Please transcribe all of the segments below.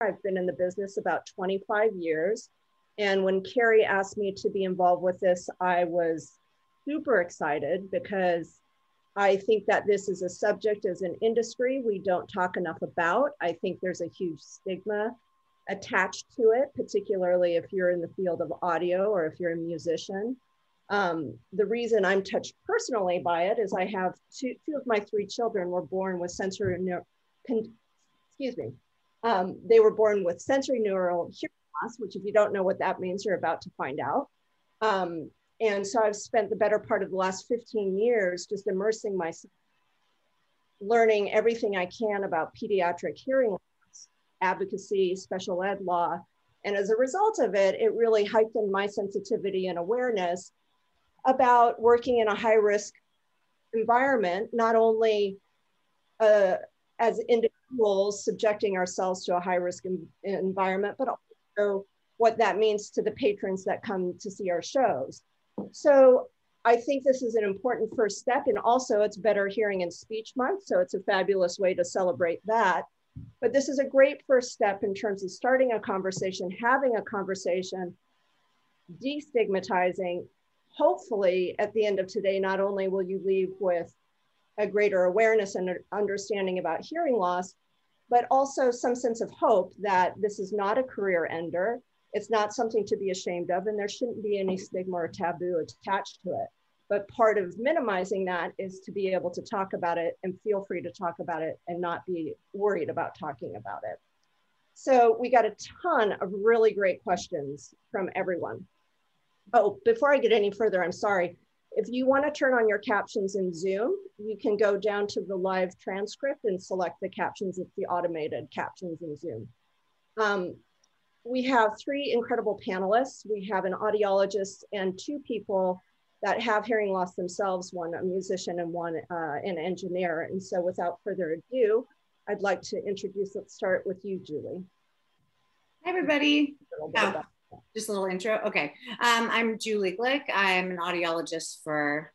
I've been in the business about 25 years. And when Carrie asked me to be involved with this, I was super excited because I think that this is a subject as an industry we don't talk enough about. I think there's a huge stigma attached to it, particularly if you're in the field of audio or if you're a musician. The reason I'm touched personally by it is I have two of my three children were born with sensorineural, they were born with sensorineural hearing loss, which if you don't know what that means, you're about to find out. And so I've spent the better part of the last 15 years just immersing myself, learning everything I can about pediatric hearing loss, advocacy, special ed law. And as a result of it, it really heightened my sensitivity and awareness about working in a high risk environment, not only as individuals subjecting ourselves to a high risk environment, but also what that means to the patrons that come to see our shows. So I think this is an important first step, and also it's Better Hearing and Speech Month, so it's a fabulous way to celebrate that. But this is a great first step in terms of starting a conversation, having a conversation, destigmatizing. Hopefully at the end of today, not only will you leave with a greater awareness and understanding about hearing loss, but also some sense of hope that this is not a career ender. It's not something to be ashamed of, and there shouldn't be any stigma or taboo attached to it. But part of minimizing that is to be able to talk about it and feel free to talk about it and not be worried about talking about it. So we got a ton of really great questions from everyone. Oh, before I get any further, I'm sorry. If you want to turn on your captions in Zoom, you can go down to the live transcript and select the captions. It's the automated captions in Zoom. We have three incredible panelists. We have an audiologist and two people that have hearing loss themselves, one a musician and one an engineer. And so without further ado, I'd like to introduce, let's start with you, Julie. Hi, everybody. Just a little intro. Okay. I'm Julie Glick. I'm an audiologist for,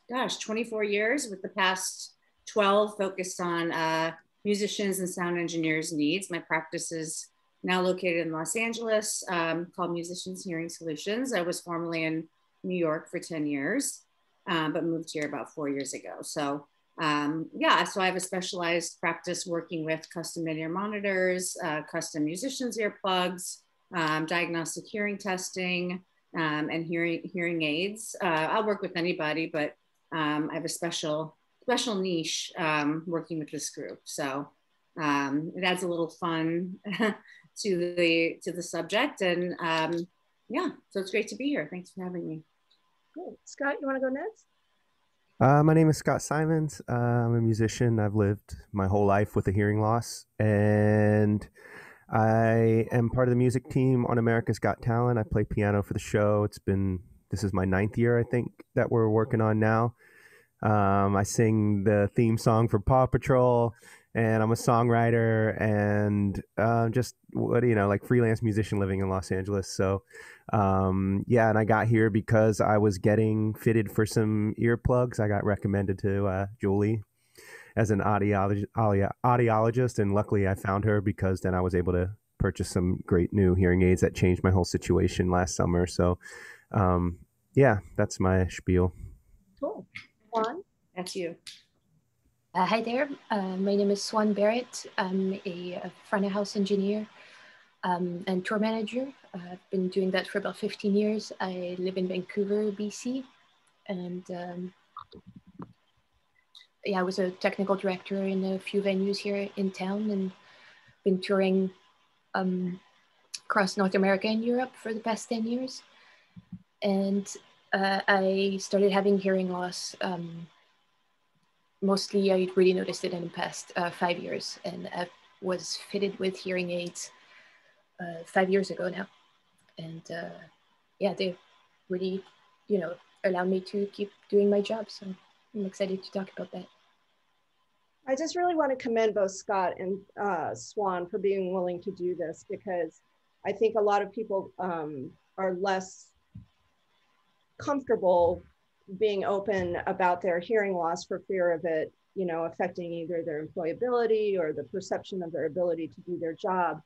24 years, with the past 12 focused on musicians and sound engineers' needs. My practice is now located in Los Angeles, called Musicians Hearing Solutions. I was formerly in New York for 10 years, but moved here about 4 years ago. So so I have a specialized practice working with custom in-ear monitors, custom musicians' earplugs, diagnostic hearing testing, and hearing aids. I'll work with anybody, but I have a special niche working with this group. So it adds a little fun to the subject, and so it's great to be here. Thanks for having me. Cool. Scott, you want to go next? My name is Scott Simons. I'm a musician. I've lived my whole life with a hearing loss, and I am part of the music team on America's Got Talent. I play piano for the show. This is my 9th year, I think, that we're working on now. I sing the theme song for Paw Patrol, and I'm a songwriter and just like freelance musician living in Los Angeles. So and I got here because I was getting fitted for some earplugs. I got recommended to Julie as an audiologist, and luckily I found her because then I was able to purchase some great new hearing aids that changed my whole situation last summer. So that's my spiel. Cool. Swan? That's you. Hi there, my name is Swan Barrett. I'm a front of house engineer and tour manager. I've been doing that for about 15 years. I live in Vancouver, BC, and I was a technical director in a few venues here in town, and been touring across North America and Europe for the past 10 years. And I started having hearing loss. Mostly I really noticed it in the past 5 years, and I was fitted with hearing aids 5 years ago now. And they really, allow me to keep doing my job. So I'm excited to talk about that. I just really want to commend both Scott and Swan for being willing to do this, because I think a lot of people are less comfortable being open about their hearing loss for fear of it, affecting either their employability or the perception of their ability to do their job.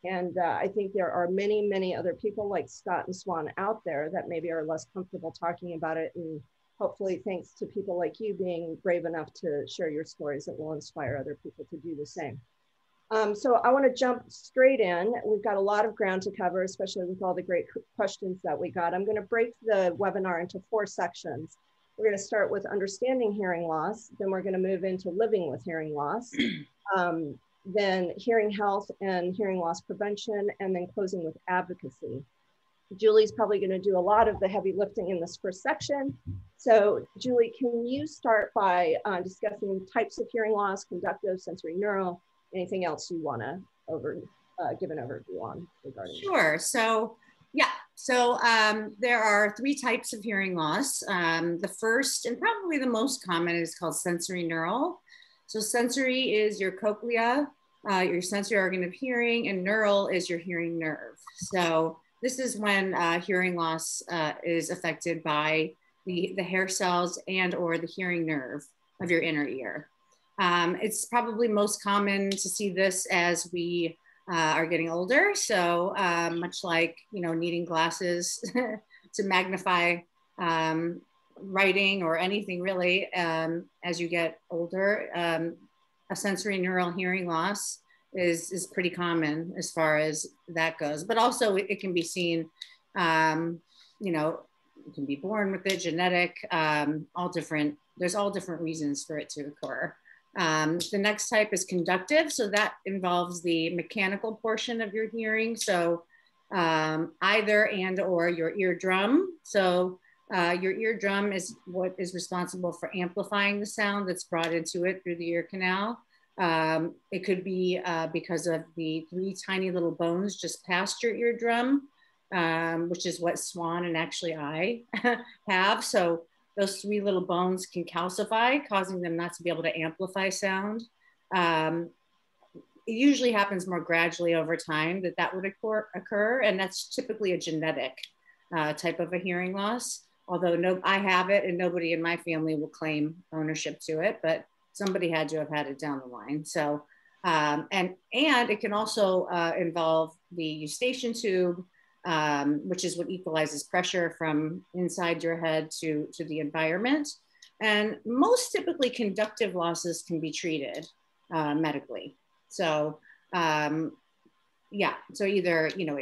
And I think there are many, many other people like Scott and Swan out there that maybe are less comfortable talking about it. And hopefully, thanks to people like you being brave enough to share your stories, that will inspire other people to do the same. So I want to jump straight in. We've got a lot of ground to cover, especially with all the great questions that we got. I'm going to break the webinar into 4 sections. We're going to start with understanding hearing loss. Then we're going to move into living with hearing loss. Then hearing health and hearing loss prevention, and then closing with advocacy. Julie's probably going to do a lot of the heavy lifting in this first section. So Julie, can you start by discussing types of hearing loss, conductive, sensorineural, anything else you want to give an overview on regarding? Sure. So yeah, so there are 3 types of hearing loss. The first and probably the most common is called sensorineural. So sensory is your cochlea, your sensory organ of hearing, and neural is your hearing nerve. So this is when hearing loss is affected by the hair cells and or the hearing nerve of your inner ear. It's probably most common to see this as we are getting older. So much like, you know, needing glasses to magnify writing or anything really, as you get older, a sensorineural hearing loss is pretty common as far as that goes. But also it can be seen, you know, you can be born with it, genetic, there's all different reasons for it to occur. The next type is conductive. So that involves the mechanical portion of your hearing. So either and or your eardrum. So your eardrum is what is responsible for amplifying the sound that's brought into it through the ear canal. It could be because of the 3 tiny little bones just past your eardrum, which is what Swan and actually I have. So those 3 little bones can calcify, causing them not to be able to amplify sound. It usually happens more gradually over time that would occur, and that's typically a genetic type of a hearing loss. Although I have it and nobody in my family will claim ownership to it, but somebody had to have had it down the line. So, and it can also involve the eustachian tube, which is what equalizes pressure from inside your head to the environment. And most typically conductive losses can be treated medically. So, yeah, so either, you know,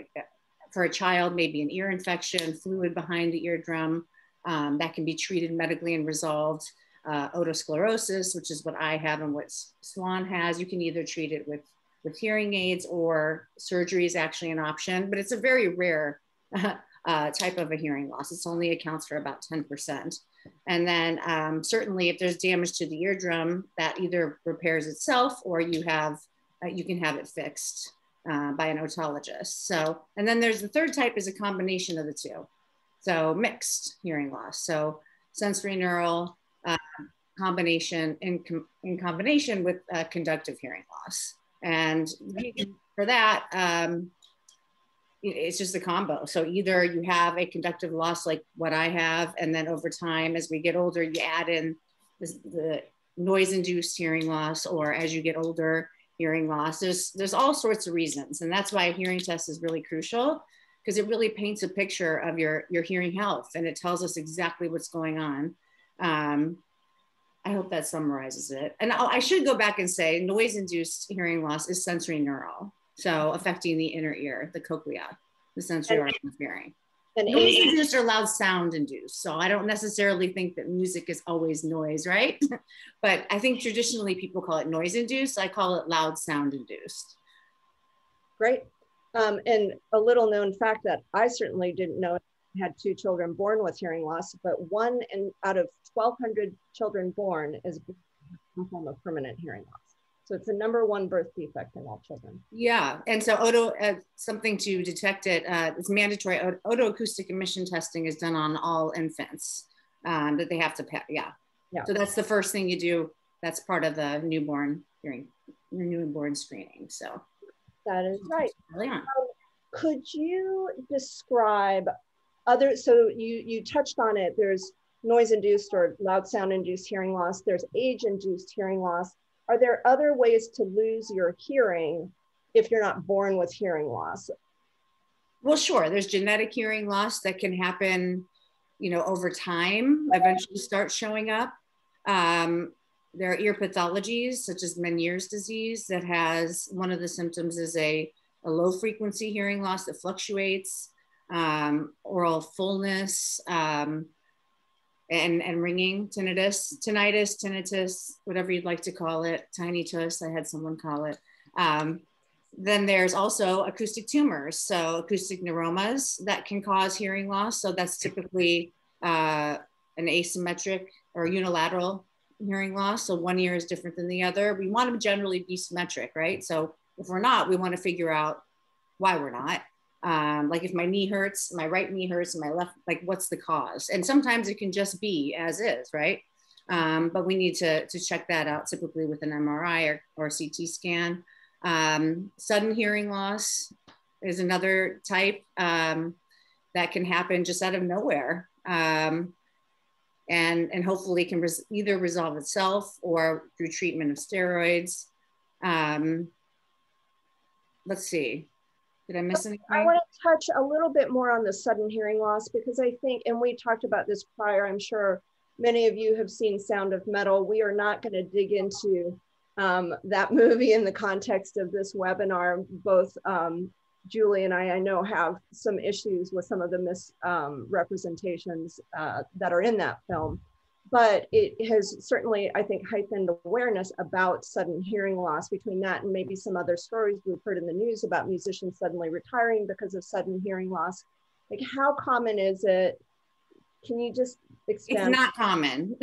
for a child, maybe an ear infection, fluid behind the eardrum, that can be treated medically and resolved. Otosclerosis, which is what I have and what Swan has, you can either treat it with hearing aids, or surgery is actually an option, but it's a very rare type of a hearing loss. It only accounts for about 10%. And then certainly if there's damage to the eardrum, that either repairs itself or you can have it fixed by an otologist. So, and then there's the third type is a combination of the 2. So mixed hearing loss. So sensorineural combination in combination with conductive hearing loss. And for that, it's just a combo. So either you have a conductive loss like what I have, and then over time, as we get older, you add in the noise-induced hearing loss, or as you get older, hearing loss. There's all sorts of reasons. And that's why a hearing test is really crucial, because it really paints a picture of your hearing health, and it tells us exactly what's going on. I hope that summarizes it. And I should go back and say noise-induced hearing loss is sensorineural. So affecting the inner ear, the cochlea, the sensory organ of hearing. And noise-induced or loud sound-induced. So I don't necessarily think that music is always noise, right? But I think traditionally people call it noise-induced. I call it loud sound-induced. Great. And a little known fact that I certainly didn't know, had 2 children born with hearing loss, but 1 out of 1,200 children born is some form of permanent hearing loss. So it's the #1 birth defect in all children. Yeah, and so something to detect it, it's mandatory. Otoacoustic emission testing is done on all infants that they have to pass. Yeah. So that's the first thing you do. That's part of the newborn screening. So that is right. Early on. Could you describe so you touched on it, there's noise-induced or loud sound-induced hearing loss, there's age-induced hearing loss. Are there other ways to lose your hearing if you're not born with hearing loss? Well, sure. There's genetic hearing loss that can happen, you know, over time, eventually start showing up. There are ear pathologies such as Meniere's disease that has, one of the symptoms is a low frequency hearing loss that fluctuates, oral fullness, and ringing, tinnitus, whatever you'd like to call it, tinnitus, I had someone call it. Then there's also acoustic tumors, so acoustic neuromas that can cause hearing loss. So that's typically an asymmetric or unilateral hearing loss. So one ear is different than the other. We want them generally be symmetric, right? So if we're not, we want to figure out why we're not. Like if my knee hurts, my right knee hurts, and my left, like what's the cause? And sometimes it can just be as is, right? But we need to check that out typically with an MRI or CT scan. Sudden hearing loss is another type that can happen just out of nowhere. And hopefully can either resolve itself or through treatment of steroids. Let's see, did I miss anything? I want to touch a little bit more on the sudden hearing loss, because I think, and we talked about this prior, I'm sure many of you have seen Sound of Metal. We are not going to dig into that movie in the context of this webinar. Both Julie and I know have some issues with some of the misrepresentations that are in that film, but it has certainly, I think, heightened awareness about sudden hearing loss. Between that and maybe some other stories we've heard in the news about musicians suddenly retiring because of sudden hearing loss. Like, how common is it? Can you just expand? It's not common.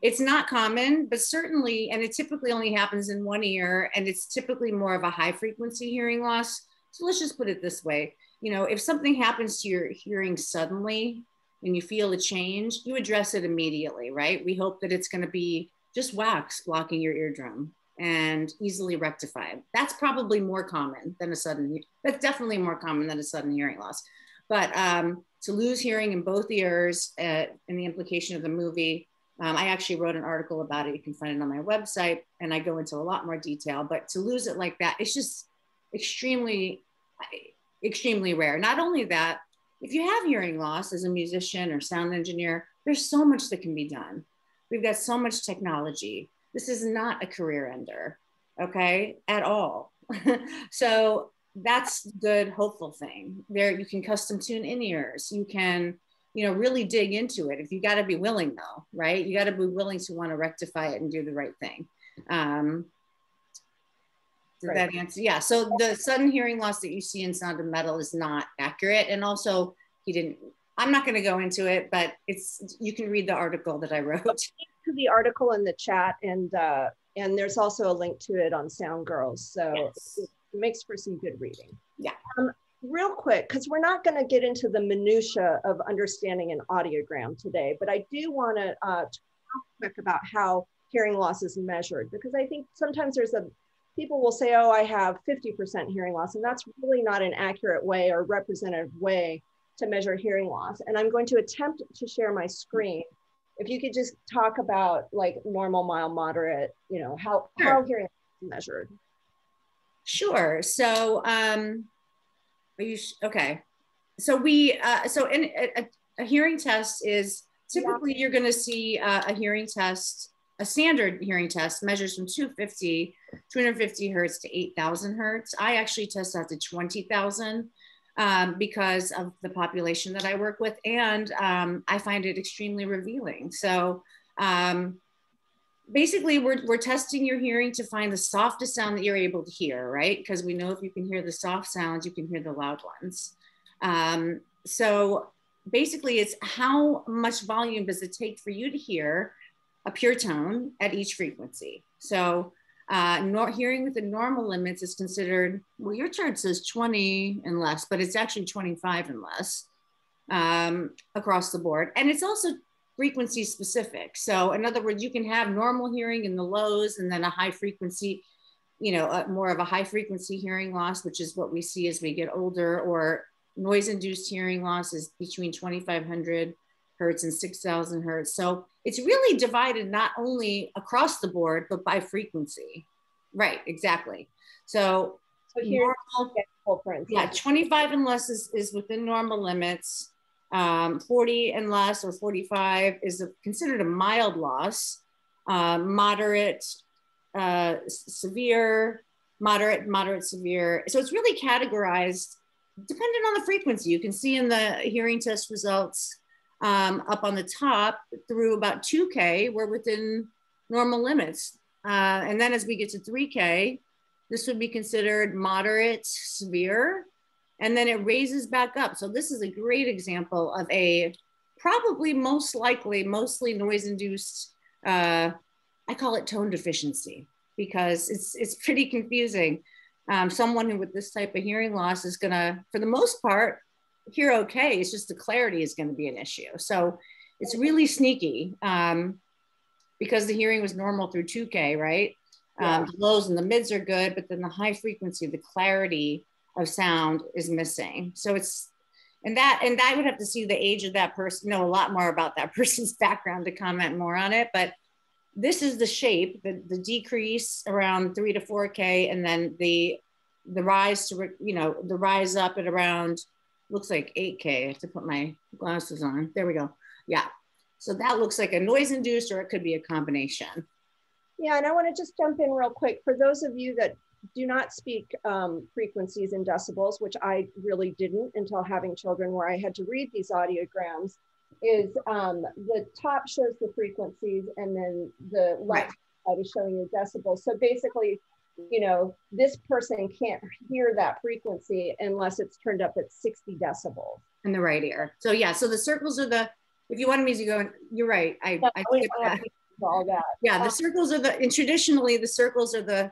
It's not common, but certainly, and it typically only happens in one ear, and it's typically more of a high frequency hearing loss. So let's just put it this way. You know, if something happens to your hearing suddenly and you feel a change, you address it immediately, right? We hope that it's going to be just wax blocking your eardrum and easily rectified. That's probably more common than that's definitely more common than a sudden hearing loss. But to lose hearing in both ears, in the implication of the movie, I actually wrote an article about it. You can find it on my website, and I go into a lot more detail. But to lose it like that, it's just extremely rare. Not only that, if you have hearing loss as a musician or sound engineer, there's so much that can be done. We've got so much technology. This is not a career ender, okay, at all. So that's the good, hopeful thing. There, you can custom tune in-ears. You can, you know, really dig into it. If you got to be willing, though, right? You got to be willing to want to rectify it and do the right thing. Did that answer? Yeah. So the sudden hearing loss that you see in Sound of Metal is not accurate. And also, I'm not going to go into it, but you can read the article that I wrote. To the article in the chat, and there's also a link to it on Sound Girls. So yes, it makes for some good reading. Yeah. Real quick, because we're not going to get into the minutia of understanding an audiogram today, but I do want to talk quick about how hearing loss is measured, because I think sometimes people will say, oh, I have 50% hearing loss, and that's really not an accurate way or representative way to measure hearing loss. And I'm going to attempt to share my screen. If you could just talk about like normal, mild, moderate, you know, how hearing loss is measured. Sure. So, okay. So in a hearing test is typically you're going to see a hearing test. A standard hearing test measures from 250 hertz to 8,000 hertz. I actually test out to 20,000 because of the population that I work with, and I find it extremely revealing. So basically, we're testing your hearing to find the softest sound that you're able to hear, right? Because we know if you can hear the soft sounds, you can hear the loud ones. So basically, it's how much volume does it take for you to hear a pure tone at each frequency. So hearing with the normal limits is considered, well, your chart says 20 and less, but it's actually 25 and less across the board. And it's also frequency specific. So in other words, you can have normal hearing in the lows and then a high frequency, you know, more of a high frequency hearing loss, which is what we see as we get older, or noise-induced hearing loss is between 2,500 hertz and 6,000 hertz. So it's really divided not only across the board, but by frequency. Right, exactly. So So here's normal, for instance. yeah, 25 and less is within normal limits. 40 and less or 45 is considered a mild loss. Moderate, severe, moderate, severe. So it's really categorized depending on the frequency. You can see in the hearing test results up on the top through about 2K, we're within normal limits. And then as we get to 3K, this would be considered moderate, severe, and then it raises back up. So this is a great example of a probably most likely, mostly noise-induced, I call it tone deficiency because it's pretty confusing. Someone who with this type of hearing loss is gonna, for the most part, hear okay. It's just the clarity is gonna be an issue. So it's really sneaky because the hearing was normal through 2K, right? The lows and the mids are good, but then the high frequency, the clarity of sound is missing. So it's, and I would have to see the age of that person, know a lot more about that person's background to comment more on it. But this is the shape, the decrease around 3 to 4K, and then the rise to, the rise up at around, looks like 8K. I have to put my glasses on. There we go. Yeah. So that looks like a noise induced, or it could be a combination. Yeah, and I want to just jump in real quick. For those of you that do not speak frequencies in decibels, which I really didn't until having children where I had to read these audiograms, is the top shows the frequencies and then the left side is showing you decibels. So basically, this person can't hear that frequency unless it's turned up at 60 decibels. In the right ear. So yeah, so the circles are the, if you wanted me to go, you're right. I skipped that. All that. Yeah, the circles are and traditionally the circles are the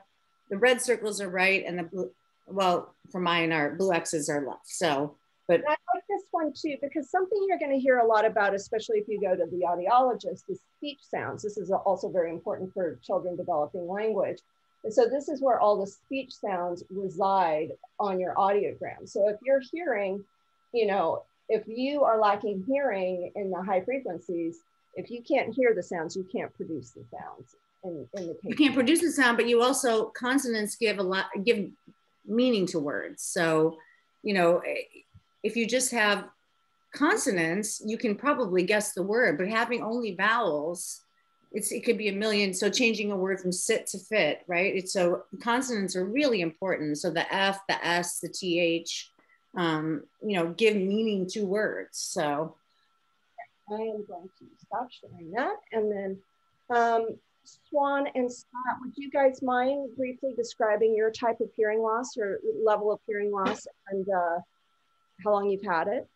red circles are right, and the blue, well, for mine are blue X's are left. So, but and I like this one too, because something you're going to hear a lot about, especially if you go to the audiologist, is speech sounds. This is also very important for children developing language. And so this is where all the speech sounds reside on your audiogram. So if you're hearing, if you are lacking hearing in the high frequencies, if you can't hear the sounds, you can't produce the sounds. In the case you can't produce the sound, but you also, consonants give meaning to words. So, if you just have consonants, you can probably guess the word, but having only vowels, it could be a million. So changing a word from sit to fit, right? So consonants are really important. So the F, the S, the TH, give meaning to words. So I am going to stop sharing that. And then Swan and Scott, would you guys mind briefly describing your type of hearing loss or level of hearing loss and how long you've had it?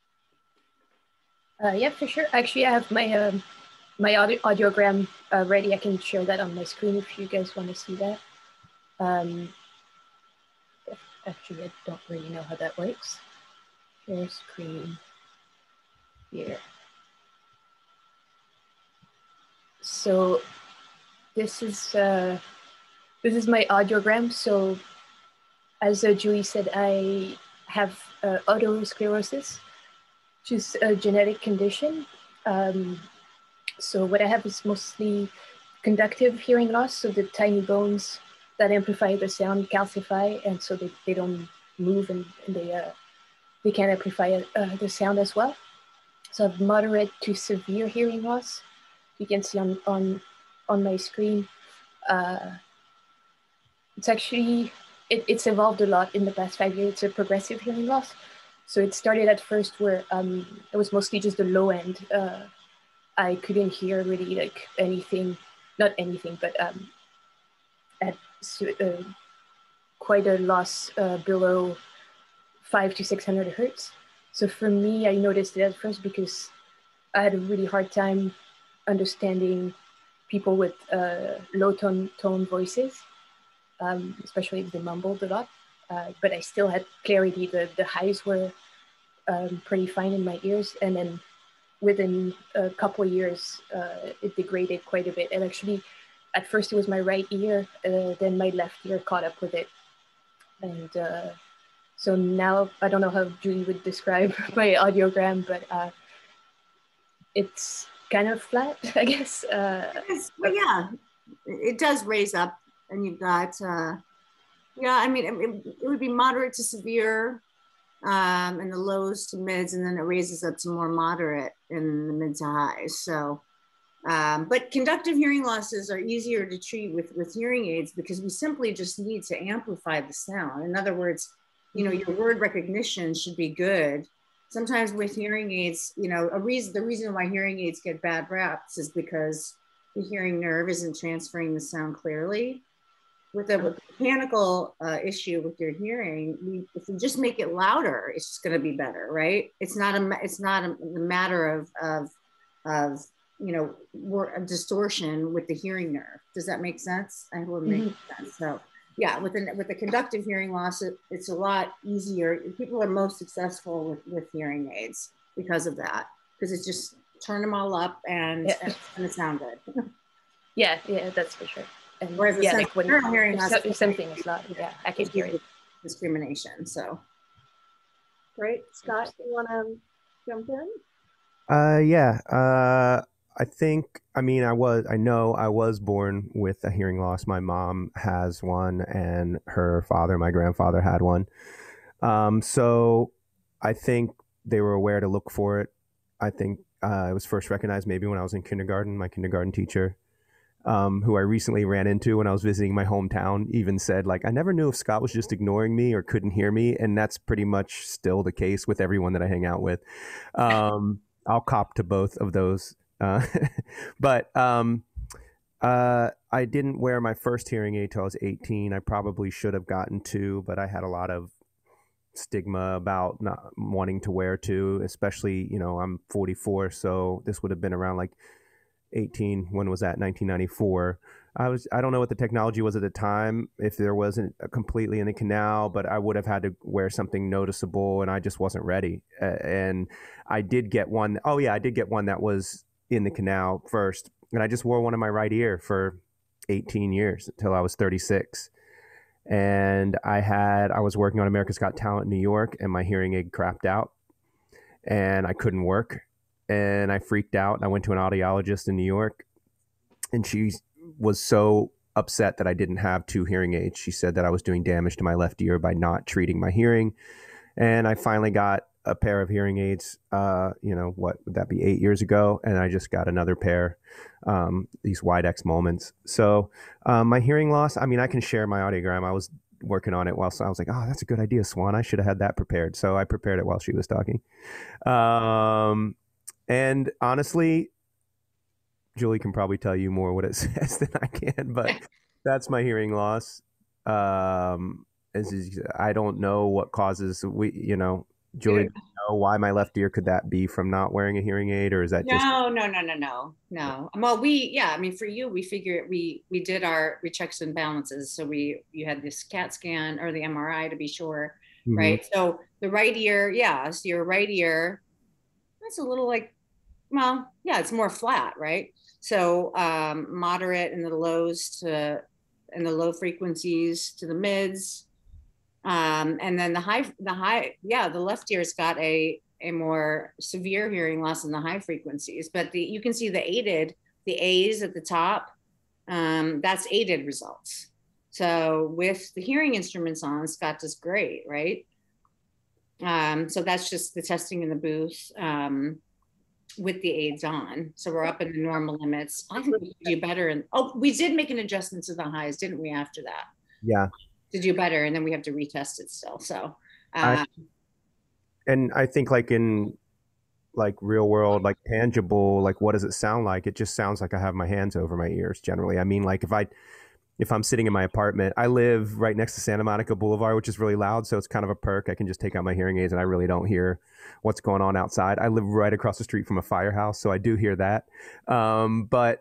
Yeah, for sure. Actually, I have my my audiogram ready. I can share that on my screen if you guys want to see that. Actually, I don't really know how that works. Share screen here. So this is my audiogram. So as Julie said, I have otosclerosis, which is a genetic condition. So what I have is mostly conductive hearing loss. So the tiny bones that amplify the sound calcify, and so they don't move, and they can't amplify the sound as well. So I have moderate to severe hearing loss. You can see on my screen. It's actually, it's evolved a lot in the past 5 years. It's a progressive hearing loss. So it started at first where it was mostly just the low end. I couldn't hear really like anything, not anything, but at quite a loss below 500 to 600 hertz. So for me, I noticed it at first because I had a really hard time understanding people with low tone voices, especially if they mumbled a lot. But I still had clarity. The highs were pretty fine in my ears. And then within a couple of years, it degraded quite a bit. And actually, at first it was my right ear, then my left ear caught up with it. And so now, I don't know how Julie would describe my audiogram, but it's kind of flat, I guess. Well, yeah, it does raise up, and you've got, Yeah, I mean, it would be moderate to severe in the lows to mids, and then it raises up to more moderate in the mid to highs. So, but conductive hearing losses are easier to treat with hearing aids because we simply just need to amplify the sound. In other words, you know, your word recognition should be good. Sometimes with hearing aids, you know, the reason why hearing aids get bad raps is because the hearing nerve isn't transferring the sound clearly. With a mechanical issue with your hearing, if you just make it louder, it's just going to be better, right? It's not a matter of you know, a distortion with the hearing nerve. Does that make sense? I hope it makes sense. So yeah, with the conductive hearing loss, it's a lot easier. People are most successful with hearing aids because of that, because it's just turn them all up and it's going to sound good. Yeah, that's for sure. And whereas yeah, like when hearing loss, if something is loud, yeah, I can hear it. Discrimination. So great. Scott, you want to jump in? I think, I mean, I was born with a hearing loss. My mom has one, and her father, my grandfather, had one. So I think they were aware to look for it. I think it was first recognized maybe when I was in kindergarten. My kindergarten teacher, who I recently ran into when I was visiting my hometown, even said, like, I never knew if Scott was just ignoring me or couldn't hear me. And that's pretty much still the case with everyone that I hang out with. I'll cop to both of those. But I didn't wear my first hearing aid till I was 18. I probably should have gotten two, but I had a lot of stigma about not wanting to wear two, especially, you know, I'm 44. So this would have been around like 18. When was that? 1994. I don't know what the technology was at the time, if there wasn't completely in the canal, but I would have had to wear something noticeable, and I just wasn't ready. And I did get one. Oh yeah, I did get one that was in the canal first, and I just wore one in my right ear for 18 years until I was 36. And I was working on America's Got Talent in New York, and my hearing aid crapped out, and I couldn't work, and I freaked out. I went to an audiologist in New York, and she was so upset that I didn't have two hearing aids. She said that I was doing damage to my left ear by not treating my hearing. And I finally got a pair of hearing aids, you know, what would that be, 8 years ago? And I just got another pair, these Widex Moments. So my hearing loss, I mean, I can share my audiogram. I was working on it whilst I was like, oh, that's a good idea, Swan. I should have had that prepared. So I prepared it while she was talking. And honestly, Julie can probably tell you more what it says than I can, but that's my hearing loss. I don't know what causes, you know, Julie, do you know why my left ear could that be from not wearing a hearing aid, or is that just? No. Well, I mean, for you, we figured we did we checks and balances. So you had this CAT scan or the MRI to be sure, right? So the right ear, so your right ear, that's a little like, well, yeah, it's more flat, right? So moderate in the lows and the low frequencies to the mids. And then the left ear's got a more severe hearing loss in the high frequencies, but you can see the A's at the top, that's aided results. So with the hearing instruments on, Scott does great, right? So that's just the testing in the booth with the aids on. So we're up in the normal limits. I think we do better. We did make an adjustment to the highs, didn't we, after that? Yeah. To do better, and then we have to retest it still. So and I think like in like real world, like tangible, like what does it sound like? It just sounds like I have my hands over my ears generally. I mean, like if I'm sitting in my apartment, I live right next to Santa Monica Boulevard, which is really loud, so it's kind of a perk. I can just take out my hearing aids and I really don't hear what's going on outside. I live right across the street from a firehouse, so I do hear that. But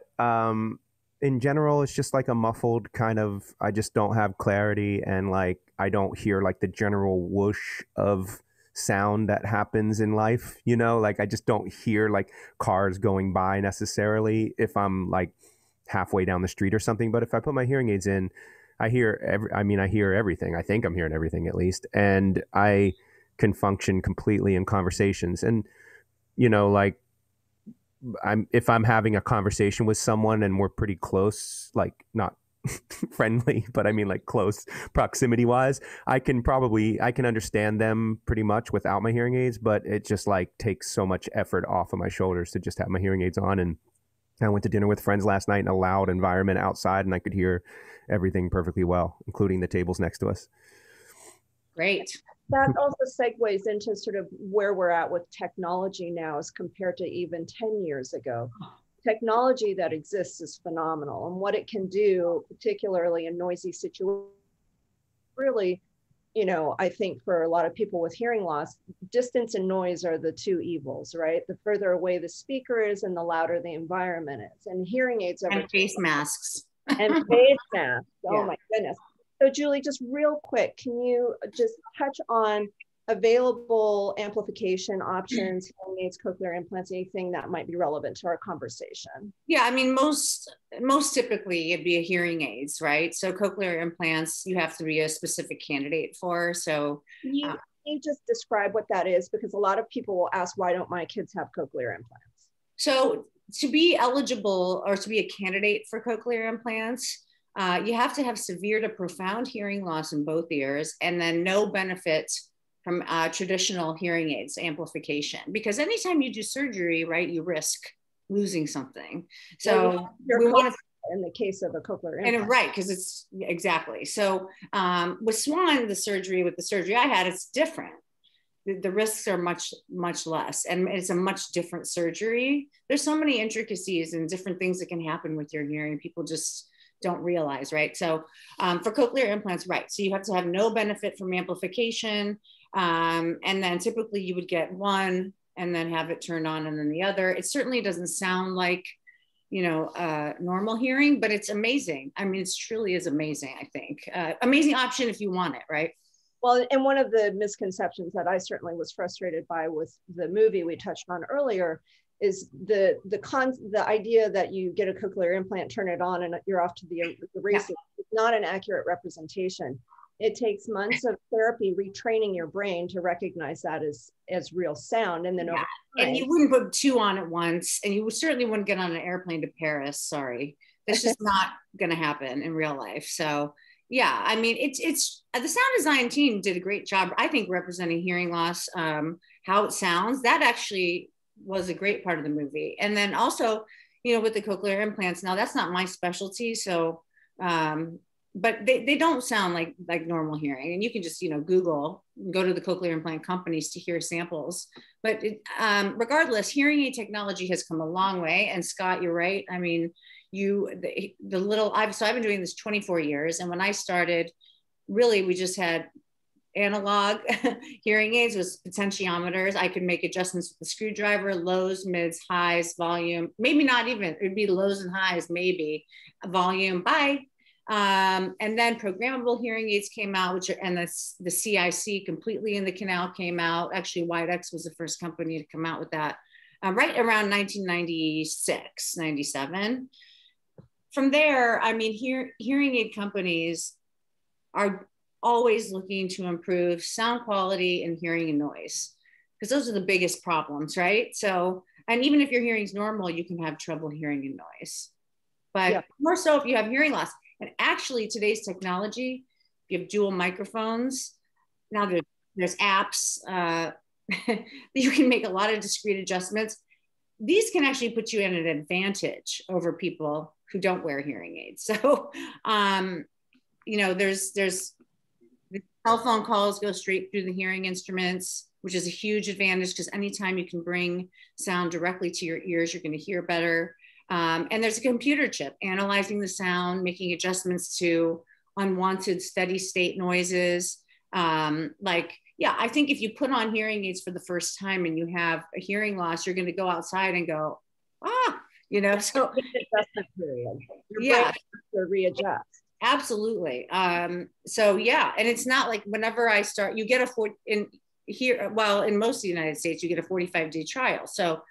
in general, it's just like a muffled kind of, I just don't have clarity, and like I don't hear like the general whoosh of sound that happens in life, you know, like I just don't hear like cars going by necessarily if I'm like halfway down the street or something. But if I put my hearing aids in, I hear everything. I think I'm hearing everything at least, and I can function completely in conversations. And you know, like if I'm having a conversation with someone and we're pretty close, like not friendly, but I mean like close proximity wise. I can understand them pretty much without my hearing aids, but it just like takes so much effort off of my shoulders to just have my hearing aids on. And I went to dinner with friends last night in a loud environment outside, and I could hear everything perfectly well, including the tables next to us. Great. That also segues into sort of where we're at with technology now as compared to even 10 years ago. Technology that exists is phenomenal, and what it can do, particularly in noisy situations, really, you know, I think for a lot of people with hearing loss, distance and noise are the two evils, right? The further away the speaker is and the louder the environment is. And hearing aids are and face masks. And face masks. Oh Yeah. my goodness. So Julie, just real quick, can you just touch on available amplification options, hearing aids, cochlear implants, anything that might be relevant to our conversation? Yeah, I mean, most typically it'd be a hearing aids, right? So cochlear implants, you have to be a specific candidate for. So can you just describe what that is? Because a lot of people will ask, why don't my kids have cochlear implants? So to be eligible or to be a candidate for cochlear implants, you have to have severe to profound hearing loss in both ears, and then no benefit from traditional hearing aids amplification. Because anytime you do surgery, right, you risk losing something. So we want to, in the case of a cochlear implant. and right, because it's exactly. So with Swan, the surgery I had, it's different. The risks are much less, and it's a much different surgery. There's so many intricacies and different things that can happen with your hearing. People just don't realize, right? So for cochlear implants, right, so you have to have no benefit from amplification, and then typically you would get one and then have it turned on and then the other. It certainly doesn't sound like, you know, normal hearing, but it's amazing. I mean, it truly is amazing, I think. Amazing option if you want it, right? Well, and one of the misconceptions that I certainly was frustrated by with the movie we touched on earlier is the idea that you get a cochlear implant, turn it on, and you're off to the races. Yeah. It's not an accurate representation. It takes months of therapy retraining your brain to recognize that as real sound, and then over time, and you wouldn't put two on at once, and you certainly wouldn't get on an airplane to Paris. Sorry, that's just not going to happen in real life. So yeah, I mean, it's the sound design team did a great job, I think, representing hearing loss, how it sounds. That actually was a great part of the movie. And then also, you know, with the cochlear implants, now that's not my specialty. So, but they don't sound like normal hearing. And you can just, you know, Google, go to the cochlear implant companies to hear samples. But regardless, hearing aid technology has come a long way. And Scott, you're right. I mean, I've been doing this 24 years. And when I started, really, we just had analog hearing aids with potentiometers. I could make adjustments with the screwdriver, lows, mids, highs, volume, maybe not even, it'd be lows and highs, maybe volume, and then programmable hearing aids came out, the CIC completely in the canal came out. Actually, Widex was the first company to come out with that right around 1996, 97. From there, I mean, hearing aid companies are always looking to improve sound quality and hearing and noise, because those are the biggest problems, right? So, and even if your hearing's normal, you can have trouble hearing and noise, but more so if you have hearing loss. And actually, today's technology, if you have dual microphones, now there's apps, you can make a lot of discrete adjustments. These can actually put you at an advantage over people who don't wear hearing aids. So, you know, there's the cell phone calls go straight through the hearing instruments, which is a huge advantage, because anytime you can bring sound directly to your ears, you're going to hear better. And there's a computer chip analyzing the sound, making adjustments to unwanted steady state noises. I think if you put on hearing aids for the first time and you have a hearing loss, you're going to go outside and go, you know, so adjustment period. Your brain has to readjust. Absolutely. So yeah, and it's not like whenever I start, you get in most of the United States, you get a 45-day trial. So,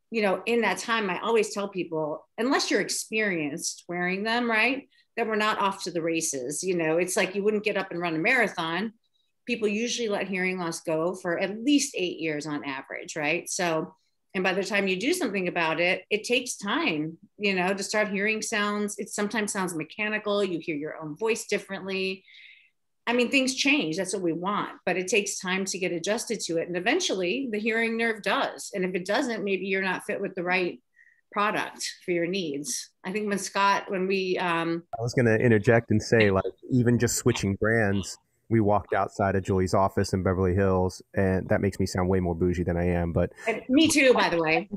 you know, in that time, I always tell people, unless you're experienced wearing them, right, then we're not off to the races. You know, it's like you wouldn't get up and run a marathon. People usually let hearing loss go for at least 8 years on average, right? So And by the time you do something about it, it takes time, you know, to start hearing sounds. It sometimes sounds mechanical. You hear your own voice differently. I mean, things change. That's what we want, but it takes time to get adjusted to it. And eventually the hearing nerve does. And if it doesn't, maybe you're not fit with the right product for your needs. I think when we I was going to interject and say, like, even just switching brands, we walked outside of Julie's office in Beverly Hills, and that makes me sound way more bougie than I am, but me too, by the way.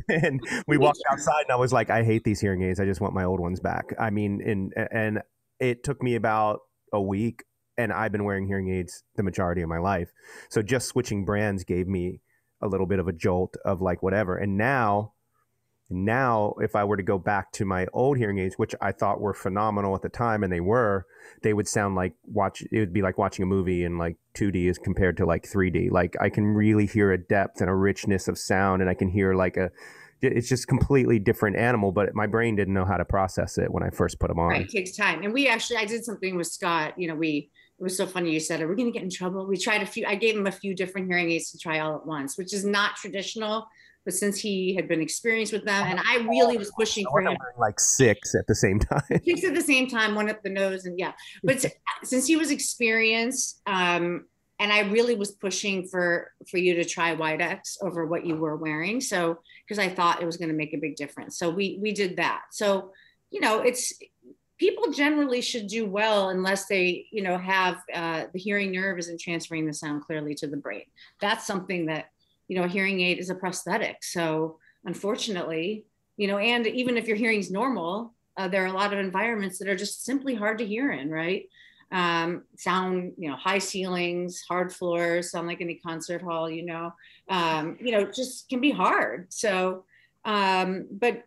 And we walked outside and I was like, I hate these hearing aids. I just want my old ones back. I mean, and it took me about a week, and I've been wearing hearing aids the majority of my life. So just switching brands gave me a little bit of a jolt of like, whatever. And now if I were to go back to my old hearing aids, which I thought were phenomenal at the time, and they would sound like it would be like watching a movie in like 2D as compared to like 3D. Like I can really hear a depth and a richness of sound, and I can hear like it's just completely different animal, but my brain didn't know how to process it when I first put them on. Right, it takes time. And I did something with Scott, you know, it was so funny you said, are we going to get in trouble? We tried I gave him a few different hearing aids to try all at once, which is not traditional. But since he had been experienced with them, and I really was pushing for him. Like 6 at the same time. 6 at the same time, 1 up the nose, and yeah. But since he was experienced, and I really was pushing for you to try Widex over what you were wearing, so because I thought it was going to make a big difference. So we did that. So you know, people generally should do well unless they, you know, have the hearing nerve isn't transferring the sound clearly to the brain. That's something that, you know, a hearing aid is a prosthetic. So unfortunately, you know, and even if your hearing's normal, there are a lot of environments that are just simply hard to hear in, right? Sound, you know, high ceilings, hard floors, sound like any concert hall, you know, just can be hard. So, but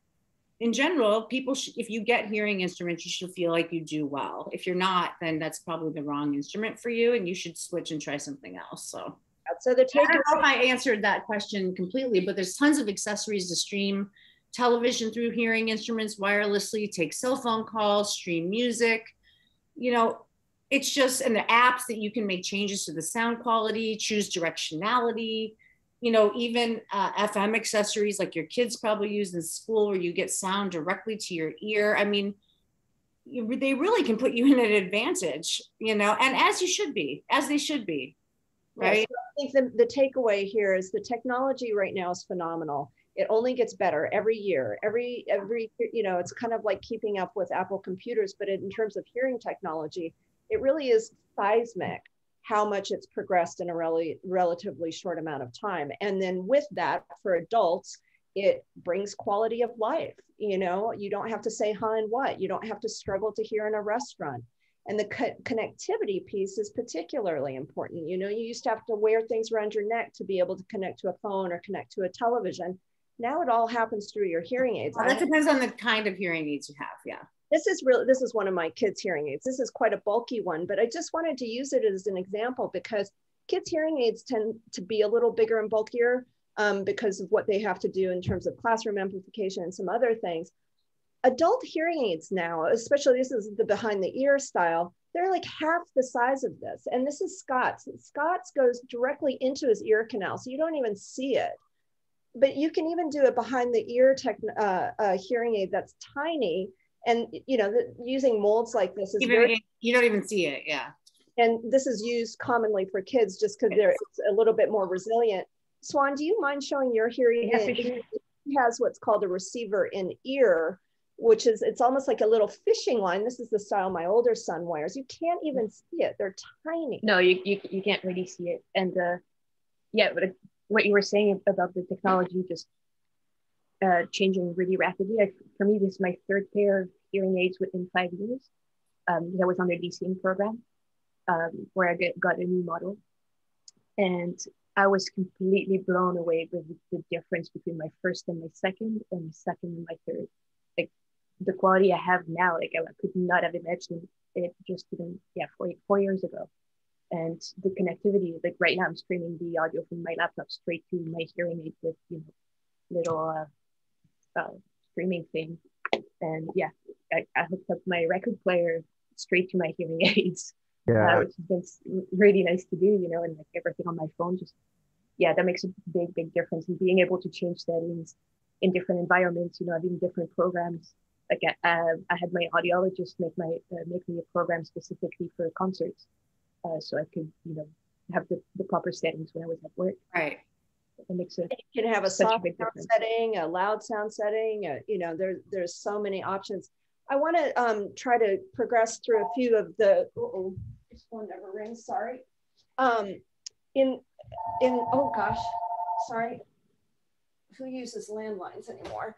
in general, if you get hearing instruments, you should feel like you do well. If you're not, then that's probably the wrong instrument for you, and you should switch and try something else. So I don't know if I answered that question completely, but there's tons of accessories to stream television through hearing instruments wirelessly, take cell phone calls, stream music. You know, it's just, and the apps that you can make changes to the sound quality, choose directionality, you know, even FM accessories like your kids probably use in school where you get sound directly to your ear. I mean, they really can put you in an advantage, you know, and as they should be, right? Yes, I think the takeaway here is the technology right now is phenomenal. It only gets better every year. Every you know, it's kind of like keeping up with Apple computers, but in terms of hearing technology, it really is seismic how much it's progressed in a relatively short amount of time. And then with that, for adults, it brings quality of life. You know, you don't have to say huh and what. You don't have to struggle to hear in a restaurant. And the connectivity piece is particularly important. You know, you used to have to wear things around your neck to be able to connect to a phone or connect to a television. Now it all happens through your hearing aids. Well, that depends on the kind of hearing aids you have, yeah. This is one of my kids' hearing aids. This is quite a bulky one, but I just wanted to use it as an example because kids' hearing aids tend to be a little bigger and bulkier because of what they have to do in terms of classroom amplification and some other things. Adult hearing aids now, especially this is the behind the ear style, they're like half the size of this. And this is Scott's. Scott's goes directly into his ear canal, so you don't even see it. But you can even do a behind the ear hearing aid that's tiny. And, you know, using molds like this is you don't even see it, yeah. And this is used commonly for kids just because it's a little bit more resilient. Swan, do you mind showing your hearing aid? It has what's called a receiver in ear, which is, it's almost like a little fishing line. This is the style my older son wears. You can't even see it. They're tiny. No, you can't really see it. And yeah, but what you were saying about the technology just changing really rapidly. For me, this is my 3rd pair of hearing aids within 5 years. I was on the DCM program where I got a new model. And I was completely blown away with the difference between my first and my second and my third. Like the quality I have now, like I could not have imagined it just even, 4 years ago. And the connectivity, like right now I'm streaming the audio from my laptop straight to my hearing aid with, you know, little streaming thing. And yeah, I hooked up my record player straight to my hearing aids, which has been really nice to do, you know, and like everything on my phone just yeah, that makes a big difference in being able to change settings in different environments, having different programs. Like I had my audiologist make me a program specifically for concerts, so I could, have the proper settings when I was at work. Right. It makes it. You can have a soft sound setting, a loud sound setting. There's so many options. I want to try to progress through a few of the. This phone never rings. Sorry. Oh gosh, sorry. Who uses landlines anymore?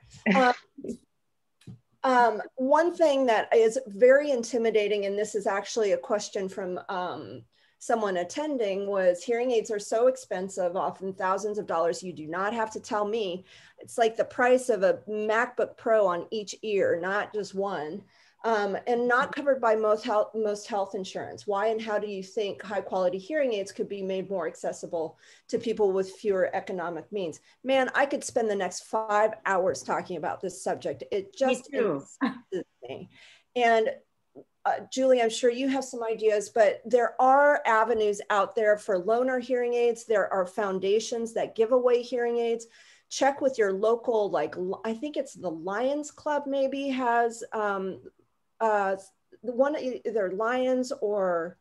One thing that is very intimidating, and this is actually a question from someone attending, was hearing aids are so expensive, often thousands of dollars. You do not have to tell me. It's like the price of a MacBook Pro on each ear, not just one, and not covered by most health insurance. Why and how do you think high quality hearing aids could be made more accessible to people with fewer economic means? Man, I could spend the next 5 hours talking about this subject. It just insists me. And Julie, I'm sure you have some ideas, but there are avenues out there for loaner hearing aids. There are foundations that give away hearing aids. Check with your local, I think it's the Lions Club maybe has one, either Lions or.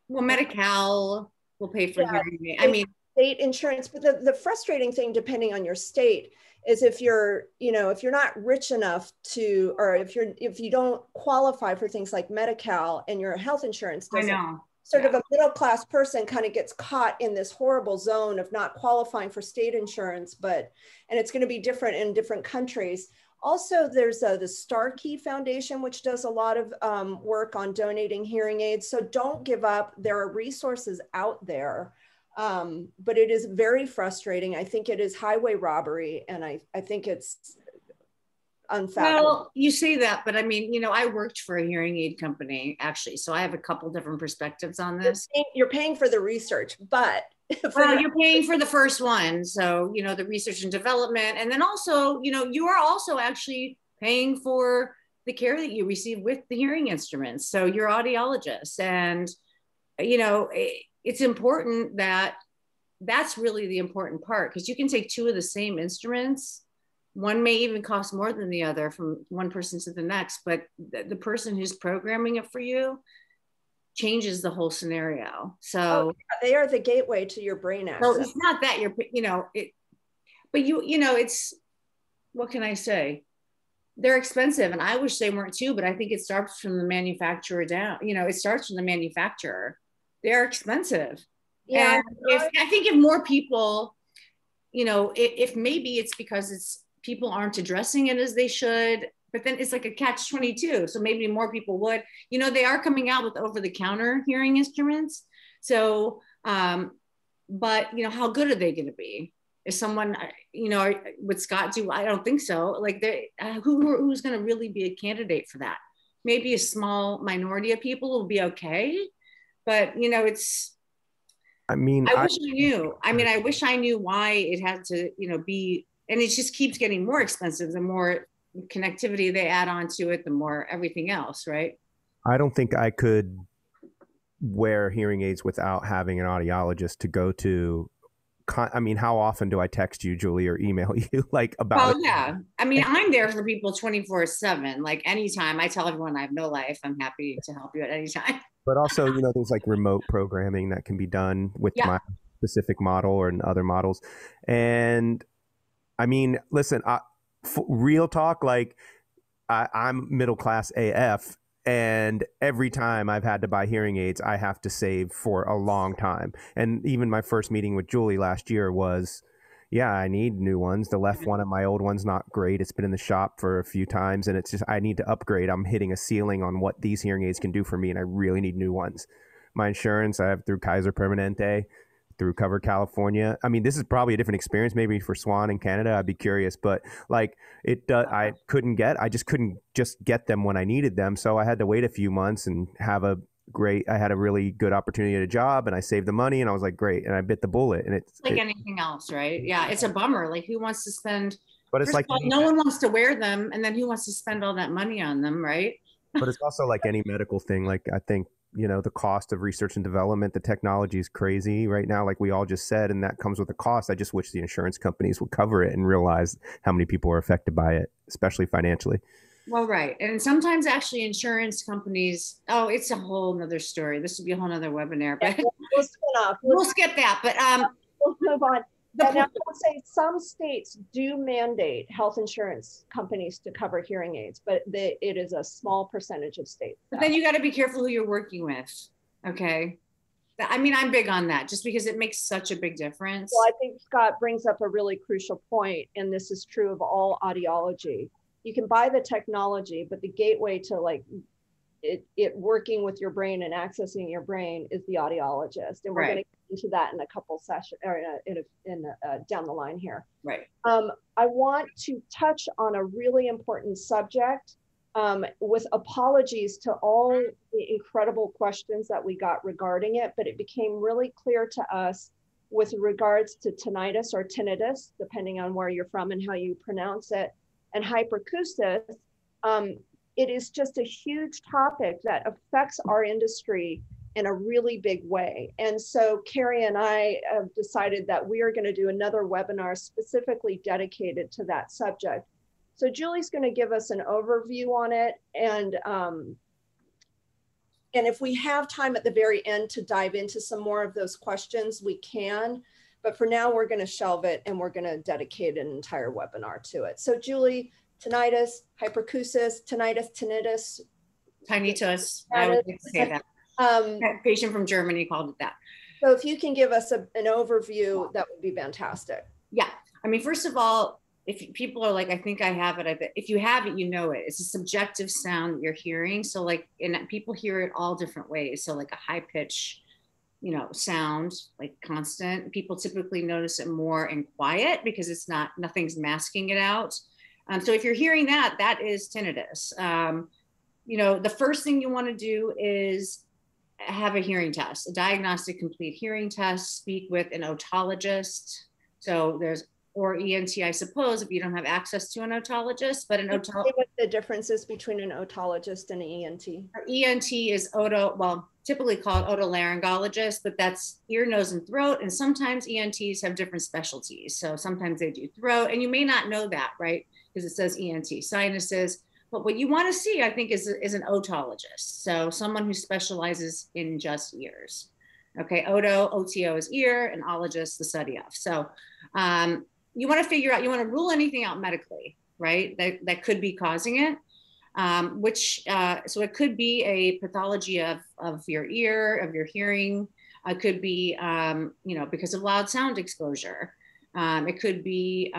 Well, Medi-Cal will pay for hearing aid. I mean, state insurance, but the frustrating thing, depending on your state, is if you're not rich enough to, or if you don't qualify for things like Medi-Cal and your health insurance doesn't, sort of a middle-class person kind of gets caught in this horrible zone of not qualifying for state insurance, and it's going to be different in different countries. Also, there's the Starkey Foundation, which does a lot of work on donating hearing aids. So don't give up. There are resources out there. But it is very frustrating. I think it is highway robbery, and I think it's unfathomable. Well, you say that, but I mean, I worked for a hearing aid company, actually, so I have a couple different perspectives on this. You're paying for the research, but you're paying for the first one, so the research and development, and then also, you are also actually paying for the care that you receive with the hearing instruments. So you're audiologists, and it's important that's really the important part, because you can take two of the same instruments. One may even cost more than the other from one person to the next, but the person who's programming it for you changes the whole scenario. So they are the gateway to your brain access. So it's not that but it's, what can I say? They're expensive, and I wish they weren't too, but I think it starts from the manufacturer down. It starts from the manufacturer. They're expensive. Yeah. And I think if more people, if maybe it's because people aren't addressing it as they should, but then it's like a catch-22. So maybe more people would, they are coming out with over-the-counter hearing instruments. So, but how good are they going to be? Is someone, would Scott do? I don't think so. Like, who's going to really be a candidate for that? Maybe a small minority of people will be okay. But, it's, I wish I knew. I wish I knew why it had to, be, and it just keeps getting more expensive the more connectivity they add on to it, the more everything else, right? I don't think I could wear hearing aids without having an audiologist to go to. How often do I text you, Julie, or email you about it? Yeah. I'm there for people 24/7. Like, anytime. I tell everyone I have no life. I'm happy to help you at any time. But also, there's remote programming that can be done with my specific model or in other models. And listen, real talk, I'm middle class AF, and every time I've had to buy hearing aids, I have to save for a long time. And even my first meeting with Julie last year was, I need new ones. The left one of my old one's not great. It's been in the shop for a few times, and it's just, I need to upgrade. I'm hitting a ceiling on what these hearing aids can do for me, and I really need new ones. My insurance, I have through Kaiser Permanente, through Cover California. This is probably a different experience maybe for Swan in Canada. I'd be curious, but I just couldn't get them when I needed them. So I had to wait a few months and I had a really good opportunity at a job, and I saved the money, and I was like, great. And I bit the bullet, and it's like anything else, right? Yeah. It's a bummer. Like, who wants to spend, but it's no one wants to wear them. And then who wants to spend all that money on them, right? But it's also like any medical thing. Like, I think you know, the cost of research and development. The technology is crazy right now, like we all just said, and that comes with a cost. I just wish the insurance companies would cover it and realize how many people are affected by it, especially financially. Well, right. And sometimes actually insurance companies, oh, it's a whole nother story. This would be a whole nother webinar, but we'll spin off. We'll skip that. But we'll move on. And I will say some states do mandate health insurance companies to cover hearing aids, but it is a small percentage of states. But then you got to be careful who you're working with. Okay. I mean, I'm big on that just because it makes such a big difference. Well, I think Scott brings up a really crucial point, and this is true of all audiology. You can buy the technology, but the gateway to like it working with your brain and accessing your brain is the audiologist. And we're going to get into that in a couple sessions or down the line here. Right. I want to touch on a really important subject with apologies to all the incredible questions that we got regarding it, but it became really clear to us with regards to tinnitus or tinnitus, depending on where you're from and how you pronounce it, and hyperacusis. It is just a huge topic that affects our industry in a really big way. And so Carrie and I have decided that we are going to do another webinar specifically dedicated to that subject. So Julie's going to give us an overview on it. And if we have time at the very end to dive into some more of those questions, we can. But for now, we're going to shelve it and we're going to dedicate an entire webinar to it. So Julie, tinnitus, hyperacusis, tinnitus. I would like to say that. A patient from Germany called it that. So if you can give us an overview, that would be fantastic. Yeah. I mean, first of all, if people are like, I think I have it, I bet if you have it, you know it. It's a subjective sound that you're hearing. So like, and people hear it all different ways. So like a high pitch, you know, sound, like constant. People typically notice it more in quiet because it's not, nothing's masking it out. So if you're hearing that, that is tinnitus. You know, the first thing you want to do is have a hearing test, a diagnostic complete hearing test, speak with an otologist. So there's, or ENT, I suppose, if you don't have access to an otologist, but an otologist. What the difference is between an otologist and an ENT? ENT is typically called otolaryngologist, but that's ear, nose, and throat. And sometimes ENTs have different specialties. So sometimes they do throat, and you may not know that, right? Because it says ENT, sinuses. But what you want to see, I think, is an otologist. So someone who specializes in just ears. Okay, OTO is ear, and ologist, the study of. So you want to figure out, you want to rule anything out medically, right? That could be causing it. So it could be a pathology of your ear, of your hearing. It could be, you know, because of loud sound exposure. It could be,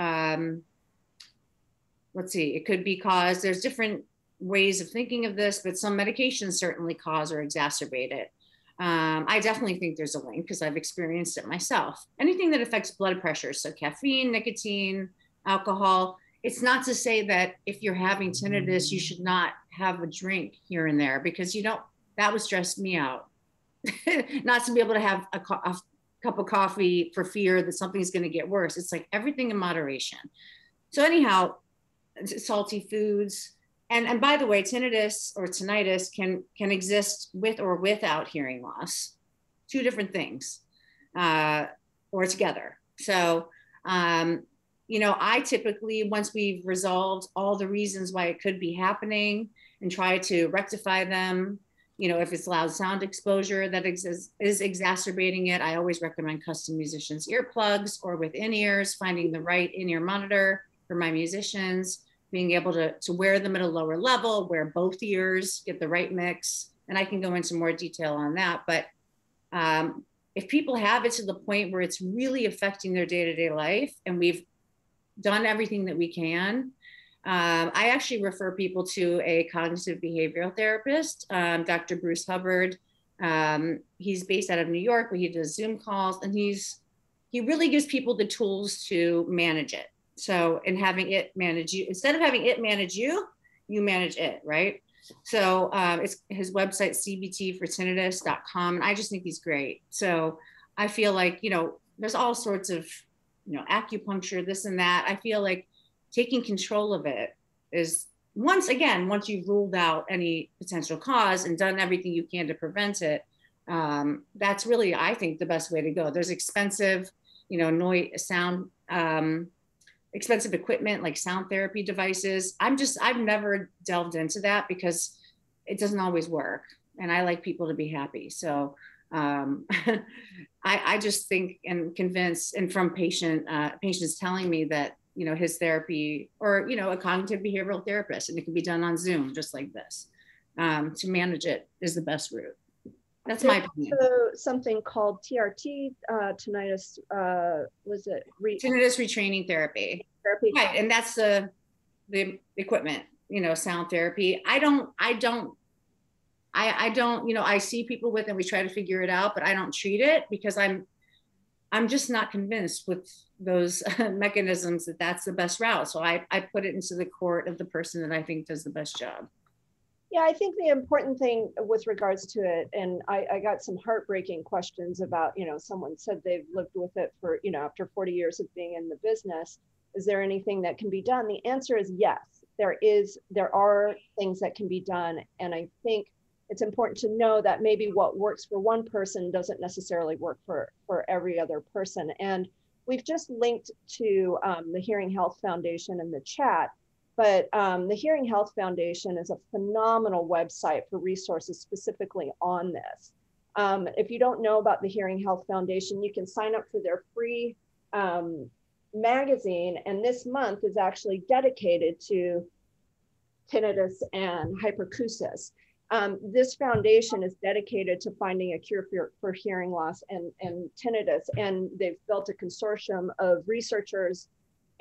it could be caused, there's different ways of thinking of this, but some medications certainly cause or exacerbate it. I definitely think there's a link because I've experienced it myself. Anything that affects blood pressure, so caffeine, nicotine, alcohol. It's not to say that if you're having tinnitus, you should not have a drink here and there, because you don't, that would stress me out. Not to be able to have a cup of coffee for fear that something's going to get worse. It's like everything in moderation. So anyhow, salty foods. And by the way, tinnitus or tinnitus can exist with or without hearing loss. Two different things, or together. So, you know, I typically, once we've resolved all the reasons why it could be happening and try to rectify them, you know, if it's loud sound exposure that is exacerbating it, I always recommend custom musicians earplugs or with in-ears, finding the right in-ear monitor for my musicians, being able to wear them at a lower level, wear both ears, get the right mix. And I can go into more detail on that. But if people have it to the point where it's really affecting their day-to-day life, and we've done everything that we can, I actually refer people to a cognitive behavioral therapist, Dr. Bruce Hubbard. He's based out of New York, but he does Zoom calls, and he really gives people the tools to manage it. So, and having it manage you, instead of having it manage you, you manage it, right? So it's his website, cbtfortinnitus.com. And I just think he's great. So I feel like, you know, there's all sorts of, you know, acupuncture, this and that. I feel like taking control of it is once you've ruled out any potential cause and done everything you can to prevent it, that's really, I think, the best way to go. There's expensive, expensive equipment like sound therapy devices. I've never delved into that because it doesn't always work. And I like people to be happy. So I just think and convinced, and from patients telling me that, his therapy or, a cognitive behavioral therapist, and it can be done on Zoom, just like this, to manage it is the best route. That's my opinion. So something called TRT, tinnitus, was it? Tinnitus retraining therapy. Right, and that's the equipment, sound therapy. I see people with, and we try to figure it out, but I don't treat it because I'm just not convinced with those mechanisms that that's the best route. So I put it into the court of the person that I think does the best job. Yeah, I think the important thing with regards to it, and I got some heartbreaking questions about, someone said they've lived with it for, after 40 years of being in the business, is there anything that can be done? The answer is yes, there are things that can be done. And I think it's important to know that maybe what works for one person doesn't necessarily work for every other person. And we've just linked to the Hearing Health Foundation in the chat, but the Hearing Health Foundation is a phenomenal website for resources specifically on this. If you don't know about the Hearing Health Foundation, you can sign up for their free magazine. And this month is actually dedicated to tinnitus and hyperacusis. This foundation is dedicated to finding a cure for hearing loss and tinnitus. And they've built a consortium of researchers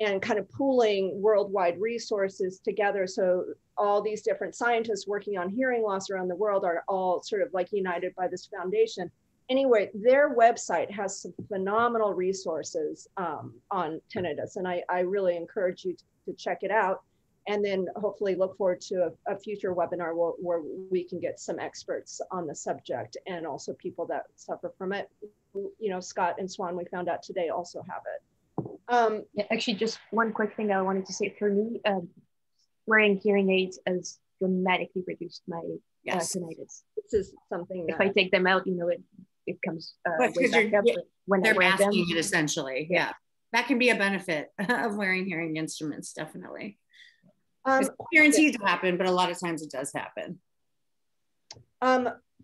and kind of pooling worldwide resources together. So all these different scientists working on hearing loss around the world are all sort of like united by this foundation. Anyway, their website has some phenomenal resources on tinnitus. And I really encourage you to check it out. And then hopefully look forward to a future webinar where we can get some experts on the subject and also people that suffer from it. Scott and Swan, we found out today, also have it. Yeah, actually, just one quick thing I wanted to say. For me, wearing hearing aids has dramatically reduced my tinnitus. This is something that, if I take them out, it comes way back up. When they're masking it, essentially. Yeah, that can be a benefit of wearing hearing instruments, definitely. It's not guaranteed to happen, but a lot of times it does happen.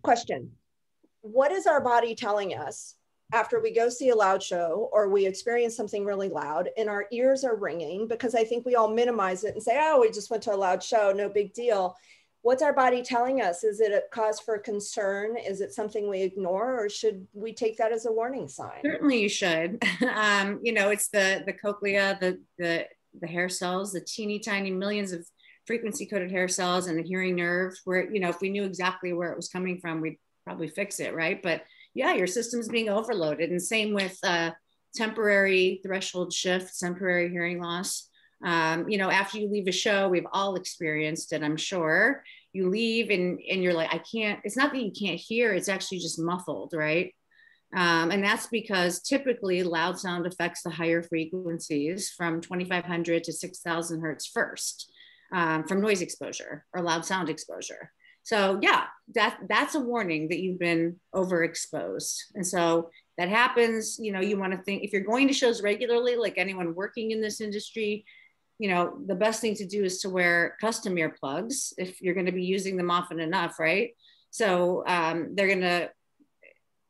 Question. What is our body telling us after we go see a loud show or we experience something really loud and our ears are ringing? Because I think we all minimize it and say, oh, we just went to a loud show, no big deal. What's our body telling us? Is it a cause for concern? Is it something we ignore, or should we take that as a warning sign? Certainly you should. It's the cochlea, the hair cells, the teeny tiny millions of frequency coded hair cells, and the hearing nerve, where, if we knew exactly where it was coming from, we'd probably fix it, right? But yeah, your system's being overloaded. And same with temporary threshold shift, temporary hearing loss. After you leave a show, we've all experienced it, I'm sure. You leave and you're like, it's not that you can't hear, it's actually just muffled, right? And that's because typically loud sound affects the higher frequencies from 2,500 to 6,000 hertz first, from noise exposure or loud sound exposure. So yeah, that's a warning that you've been overexposed. And so that happens, you want to think, if you're going to shows regularly, like anyone working in this industry, the best thing to do is to wear custom earplugs if you're going to be using them often enough, right? So they're going to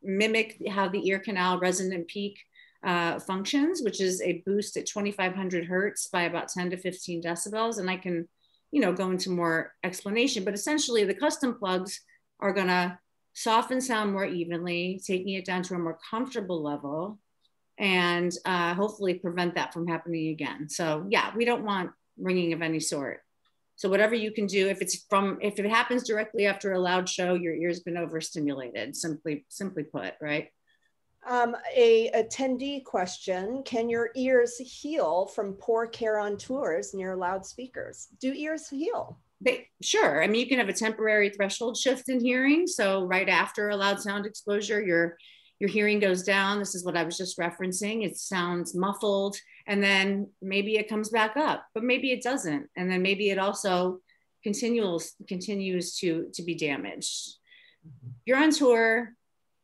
mimic how the ear canal resonant peak functions, which is a boost at 2,500 hertz by about 10 to 15 decibels. And I can, go into more explanation, but essentially the custom plugs are going to soften sound more evenly, taking it down to a more comfortable level, and hopefully prevent that from happening again. So yeah, we don't want ringing of any sort. So whatever you can do, if it happens directly after a loud show, your ear's been overstimulated, simply put, right? A attendee question, can your ears heal from poor care on tours near loudspeakers? Do ears heal? Sure. I mean, you can have a temporary threshold shift in hearing. So right after a loud sound exposure, your hearing goes down. This is what I was just referencing. It sounds muffled, and then maybe it comes back up, but maybe it doesn't. And then maybe it also continues to be damaged. You're on tour,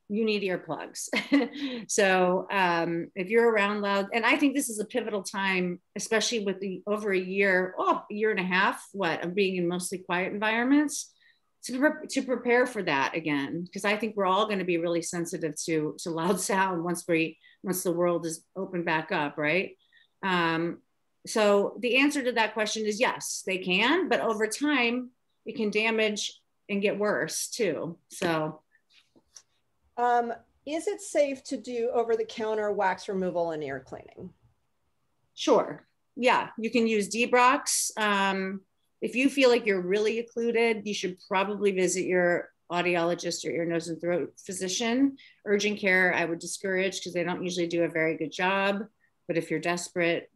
you need earplugs. So if you're around loud, and I think this is a pivotal time, especially with the over a year and a half, of being in mostly quiet environments, to prepare for that again, because I think we're all going to be really sensitive to loud sound once the world is opened back up, right? So the answer to that question is yes, they can, but over time it can damage and get worse too. So is it safe to do over-the-counter wax removal and ear cleaning? Sure. Yeah, you can use Debrox. If you feel like you're really occluded, you should probably visit your audiologist or ear, nose, and throat physician. Urgent care, I would discourage because they don't usually do a very good job. But if you're desperate,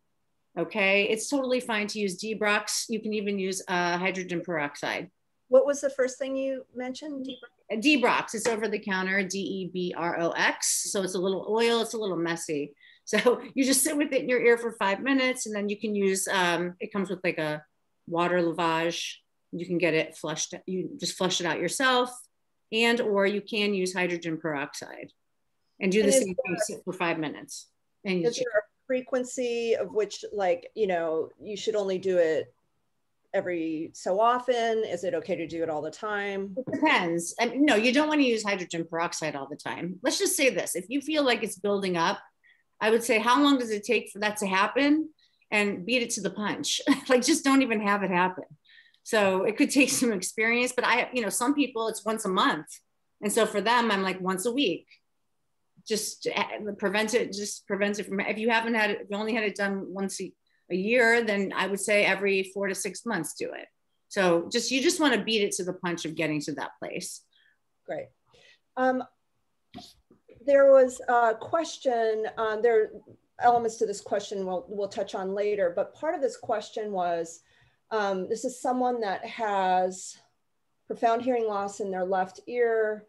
okay, it's totally fine to use Debrox. You can even use hydrogen peroxide. What was the first thing you mentioned? Debrox, it's over the counter, Debrox. So it's a little oil, it's a little messy. So you just sit with it in your ear for 5 minutes, and then you can use, it comes with like a water lavage. You can get it flushed, you just flush it out yourself, or you can use hydrogen peroxide and do the same thing, sit for 5 minutes. And is there a frequency of which, like, you should only do it every so often? Is it okay to do it all the time? It depends. No, you don't want to use hydrogen peroxide all the time. Let's just say this. If you feel like it's building up, I would say, how long does it take for that to happen? And beat it to the punch. Like, just don't even have it happen. So it could take some experience, but some people it's once a month. And so for them, I'm like once a week. Just prevent it from, if you only had it done once a year, then I would say every 4 to 6 months do it. So you just want to beat it to the punch of getting to that place. Great. There was a question, there are elements to this question we'll touch on later, but part of this question was, this is someone that has profound hearing loss in their left ear,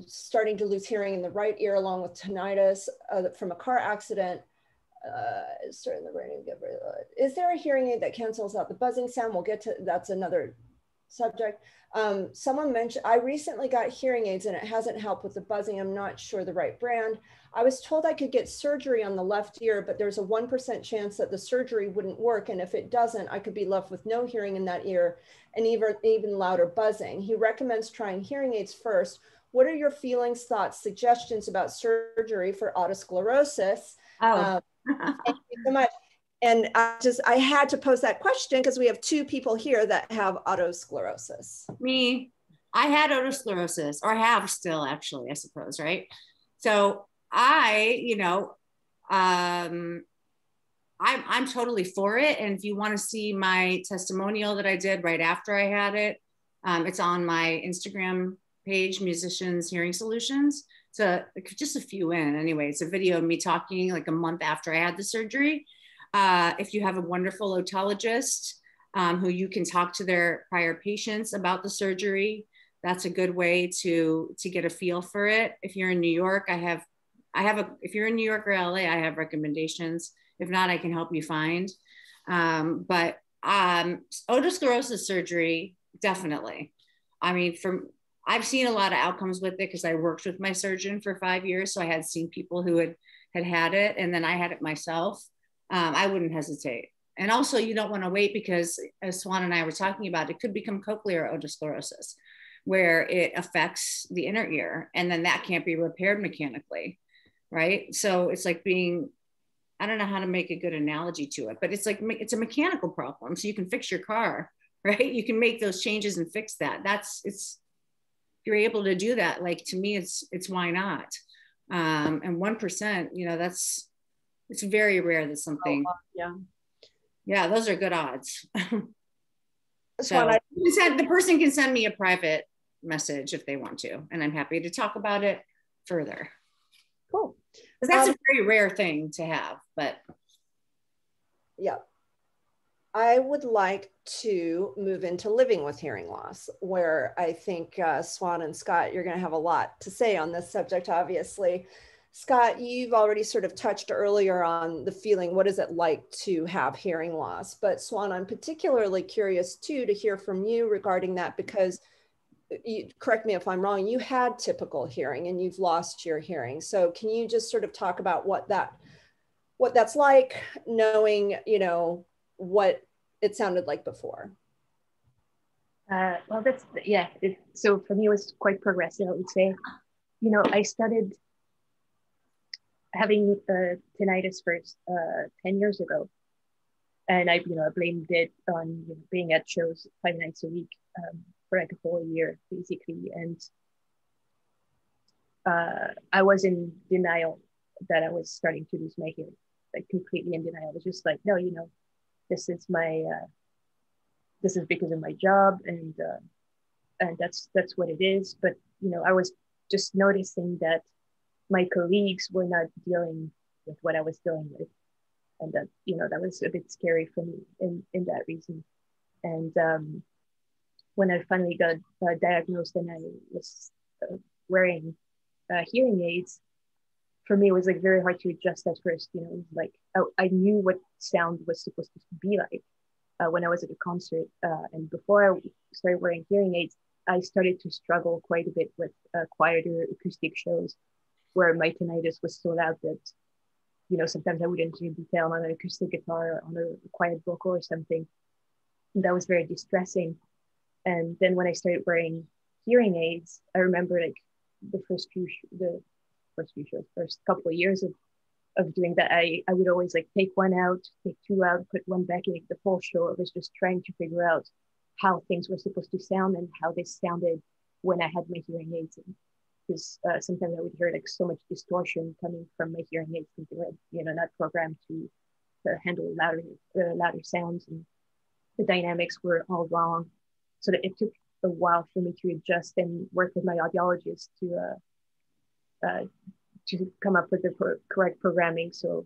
starting to lose hearing in the right ear along with tinnitus from a car accident. Is there a hearing aid that cancels out the buzzing sound? We'll get to, that's another subject. Someone mentioned, I recently got hearing aids and it hasn't helped with the buzzing. I'm not sure the right brand. I was told I could get surgery on the left ear, but there's a 1% chance that the surgery wouldn't work. And if it doesn't, I could be left with no hearing in that ear and even louder buzzing. He recommends trying hearing aids first. What are your feelings, thoughts, suggestions about surgery for otosclerosis? Thank you so much. And I had to pose that question because we have 2 people here that have otosclerosis. Me, I had otosclerosis, or have still actually, I suppose, right? So I'm totally for it. And if you want to see my testimonial that I did right after I had it, it's on my Instagram page, Musicians Hearing Solutions. So just a few in anyway. It's a video of me talking like a month after I had the surgery. If you have a wonderful otologist who you can talk to their prior patients about the surgery, that's a good way to get a feel for it. If you're in New York, if you're in New York or LA, I have recommendations. If not, I can help you find. But otosclerosis surgery, definitely. I mean, I've seen a lot of outcomes with it because I worked with my surgeon for 5 years. So I had seen people who had it, and then I had it myself. I wouldn't hesitate. And also you don't want to wait because, as Swan and I were talking about, it could become cochlear otosclerosis, where it affects the inner ear, and then that can't be repaired mechanically, right? So it's like I don't know how to make a good analogy to it, but it's like, it's a mechanical problem. So you can fix your car, right? You can make those changes and fix that. If you're able to do that, like, to me, it's why not? And 1%, it's very rare that something. Yeah, those are good odds. So the person can send me a private message if they want to, and I'm happy to talk about it further. Cool. Because that's a very rare thing to have, but. Yeah. I would like to move into living with hearing loss, where I think Swan and Scott, you're going to have a lot to say on this subject, obviously. Scott, you've already sort of touched earlier on the feeling, what is it like to have hearing loss? But Swan, I'm particularly curious too to hear from you regarding that, because you, correct me if I'm wrong, you had typical hearing and you've lost your hearing. So can you just sort of talk about what that's like, knowing, you know, what it sounded like before? Well, that's, yeah. So for me, it was quite progressive, I would say. You know, I started having tinnitus first 10 years ago. And I blamed it on being at shows 5 nights a week for like a whole year, basically. And I was in denial that I was starting to lose my hearing, like completely in denial. I was just like, no, this is this is because of my job, and that's what it is. But I was just noticing that my colleagues were not dealing with what I was dealing with, and that that was a bit scary for me in that reason. And when I finally got diagnosed and I was wearing hearing aids, for me it was like very hard to adjust at first. Like I knew what sound was supposed to be like when I was at a concert, and before I started wearing hearing aids, I started to struggle quite a bit with quieter acoustic shows where my tinnitus was so loud that sometimes I wouldn't hear detail on an acoustic guitar or on a quiet vocal or something. And that was very distressing. And then when I started wearing hearing aids, I remember like the first couple of years of doing that, I would always like take one out, take two out, put one back in. The whole show I was just trying to figure out how things were supposed to sound and how they sounded when I had my hearing aids in. Because sometimes I would hear like so much distortion coming from my hearing aids because they were not programmed to handle louder sounds, and the dynamics were all wrong. So that it took a while for me to adjust and work with my audiologist to come up with the correct programming. So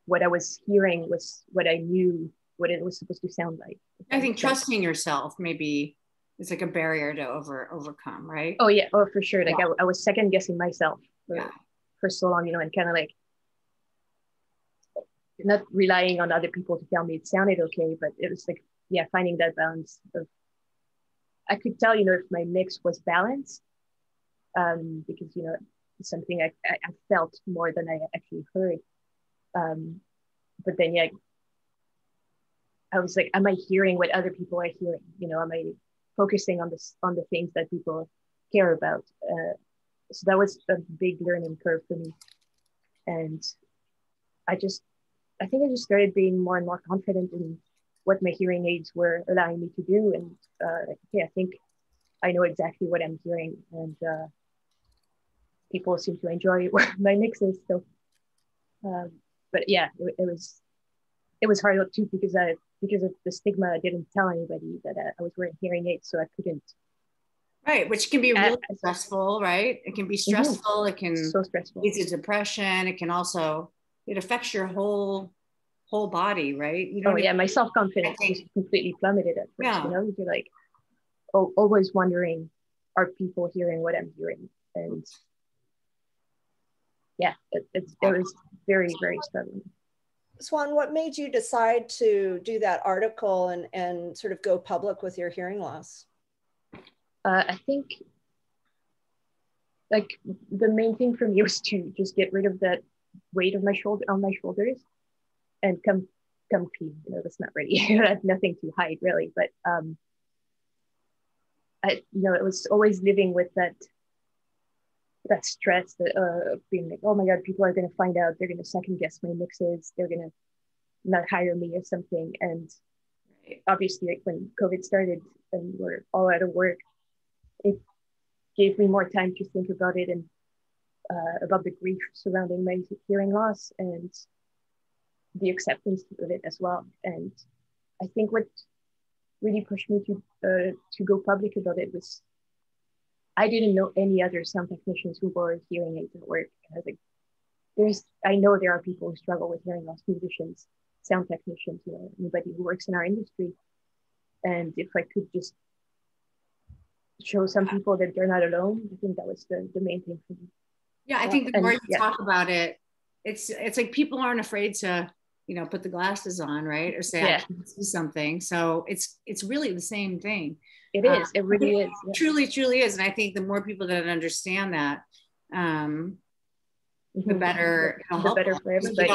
what I was hearing was what I knew what it was supposed to sound like. I think trusting yourself maybe is like a barrier to overcome, right? Oh yeah, oh for sure. Like I was second guessing myself for so long, and kind of like not relying on other people to tell me it sounded okay, but it was like finding that balance of, I could tell if my mix was balanced, because it's something I felt more than I actually heard, but then I was like, am I hearing what other people are hearing? Am I focusing on the things that people care about? So that was a big learning curve for me, and I think I just started being more and more confident in what my hearing aids were allowing me to do, and I think I know exactly what I'm hearing, and people seem to enjoy my mixes. So, but yeah, it was hard too because of the stigma. I didn't tell anybody that I was wearing hearing aids, so I couldn't. Right, which can be really stressful, right? It can be stressful. Mm-hmm. It can so stressful. Lead to depression. It can also, it affects your whole body, right? My self-confidence just completely plummeted at first. You're like, always wondering, are people hearing what I'm hearing? And it was very, very struggling. Swan, what made you decide to do that article and sort of go public with your hearing loss? I think like the main thing for me was to just get rid of that weight of my shoulders and come clean. That's not really, I had nothing to hide really, but it was always living with that stress of being like, oh my God, people are going to find out, they're going to second guess my mixes, they're going to not hire me or something. And obviously like when COVID started and we're all out of work, it gave me more time to think about it and about the grief surrounding my hearing loss and the acceptance of it as well. And I think what really pushed me to go public about it was I didn't know any other sound technicians who wore hearing aids at work. And I was like, I know there are people who struggle with hearing loss, musicians, sound technicians, anybody who works in our industry. And if I could just show some people that they're not alone, I think that was the main thing for me. Yeah, I think the more you talk about it, it's like people aren't afraid to, you know, put the glasses on, right? Or say, I can't see something. So it's really the same thing. It is. It really is. Yeah. Truly is. And I think the more people that understand that, the better, the better for everybody.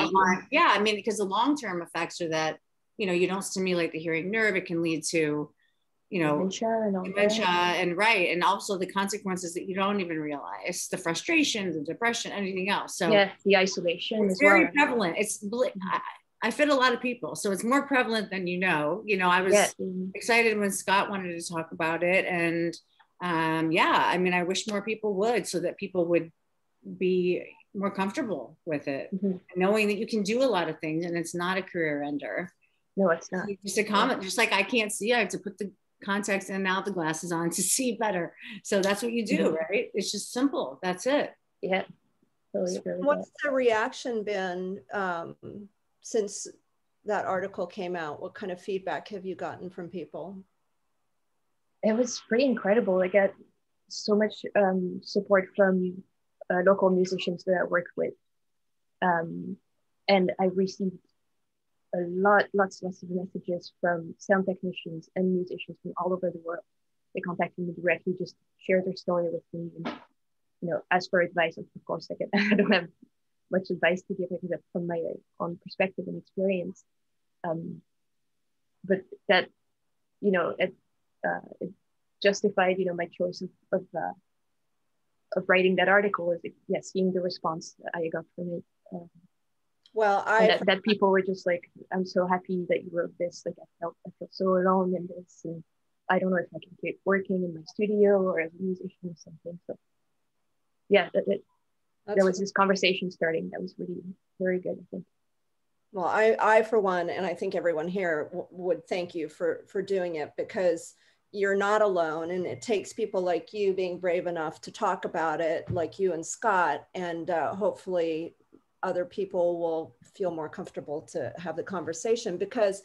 I mean, because the long-term effects are that, you know, you don't stimulate the hearing nerve. It can lead to, you know, dementia and right. And also the consequences that you don't even realize, the frustration, the depression, anything else. So yeah, the isolation is very prevalent. It's, I fit a lot of people. So it's more prevalent than you know. You know, I was excited when Scott wanted to talk about it. And I mean, I wish more people would, so that people would be more comfortable with it, knowing that you can do a lot of things and it's not a career ender. No, it's not. Just a comment, just like I can't see, I have to put the contacts in and out the glasses on to see better. So that's what you do, right? It's just simple. That's it. Yeah. Totally. What's the reaction been since that article came out? What kind of feedback have you gotten from people? It was pretty incredible. I got so much support from local musicians that I work with. And I received lots of messages from sound technicians and musicians from all over the world. They contacted me directly, just share their story with me, and, you know, ask for advice. And of course, I don't have much advice to give from my own perspective and experience. But that, you know, it justified, you know, my choice of writing that article. Is seeing the response that I got from it. Well, that people were just like, I'm so happy that you wrote this. Like, I feel so alone in this, and I don't know if I can keep working in my studio or as a musician or something. So yeah, there was this conversation starting that was really very good, I think. Well, I for one, and I think everyone here would thank you for doing it, because you're not alone, and it takes people like you being brave enough to talk about it, like you and Scott, and hopefully other people will feel more comfortable to have the conversation, because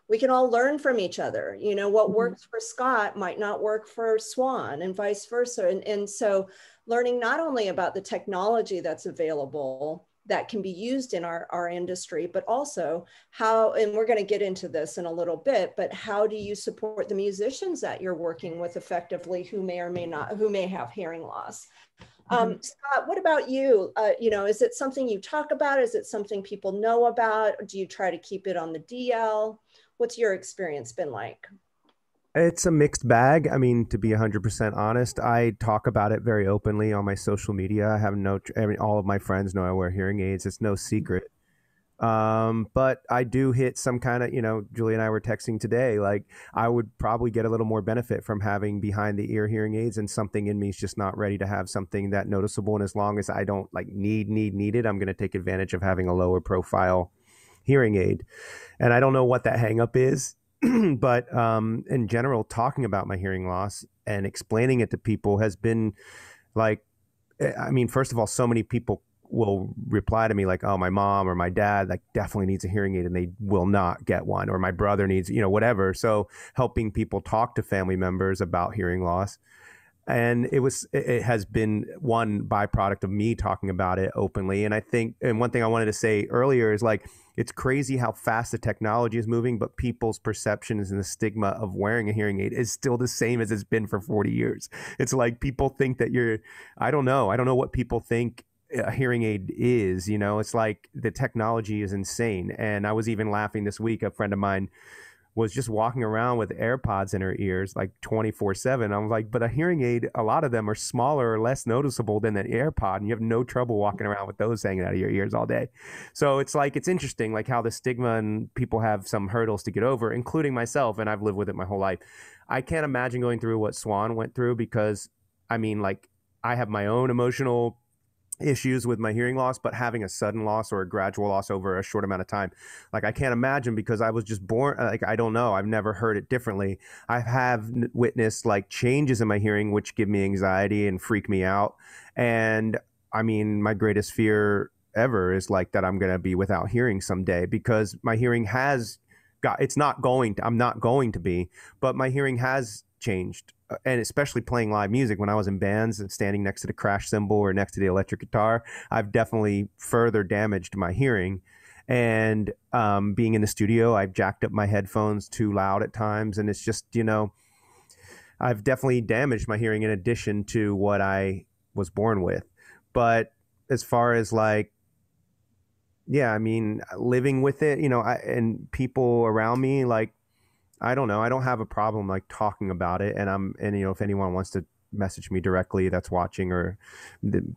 we can all learn from each other. You know, what works for Scott might not work for Swan, and vice versa. And so learning not only about the technology that's available that can be used in our industry, but also how, and we're going to get into this in a little bit, but how do you support the musicians that you're working with effectively who may or may not, who may have hearing loss? Scott, what about you? You know, is it something you talk about? Is it something people know about? Or do you try to keep it on the DL? What's your experience been like? It's a mixed bag. I mean, to be 100% honest, I talk about it very openly on my social media. I have all of my friends know I wear hearing aids. It's no secret. But I do hit some kind of, you know, Julie and I were texting today, like I would probably get a little more benefit from having behind the ear hearing aids, and something in me is just not ready to have something that noticeable. And as long as I don't like need it, I'm going to take advantage of having a lower profile hearing aid. And I don't know what that hang up is, but in general, talking about my hearing loss and explaining it to people has been like, I mean, first of all, so many people will reply to me like, oh, my mom or my dad like definitely needs a hearing aid and they will not get one, or my brother needs, you know, whatever. So helping people talk to family members about hearing loss. And it has been one byproduct of me talking about it openly. And I think, and one thing I wanted to say earlier is like, it's crazy how fast the technology is moving, but people's perceptions and the stigma of wearing a hearing aid is still the same as it's been for 40 years. It's like people think that I don't know what people think a hearing aid is, you know. It's like the technology is insane. And I was even laughing this week. A friend of mine was just walking around with AirPods in her ears like 24/7. I was like, but a hearing aid, a lot of them are smaller or less noticeable than an AirPod, and you have no trouble walking around with those hanging out of your ears all day. So it's like, it's interesting like how the stigma, and people have some hurdles to get over, including myself, and I've lived with it my whole life. I can't imagine going through what Swan went through, because I mean, like, I have my own emotional issues with my hearing loss, but having a sudden loss or a gradual loss over a short amount of time, like I can't imagine, because I was just born, like, I don't know, I've never heard it differently. I have witnessed like changes in my hearing which give me anxiety and freak me out. And I mean, my greatest fear ever is like that I'm going to be without hearing someday, because my hearing has I'm not going to be, but my hearing has changed. And especially playing live music when I was in bands and standing next to the crash cymbal or next to the electric guitar, I've definitely further damaged my hearing. And being in the studio, I've jacked up my headphones too loud at times. And it's just, you know, I've definitely damaged my hearing in addition to what I was born with. But as far as like, yeah, I mean, living with it, you know, and people around me, like, I don't know. I don't have a problem like talking about it. And you know, if anyone wants to message me directly that's watching, or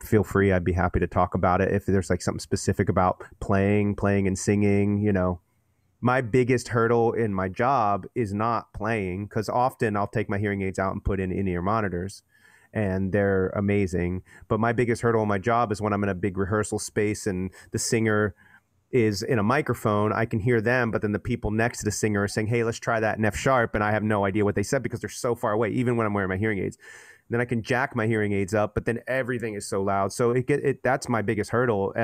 feel free, I'd be happy to talk about it. If there's like something specific about playing and singing, you know, my biggest hurdle in my job is not playing, because often I'll take my hearing aids out and put in in-ear monitors and they're amazing. But my biggest hurdle in my job is when I'm in a big rehearsal space and the singer is in a microphone, I can hear them, but then the people next to the singer are saying, hey, let's try that in F sharp. And I have no idea what they said because they're so far away, even when I'm wearing my hearing aids. Then I can jack my hearing aids up, but then everything is so loud. So that's my biggest hurdle,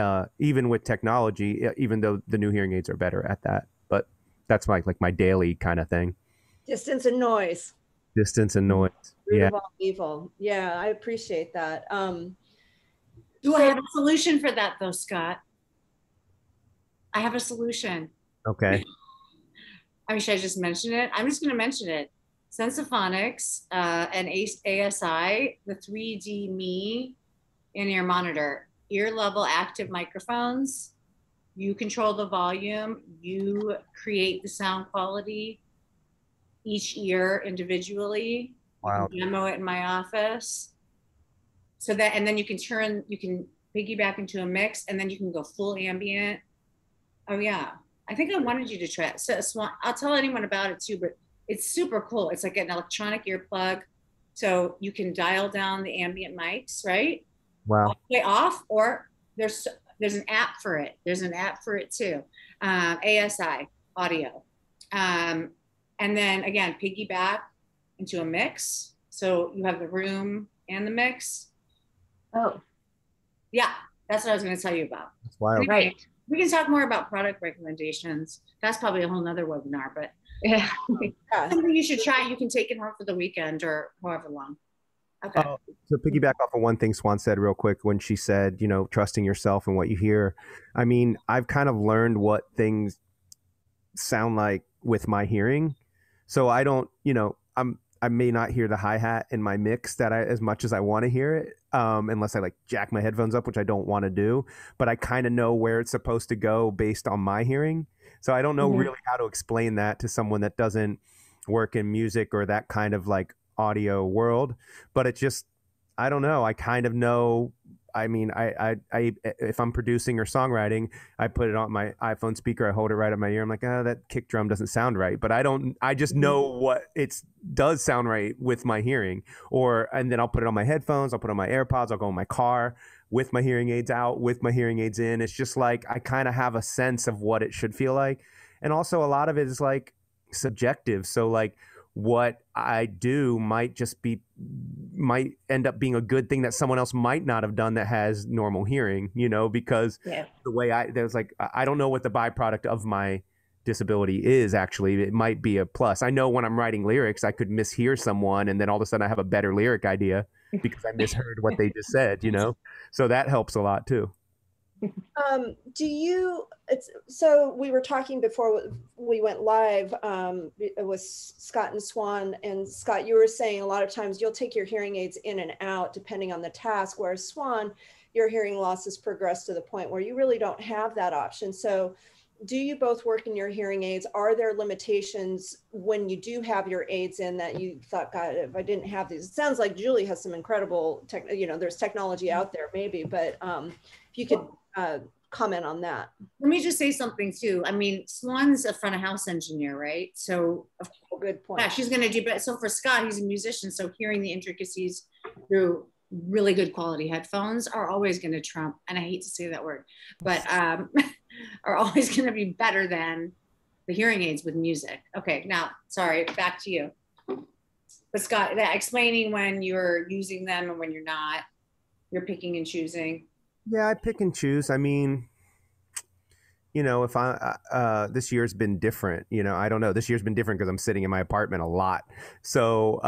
even with technology, even though the new hearing aids are better at that. But that's like my daily kind of thing. Distance and noise. Distance and noise. Root of all evil. Yeah, I appreciate that. Do I have a solution for that though, Scott? I have a solution. Okay. I mean, should I just mention it? I'm just going to mention it. Sensophonics and ASI, the 3D Me in-ear monitor, ear level active microphones. You control the volume. You create the sound quality, each ear individually. Wow. You can demo it in my office. So that, and then you can piggyback into a mix, and then you can go full ambient. Oh yeah, I think I wanted you to try it. So Swan, I'll tell anyone about it too, but it's super cool. It's like an electronic earplug, so you can dial down the ambient mics, right? Wow. All the way off, or there's an app for it. There's an app for it too. ASI audio, and then again piggyback into a mix, so you have the room and the mix. Oh, yeah, that's what I was going to tell you about. That's wild. Right. We can talk more about product recommendations. That's probably a whole nother webinar, but yeah. something you should try. You can take it home for the weekend or however long. Okay. So piggyback off of one thing Swan said real quick when she said, you know, trusting yourself and what you hear. I mean, I've kind of learned what things sound like with my hearing. So I don't, you know, I may not hear the hi-hat in my mix as much as I want to hear it, unless I like jack my headphones up, which I don't want to do, but I kind of know where it's supposed to go based on my hearing. So I don't know really how to explain that to someone that doesn't work in music or that kind of like audio world, but it's just, I don't know. I kind of know. I mean, I if I'm producing or songwriting, I put it on my iPhone speaker. I hold it right at my ear. I'm like, that kick drum doesn't sound right, but I just know what it does sound right with my hearing. And then I'll put it on my headphones. I'll put it on my AirPods. I'll go in my car with my hearing aids out, with my hearing aids in. It's just like, I kind of have a sense of what it should feel like. And also a lot of it is like subjective. So like, what I do might end up being a good thing that someone else might not have done that has normal hearing, you know, because the way I don't know what the byproduct of my disability is actually. It might be a plus. I know when I'm writing lyrics, I could mishear someone and then all of a sudden I have a better lyric idea because I misheard what they just said, you know, so that helps a lot too. So we were talking before we went live with Scott and Swan, and Scott, you were saying a lot of times you'll take your hearing aids in and out depending on the task, whereas Swan, your hearing loss has progressed to the point where you really don't have that option. So do you both work in your hearing aids? Are there limitations when you do have your aids in that you thought, God, if I didn't have these? It sounds like Julie has some incredible there's technology out there maybe, but if you could comment on that. Let me just say something too. I mean, Swan's a front of house engineer, right? So good point. Yeah, she's going to do, but so for Scott, he's a musician. So hearing the intricacies through really good quality headphones are always going to trump, and I hate to say that word, but are always going to be better than the hearing aids with music. Okay, now, sorry, back to you. But Scott, explaining when you're using them and when you're not, you're picking and choosing. Yeah, I pick and choose. I mean, you know, if this year's been different, you know, I don't know. This year's been different because I'm sitting in my apartment a lot. So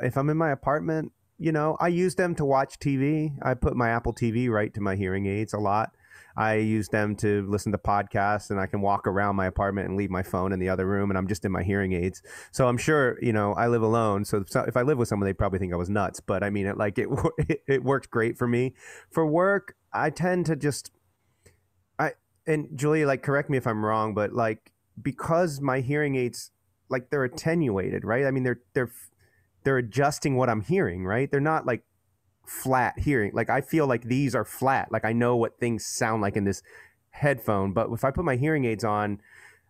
if I'm in my apartment, you know, I use them to watch TV. I put my Apple TV right to my hearing aids a lot. I use them to listen to podcasts, and I can walk around my apartment and leave my phone in the other room, and I'm just in my hearing aids. So I'm sure, you know, I live alone. So if I live with someone, they probably think I was nuts. But I mean, it worked great for me. For work, I tend to just and Julia, like, correct me if I'm wrong, but like, because my hearing aids, like, they're attenuated, right? I mean, they're adjusting what I'm hearing, right? They're not like flat hearing. Like, I feel like these are flat. Like, I know what things sound like in this headphone, but if I put my hearing aids on,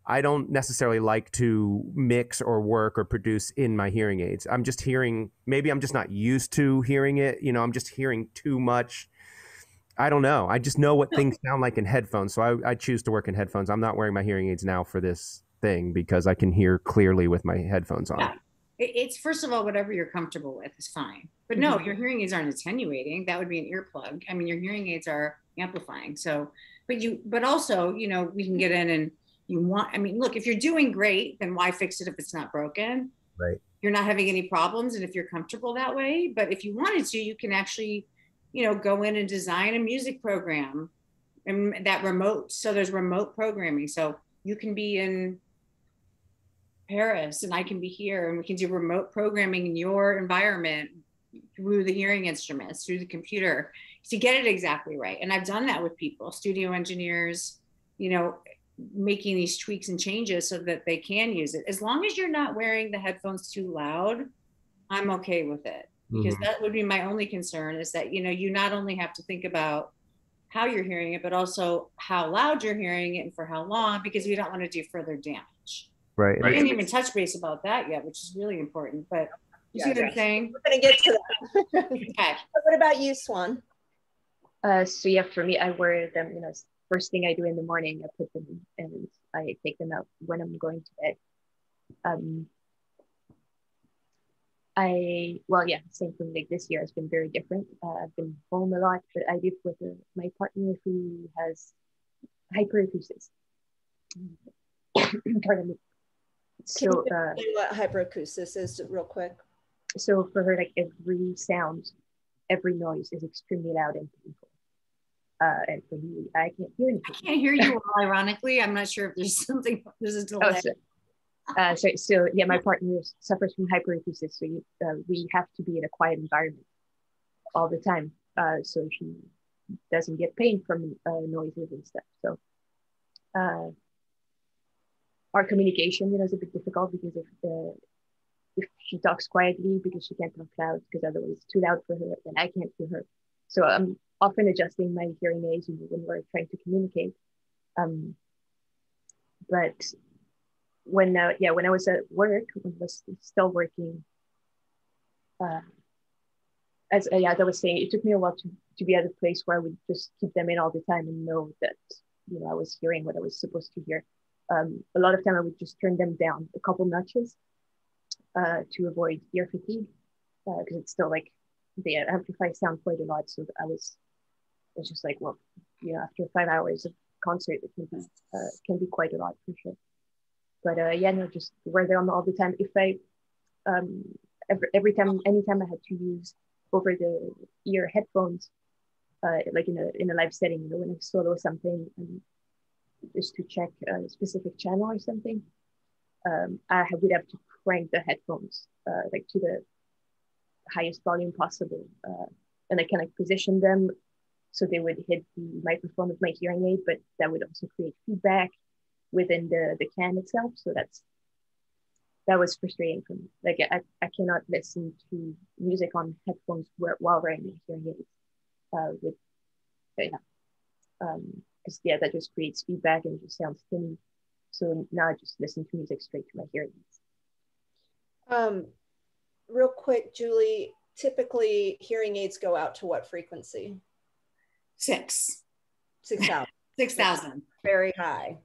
I don't necessarily like to mix or work or produce in my hearing aids. I'm just hearing, maybe I'm just not used to hearing it. You know, I'm just hearing too much. I don't know. I just know what things sound like in headphones. So I choose to work in headphones. I'm not wearing my hearing aids now for this thing because I can hear clearly with my headphones on. Yeah. It's, first of all, whatever you're comfortable with is fine. But no, your hearing aids aren't attenuating. That would be an earplug. I mean, your hearing aids are amplifying. So, but also, you know, we can get in and I mean, look, if you're doing great, then why fix it if it's not broken? Right. You're not having any problems. And if you're comfortable that way, but if you wanted to, you can actually, you know, go in and design a music program and that remote. So there's remote programming. So you can be in Paris and I can be here, and we can do remote programming in your environment through the hearing instruments, through the computer, to get it exactly right. And I've done that with people, studio engineers, you know, making these tweaks and changes so that they can use it. As long as you're not wearing the headphones too loud, I'm okay with it. Because that would be my only concern, is that, you know, you not only have to think about how you're hearing it, but also how loud you're hearing it and for how long, because we don't want to do further damage. Right. We didn't even touch base about that yet, which is really important. But you see what I'm saying? We're going to get to that. Okay. What about you, Swan? So yeah, for me, I wear them, you know, first thing I do in the morning, I put them in and I take them out when I'm going to bed. Well, yeah, same thing. Like, this year has been very different. I've been home a lot, but I live with my partner who has hyperacusis. Pardon me. Can you explain what hyperacusis is real quick? So for her, like, every sound, every noise is extremely loud and painful. And for me, I can't hear anything. I can't hear you all, ironically. I'm not sure if there's a delay. So yeah, my partner suffers from hyperacusis, so we have to be in a quiet environment all the time, so she doesn't get pain from noises and stuff. So our communication, you know, is a bit difficult, because if she talks quietly because she can't talk loud, because otherwise it's too loud for her, then I can't hear her. So I'm often adjusting my hearing aids, you know, when we're trying to communicate. But when I was at work, when I was still working, as I was saying, it took me a while to be at a place where I would just keep them in all the time and know that, you know, I was hearing what I was supposed to hear. A lot of time I would just turn them down a couple notches to avoid ear fatigue, because it's still like they amplify sound quite a lot. So it's just like, well, you know, after 5 hours of concert, it can be quite a lot for sure. But yeah, no, just wear them all the time. If I anytime I had to use over the ear headphones, like in a live setting, you know, when I solo something, just to check a specific channel or something, I would have to crank the headphones like to the highest volume possible, and I kind of position them so they would hit the microphone of my hearing aid, but that would also create feedback within the can itself. So that was frustrating for me. Like, I cannot listen to music on headphones while wearing my hearing aids. Because that just creates feedback and it just sounds tinny. So now I just listen to music straight to my hearing aids. Real quick, Julie, typically hearing aids go out to what frequency? 6,000. 6,000. Very high.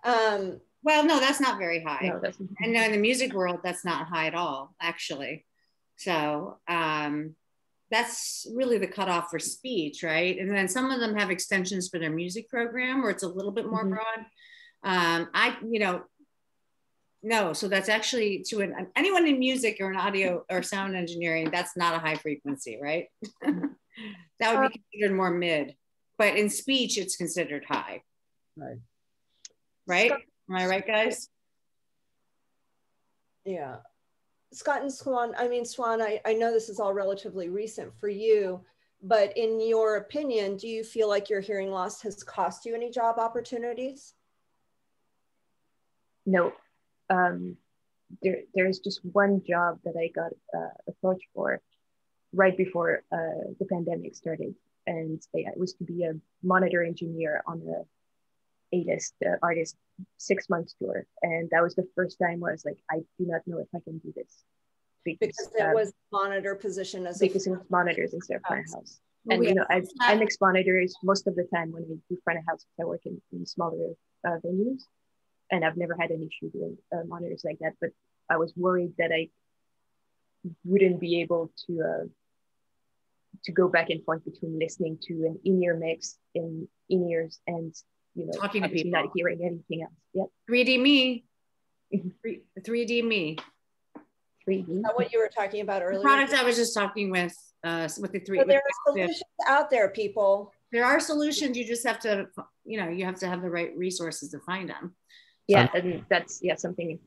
Well, no, that's not very high. No, that's not. And in the music world, that's not high at all, actually. So, that's really the cutoff for speech, right? And then some of them have extensions for their music program where it's a little bit more broad. No, so that's actually anyone in music or an audio or sound engineering, that's not a high frequency, right? That would be considered more mid, but in speech, it's considered high. Right? Am I right, guys? Yeah. Scott and Swan, Swan, I know this is all relatively recent for you, but in your opinion, do you feel like your hearing loss has cost you any job opportunities? No. There's just one job that I got approached for right before the pandemic started, and it was to be a monitor engineer on the A-list artist 6 months tour, and that was the first time where I was like, I do not know if I can do this because it was monitor position as because it was monitors instead of front of house. And you know, I mix monitors most of the time when I do front of house. I work in smaller venues. And I've never had an issue doing monitors like that, but I was worried that I wouldn't be able to go back and forth between listening to an in-ear mix in in-ears and, you know, talking to people, not hearing anything else. Yep. 3D me. 3D me. 3D. Is that what you were talking about earlier? The product I was just talking with the 3D. So there are solutions out there, people. There are solutions. You just have to, you know, you have to have the right resources to find them. Yeah, and that's something,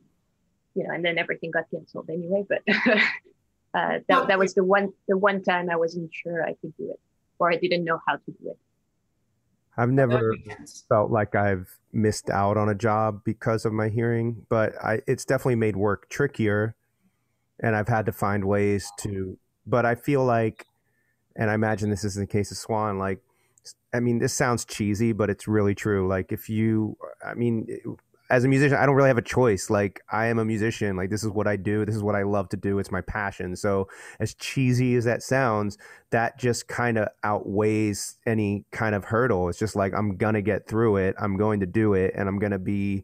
you know, and then everything got canceled anyway. But that was the one time I wasn't sure I could do it, or I didn't know how to do it. I've never felt like I've missed out on a job because of my hearing, but it's definitely made work trickier, and I've had to find ways to. But I feel like, and I imagine this is the case of Swan, like, I mean, this sounds cheesy, but it's really true. Like, as a musician, I don't really have a choice. Like, I am a musician. Like, this is what I do. This is what I love to do. It's my passion. So as cheesy as that sounds, that just kind of outweighs any kind of hurdle. It's just like, I'm going to get through it. I'm going to do it. And I'm going to be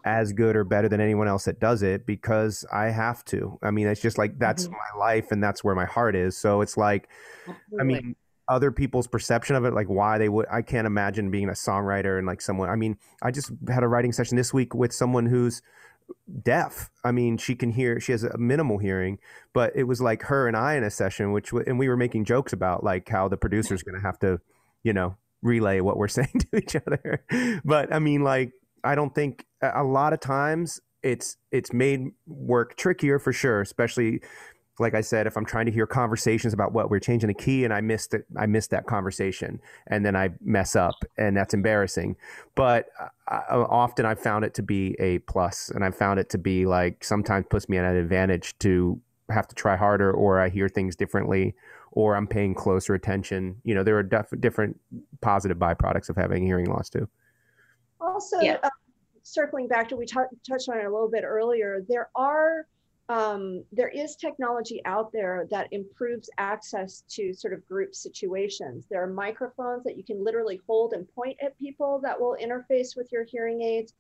as good or better than anyone else that does it because I have to. I mean, it's just like, that's my life and that's where my heart is. So it's like, I mean, other people's perception of it, like why they would, I can't imagine being a songwriter and like someone, I mean, I just had a writing session this week with someone who's deaf. I mean, she can hear, she has a minimal hearing, but it was like her and I in a session, and we were making jokes about like how the producer's going to have to, you know, relay what we're saying to each other. But I mean, like, I don't think a lot of times it's made work trickier for sure, especially like I said, if I'm trying to hear conversations about what we're changing the key and I missed that conversation and then I mess up and that's embarrassing. But often I've found it to be a plus, and I've found it to be like sometimes puts me at an advantage to have to try harder, or I hear things differently, or I'm paying closer attention. You know, there are different positive byproducts of having hearing loss too. Also, circling back to, we touched on it a little bit earlier, there is technology out there that improves access to sort of group situations. There are microphones that you can literally hold and point at people that will interface with your hearing aids.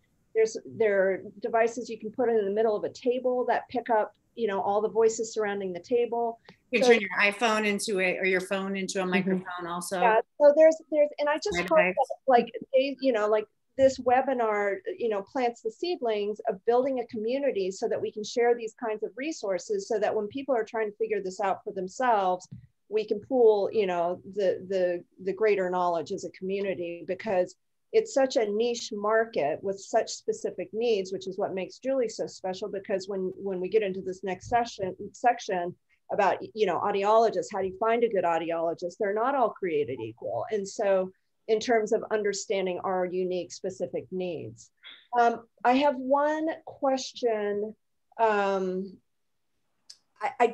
There are devices you can put in the middle of a table that pick up, you know, all the voices surrounding the table. You can turn your iPhone into or your phone into a microphone also. Yeah, so there's, and I just hope that, like, you know, like, this webinar, you know, plants the seedlings of building a community so that we can share these kinds of resources, so that when people are trying to figure this out for themselves, we can pool, you know, the greater knowledge as a community, because it's such a niche market with such specific needs, which is what makes Julie so special. Because when we get into this next section about, you know, audiologists, how do you find a good audiologist? They're not all created equal. And so in terms of understanding our unique specific needs. I have one question. I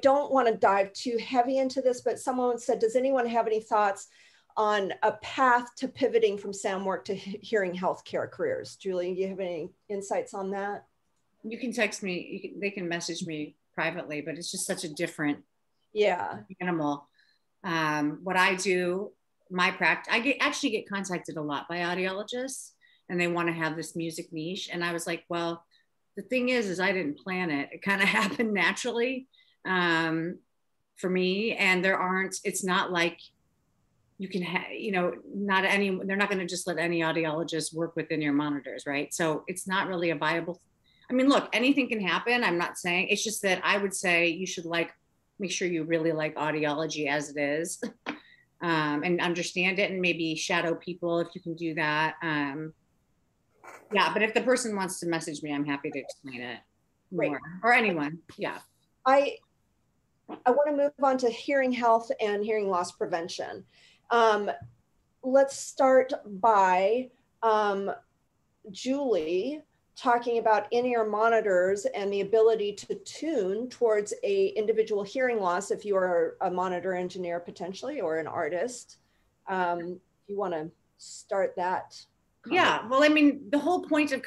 don't want to dive too heavy into this, but someone said, does anyone have any thoughts on a path to pivoting from sound work to hearing healthcare careers? Julie, do you have any insights on that? You can text me, they can message me privately, but it's just such a different animal. What I do, my practice, I actually get contacted a lot by audiologists, and they want to have this music niche. And I was like, well, the thing is I didn't plan it. It kind of happened naturally. for me. And it's not like you can they're not going to just let any audiologist work within your monitors, right? So it's not really a viable. I mean, look, anything can happen. I'm not saying, it's just that I would say you should make sure you really like audiology as it is, and understand it, and maybe shadow people if you can do that. Yeah, but if the person wants to message me, I'm happy to explain it more. Great. Or anyone, yeah. I want to move on to hearing health and hearing loss prevention. Let's start by Julie talking about in-ear monitors and the ability to tune towards a individual hearing loss if you are a monitor engineer potentially, or an artist. If you want to start that. Yeah, well, I mean, the whole point of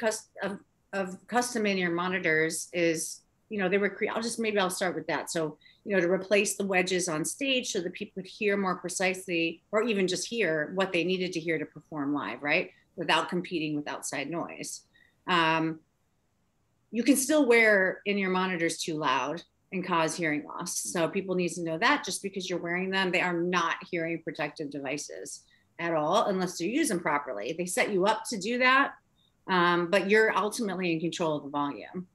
custom in-ear monitors is, they were maybe I'll start with that. So, to replace the wedges on stage so that people could hear more precisely, or even just hear what they needed to hear to perform live, right? Without competing with outside noise. You can still wear in-ear monitors too loud and cause hearing loss. So people need to know that just because you're wearing them, they are not hearing protective devices at all, unless you use them properly. They set you up to do that, but you're ultimately in control of the volume.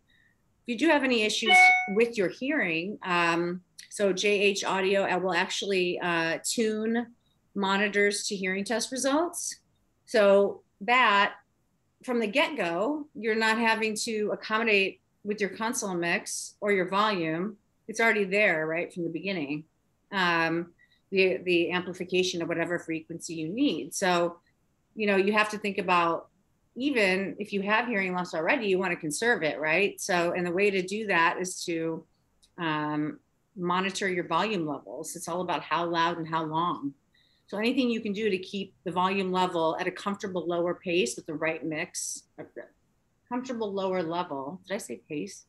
If you do have any issues with your hearing, so JH Audio will actually tune monitors to hearing test results. So that from the get-go, you're not having to accommodate with your console mix or your volume. It's already there, right, from the beginning. The amplification of whatever frequency you need. So, you have to think about, even if you have hearing loss already, you want to conserve it, right? So, and the way to do that is to monitor your volume levels. It's all about how loud and how long. So anything you can do to keep the volume level at a comfortable lower pace with the right mix, comfortable lower level, did I say pace?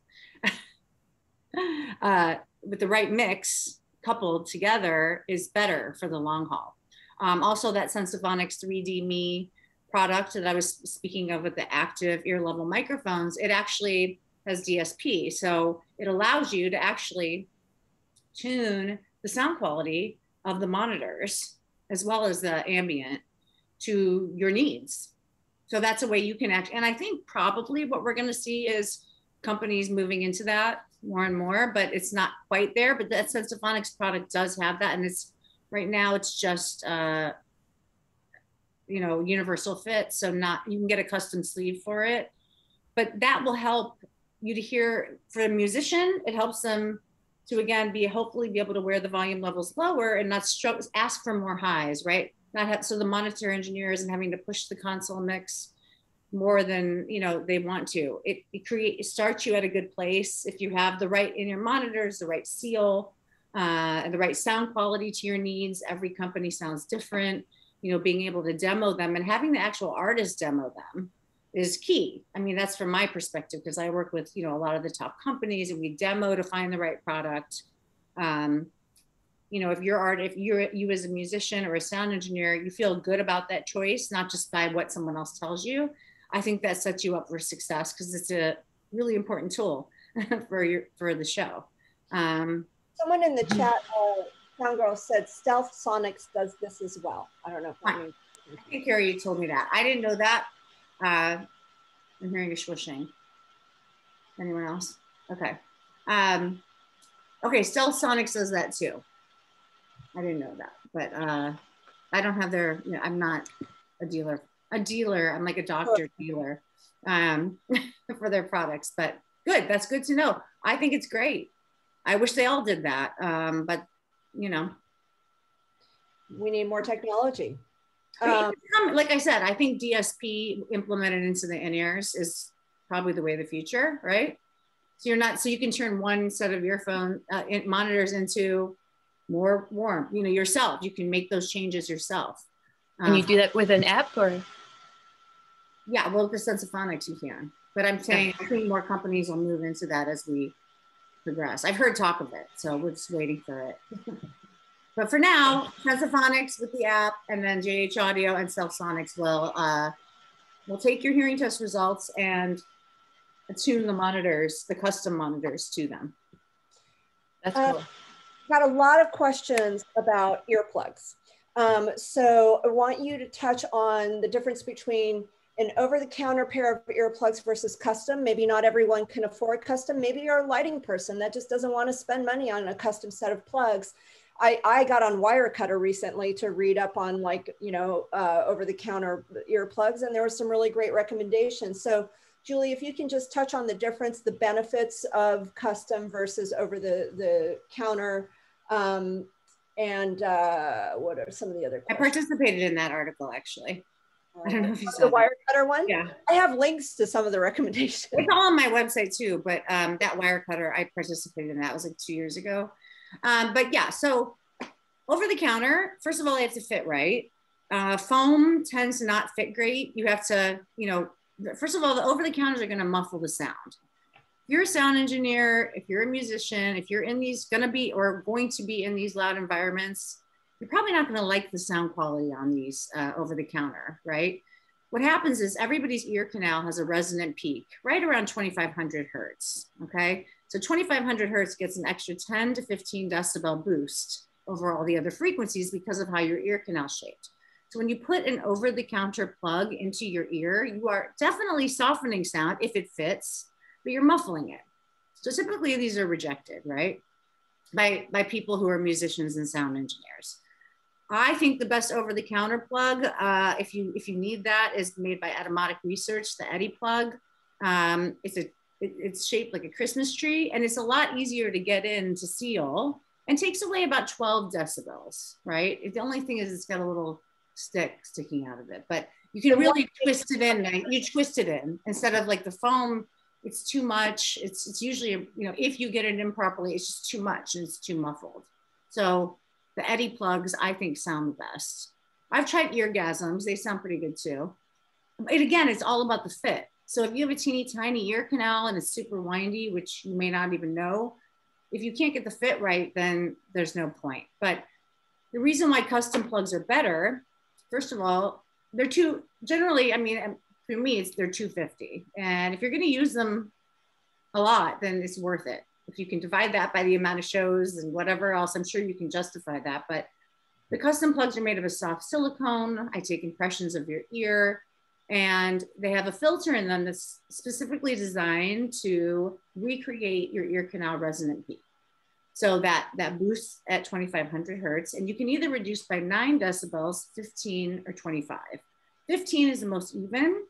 With the right mix coupled together is better for the long haul. Also, that Sensophonics 3D Me product that I was speaking of with the active ear level microphones, it actually has DSP. So it allows you to actually tune the sound quality of the monitors as well as the ambient to your needs. So that's a way you can act. And I think probably what we're going to see is companies moving into that more and more, but it's not quite there. But that Sensophonics product does have that. And it's right now it's just, universal fit. So you can get a custom sleeve for it, but that will help you to hear. For a musician, it helps them to, again, hopefully be able to wear the volume levels lower and not ask for more highs, right? So the monitor engineer isn't having to push the console mix more than they want to. It starts you at a good place if you have the right in-ear monitors, the right seal, and the right sound quality to your needs. Every company sounds different. Being able to demo them and having the actual artist demo them is key. I mean, that's from my perspective, because I work with, a lot of the top companies, and we demo to find the right product. If you as a musician or a sound engineer, you feel good about that choice, not just by what someone else tells you, I think that sets you up for success, because it's a really important tool for the show. Someone in the chat, Sound Girl, said Stealth Sonics does this as well. I don't know if that means. I think Carrie told me that. I didn't know that. I'm hearing a swishing. Anyone else? Okay. Okay, Stealth Sonics does that too. I didn't know that, but I don't have their, I'm not a dealer. I'm like a doctor dealer for their products, but good. That's good to know. I think it's great. I wish they all did that, but we need more technology. Like I said, I think DSP implemented into the in-ears is probably the way of the future, right? So you can turn one set of earphone monitors into more warm, yourself. You can make those changes yourself. And you do that with an app, or? Yeah, well, with the Sensophonics you can. But I'm saying I think more companies will move into that as we progress. I've heard talk of it, so we're just waiting for it. But for now, Sensophonics with the app, and then JH Audio and Stealthsonics will take your hearing test results and attune the monitors, the custom monitors, to them. That's cool. got a lot of questions about earplugs. So I want you to touch on the difference between an over-the-counter pair of earplugs versus custom. Maybe not everyone can afford custom. Maybe you're a lighting person that just doesn't want to spend money on a custom set of plugs. I got on Wirecutter recently to read up on, like, you know, over-the-counter earplugs, and there were some really great recommendations. So Julie, if you can just touch on the difference, the benefits of custom versus over-the-counter, and what are some of the other questions? I participated in that article, actually. I don't know if you saw the Wirecutter one. Yeah, I have links to some of the recommendations. It's all on my website too, but that Wirecutter, I participated in that. It was like 2 years ago. But yeah, so over the counter, first of all, they have to fit right. Foam tends to not fit great. You have to, you know, first of all, the over the counters are going to muffle the sound. If you're a sound engineer, if you're a musician, if you're in these going to be in these loud environments, you're probably not going to like the sound quality on these over the counter, right? What happens is everybody's ear canal has a resonant peak right around 2,500 hertz, okay? So 2,500 hertz gets an extra 10 to 15 decibel boost over all the other frequencies because of how your ear canal is shaped. So when you put an over-the-counter plug into your ear, you are definitely softening sound if it fits, but you're muffling it. So typically these are rejected, right? By people who are musicians and sound engineers. I think the best over-the-counter plug, if you need that, is made by Automatic Research, the Eddy plug. It's shaped like a Christmas tree, and it's a lot easier to get in to seal and takes away about 12 decibels, right? The only thing is it's got a little stick sticking out of it, but you can really twist it in. You twist it in instead of like the foam. It's too much. It's usually, you know, if you get it in properly, it's just too much and it's too muffled. So the Eddy plugs, I think, sound the best. I've tried Eargasms. They sound pretty good too. And again, it's all about the fit. So if you have a teeny tiny ear canal and it's super windy, which you may not even know, if you can't get the fit right, then there's no point. But the reason why custom plugs are better, first of all, they're generally, I mean, for me, they're $250. And if you're going to use them a lot, then it's worth it. If you can divide that by the amount of shows and whatever else, I'm sure you can justify that. But the custom plugs are made of a soft silicone. I take impressions of your ear, and they have a filter in them that's specifically designed to recreate your ear canal resonant peak. So that boosts at 2,500 hertz, and you can either reduce by 9 decibels, 15, or 25. 15 is the most even.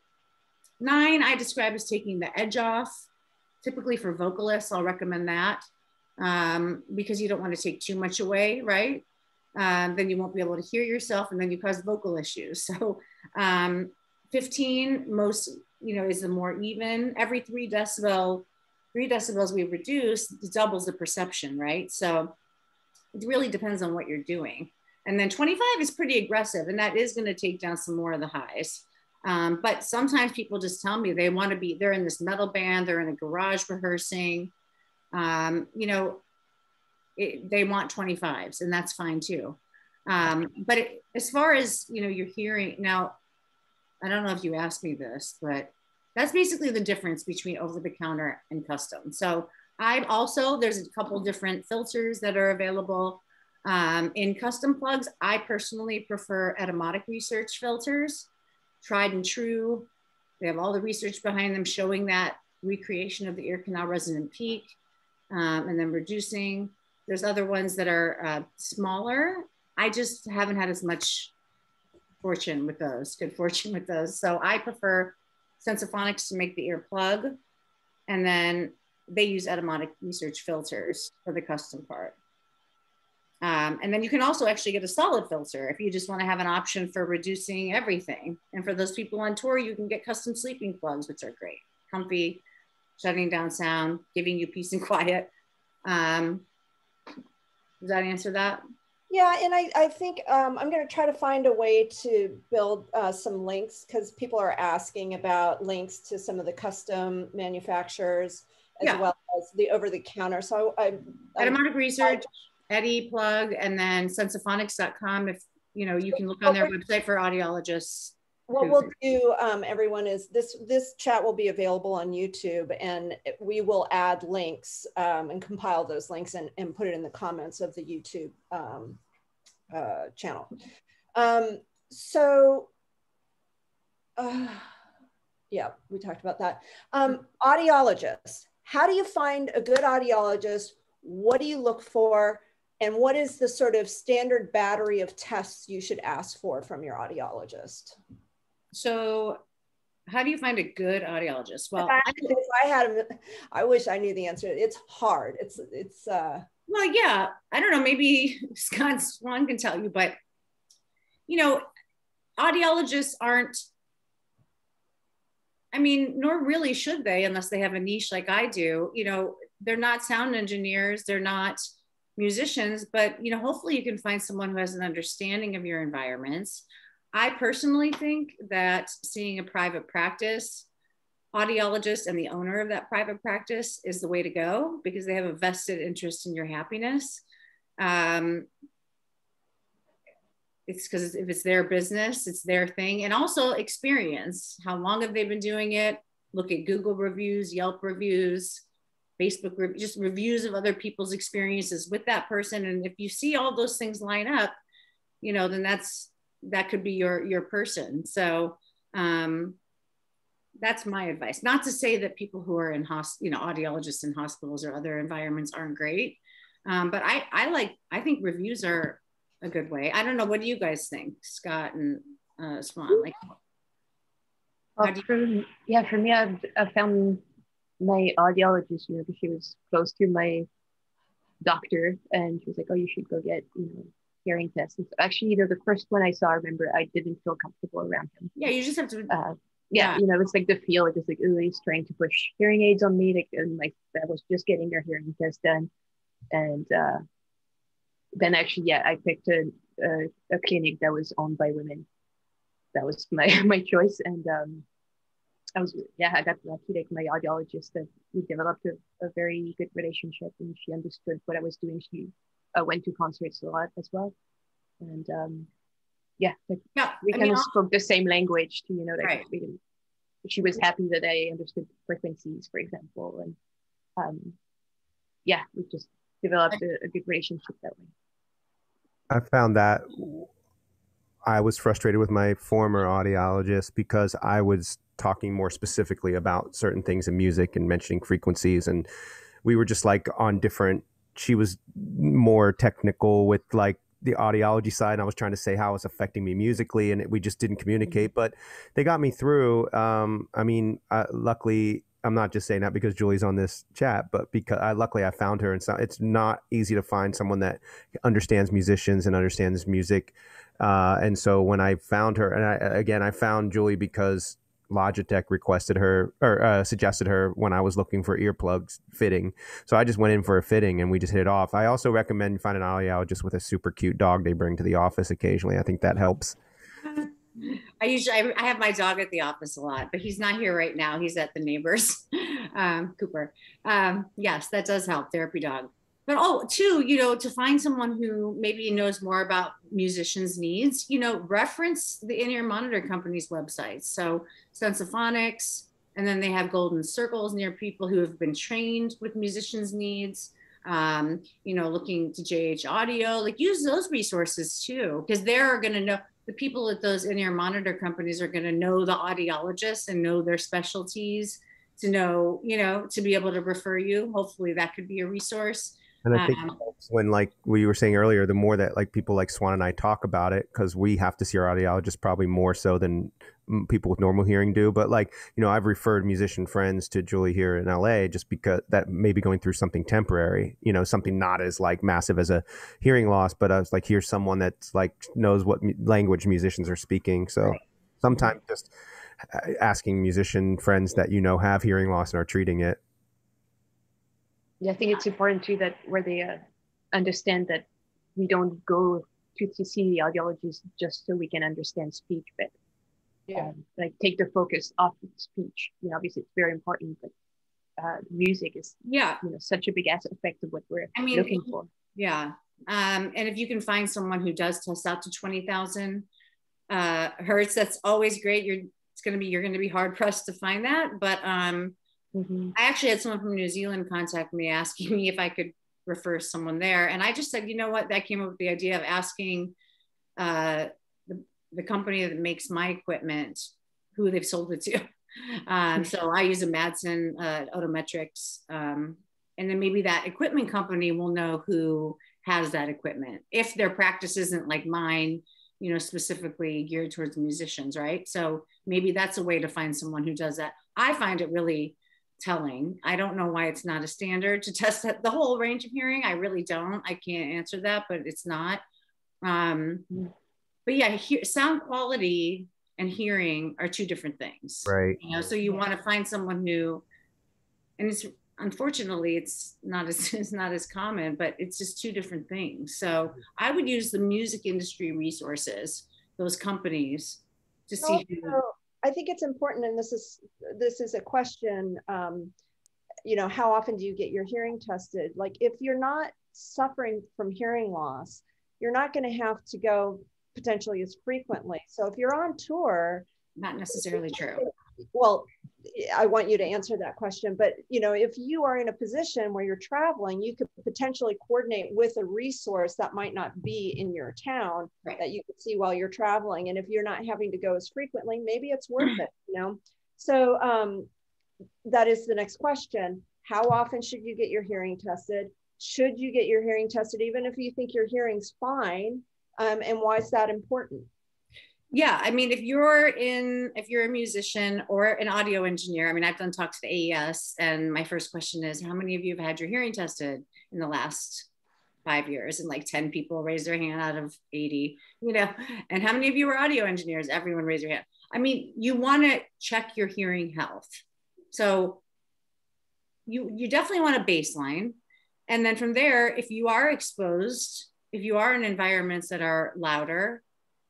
9, I describe as taking the edge off. Typically for vocalists, I'll recommend that because you don't want to take too much away, right? Then you won't be able to hear yourself, and then you cause vocal issues. So 15 is the more even. Every 3 decibels we reduce doubles the perception, right? So it really depends on what you're doing. And then 25 is pretty aggressive, and that is going to take down some more of the highs. But sometimes people just tell me they're in this metal band, they're in a garage rehearsing, they want 25s, and that's fine too. But as far as, your hearing, now, I don't know if you asked me this, but that's basically the difference between over-the-counter and custom. So there's a couple different filters that are available. In custom plugs, I personally prefer Automatic Research filters. Tried and true. They have all the research behind them showing that recreation of the ear canal resonant peak and then reducing. There's other ones that are smaller. I just haven't had as much good fortune with those. So I prefer Sensophonics to make the ear plug, and then they use Automatic Research filters for the custom part. And then you can also actually get a solid filter if you just want to have an option for reducing everything. And for those people on tour, you can get custom sleeping plugs, which are great. Comfy, shutting down sound, giving you peace and quiet. Does that answer that? Yeah, and I think I'm going to try to find a way to build some links, because people are asking about links to some of the custom manufacturers as well as the over-the-counter. So Automatic Research, Eddy plug, and then sensophonics.com. If you can look on their website for audiologists. what we'll do, everyone, is this chat will be available on YouTube, and we will add links and compile those links and put it in the comments of the YouTube channel. Yeah, we talked about that. Audiologists, how do you find a good audiologist? What do you look for? And what is the sort of standard battery of tests you should ask for from your audiologist? So how do you find a good audiologist? Well, I wish I knew the answer. It's hard. Well, yeah, I don't know, maybe Scott Swan can tell you, but audiologists aren't, nor really should they, unless they have a niche like I do. They're not sound engineers, they're not musicians, but hopefully you can find someone who has an understanding of your environments. I personally think that seeing a private practice audiologist and the owner of that private practice is the way to go, because they have a vested interest in your happiness. It's because if it's their business, it's their thing. And also experience. How long have they been doing it? Look at Google reviews, Yelp reviews, Facebook reviews, just reviews of other people's experiences with that person. And if you see all those things line up, then that could be your person. So that's my advice. Not to say that people who are in audiologists in hospitals or other environments aren't great, but I think reviews are a good way. I don't know. What do you guys think, Scott and Swan? For me, I've found my audiologist, because she was close to my doctor, and she was like, "Oh, you should go get hearing tests." And so actually, the first one I saw, I remember I didn't feel comfortable around him. Yeah, you just have to. It's like the feel, just like, oh, he's trying to push hearing aids on me, and I was just getting their hearing test done, and then actually, I picked a clinic that was owned by women. That was my choice, and I got lucky. Like, my audiologist, that we developed a very good relationship, and she understood what I was doing. She went to concerts a lot as well, and we kind of spoke the same language too. Right. She was happy that I understood frequencies, for example, and we just developed a good relationship that way. I found that I was frustrated with my former audiologist because I was talking more specifically about certain things in music and mentioning frequencies, and we were just like on different. She was more technical with like the audiology side, and I was trying to say how it was affecting me musically, and we just didn't communicate, but they got me through. Luckily, I'm not just saying that because Julie's on this chat, but because luckily I found her, and so it's not easy to find someone that understands musicians and understands music. And so when I found her, and I found Julie because Logitech requested her or suggested her when I was looking for earplugs fitting. So I just went in for a fitting and we just hit it off. I also recommend you find an audiologist with a super cute dog they bring to the office occasionally. I think that helps. I have my dog at the office a lot, but he's not here right now. He's at the neighbor's, Cooper. Yes, that does help. Therapy dog. But to find someone who maybe knows more about musicians' needs, reference the in-ear monitor company's websites. So Sensophonics, and then they have golden circles near people who have been trained with musicians' needs. Looking to JH Audio, use those resources too, because they're going to know. The people at those in-ear monitor companies are going to know the audiologists and know their specialties to know, to be able to refer you. Hopefully that could be a resource. And I think when, like we were saying earlier, the more that like people like Swan and I talk about it, because we have to see our audiologist probably more so than people with normal hearing do. But I've referred musician friends to Julie here in LA just because that may be going through something temporary, something not as like massive as a hearing loss. But I was like, here's someone that's like knows what language musicians are speaking. So sometimes just asking musician friends that have hearing loss and are treating it. Yeah, I think it's important too that where they understand that we don't go to see the audiologist just so we can understand speech better. Yeah. Take the focus off of speech. Obviously it's very important, but music is such a big aspect of what we're looking for. Yeah. And if you can find someone who does test out to 20,000, hertz. That's always great. You're going to be hard pressed to find that. But I actually had someone from New Zealand contact me asking me if I could refer someone there. And I just said, you know what, that came up with the idea of asking the company that makes my equipment who they've sold it to. So I use a Madsen Otometrics. And then maybe that equipment company will know who has that equipment. If their practice isn't like mine, you know, specifically geared towards musicians, right? So maybe that's a way to find someone who does that. I find it really telling. I don't know why it's not a standard to test the whole range of hearing. I really don't. I can't answer that, but it's not. But yeah, sound quality and hearing are two different things. Right. You know, so you want to find someone who, and it's unfortunately it's not as common, but it's just two different things. So I would use the music industry resources, those companies, to see who. I think it's important, and this is a question, you know, how often do you get your hearing tested? Like, if you're not suffering from hearing loss, you're not going to have to go potentially as frequently. So if you're on tour, not necessarily true. Well, I want you to answer that question, but you know, if you are in a position where you're traveling, you could potentially coordinate with a resource that might not be in your town, right, that you could see while you're traveling. And if you're not having to go as frequently, maybe it's worth it, you know? So that is the next question. How often should you get your hearing tested? Should you get your hearing tested even if you think your hearing's fine? And why is that important? Yeah, I mean, if you're a musician or an audio engineer, I mean, I've done talks to AES, and my first question is, how many of you have had your hearing tested in the last 5 years? And like 10 people raise their hand out of 80, you know, and how many of you are audio engineers? Everyone raise your hand. I mean, you want to check your hearing health. So you definitely want a baseline. And then from there, if you are exposed, if you are in environments that are louder,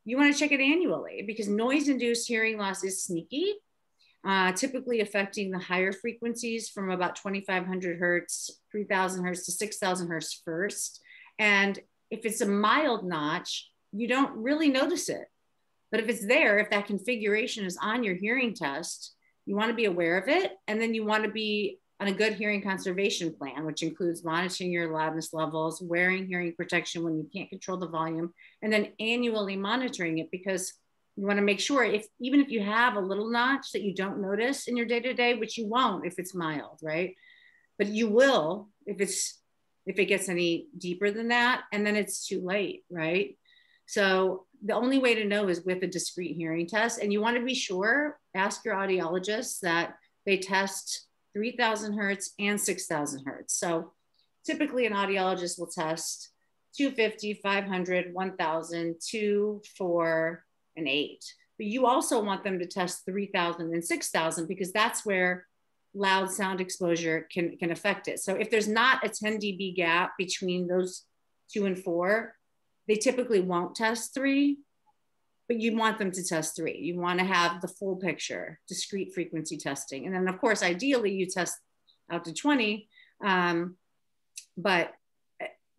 you want to check it annually, because noise-induced hearing loss is sneaky, typically affecting the higher frequencies from about 2,500 hertz, 3,000 hertz to 6,000 hertz first. And if it's a mild notch, you don't really notice it. But if it's there, if that configuration is on your hearing test, you want to be aware of it. And then you want to be on a good hearing conservation plan, which includes monitoring your loudness levels, wearing hearing protection when you can't control the volume, and then annually monitoring it, because you want to make sure even if you have a little notch that you don't notice in your day-to-day, which you won't if it's mild, right? But you will if it gets any deeper than that, and then it's too late, right? So the only way to know is with a discrete hearing test. And you want to be sure, ask your audiologist that they test 3,000 hertz and 6,000 hertz. So typically an audiologist will test 250, 500, 1,000, 2, 4, and 8. But you also want them to test 3,000 and 6,000, because that's where loud sound exposure can affect it. So if there's not a 10 dB gap between those 2 and 4, they typically won't test 3. But you want them to test 3. You want to have the full picture, discrete frequency testing. And then of course, ideally you test out to 20, but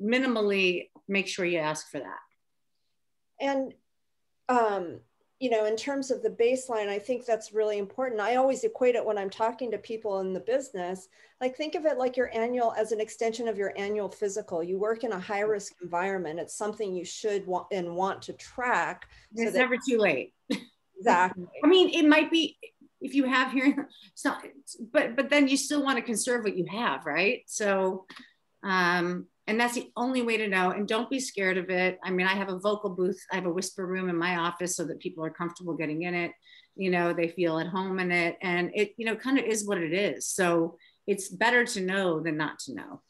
minimally make sure you ask for that. And, you know, in terms of the baseline, I think that's really important. I always equate it when I'm talking to people in the business, like think of it like your annual, as an extension of your annual physical. You work in a high risk environment. It's something you should want to track. It's never too late. Exactly. I mean, it might be if you have hearing, so, but then you still want to conserve what you have, right? So, and that's the only way to know. And don't be scared of it. I mean, I have a vocal booth. I have a whisper room in my office so that people are comfortable getting in it. You know, they feel at home in it. And it, you know, kind of is what it is. So it's better to know than not to know.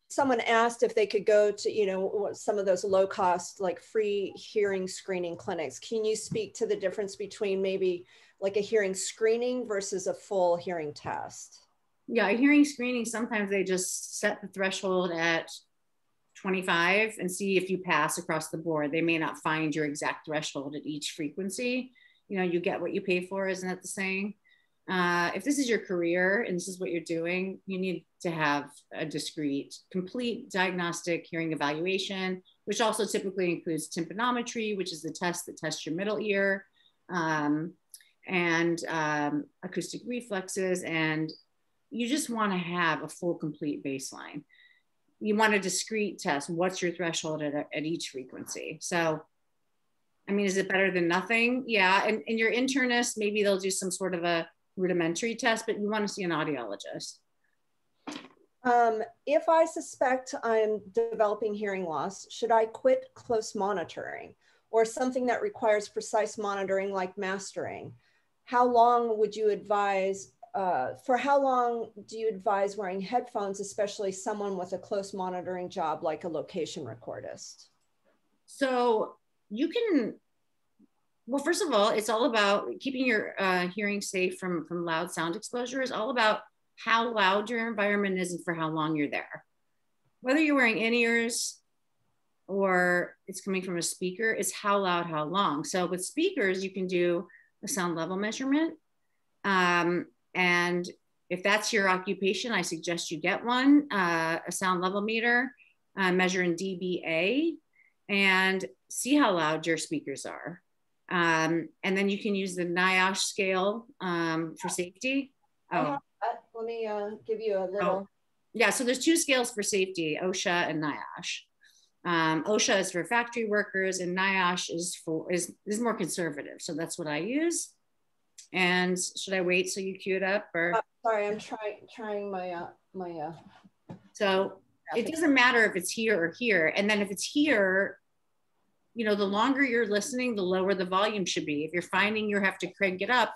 Someone asked if they could go to, you know, some of those low cost, like free hearing screening clinics. Can you speak to the difference between maybe like a hearing screening versus a full hearing test? Yeah, hearing screening, sometimes they just set the threshold at 25 and see if you pass across the board. They may not find your exact threshold at each frequency. You know, you get what you pay for, isn't that the saying? If this is your career and this is what you're doing, you need to have a discrete, complete diagnostic hearing evaluation, which also typically includes tympanometry, which is the test that tests your middle ear, and acoustic reflexes. And you just want to have a full, complete baseline. You want a discrete test. What's your threshold at each frequency? So, I mean, is it better than nothing? Yeah. And your internist, maybe they'll do some sort of a rudimentary test, but you want to see an audiologist. If I suspect I'm developing hearing loss, should I quit close monitoring or something that requires precise monitoring like mastering? How long would you advise, for how long do you advise wearing headphones, especially someone with a close monitoring job like a location recordist? So you can, well, first of all, it's all about keeping your hearing safe from loud sound exposure. Is all about how loud your environment is and for how long you're there. Whether you're wearing in-ears or it's coming from a speaker, it's how loud, how long. So with speakers, you can do a sound level measurement. And if that's your occupation, I suggest you get one, a sound level meter, measure in dBA, and see how loud your speakers are. And then you can use the Niosh scale for safety. Oh. Let me give you a little. Oh. Yeah, so there's two scales for safety, Osha and Niosh. Osha is for factory workers and Niosh is more conservative. So that's what I use. And should I wait so you cue it up or? Sorry, I'm trying my, So it doesn't matter if it's here or here. And then if it's here, you know, the longer you're listening, the lower the volume should be. If you're finding you have to crank it up,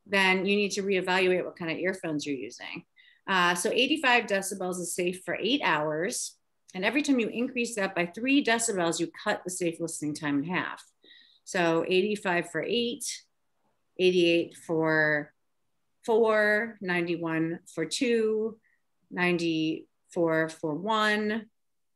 then you need to reevaluate what kind of earphones you're using. So 85 decibels is safe for 8 hours. And every time you increase that by 3 decibels, you cut the safe listening time in half. So 85 for 8, 88 for 4, 91 for 2, 94 for 1,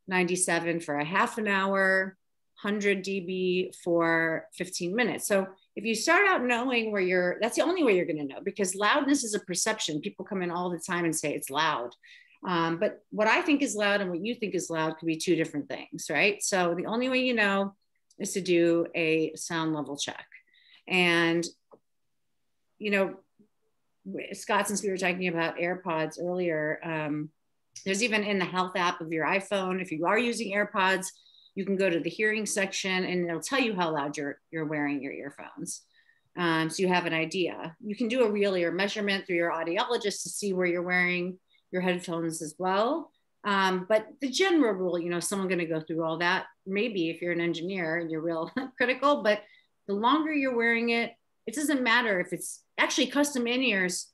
97 for a half an hour, 100 dB for 15 minutes. So if you start out knowing where you're, that's the only way you're going to know, because loudness is a perception. People come in all the time and say it's loud. But what I think is loud and what you think is loud could be two different things, right? So the only way you know is to do a sound level check. And, you know, Scott, since we were talking about AirPods earlier, there's even in the health app of your iPhone, if you are using AirPods, you can go to the hearing section and it'll tell you how loud you're wearing your earphones. So you have an idea. You can do a real ear measurement through your audiologist to see where you're wearing your headphones as well. But the general rule, you know, someone going to go through all that, maybe if you're an engineer and you're real critical, but the longer you're wearing it, it doesn't matter if it's actually custom in-ears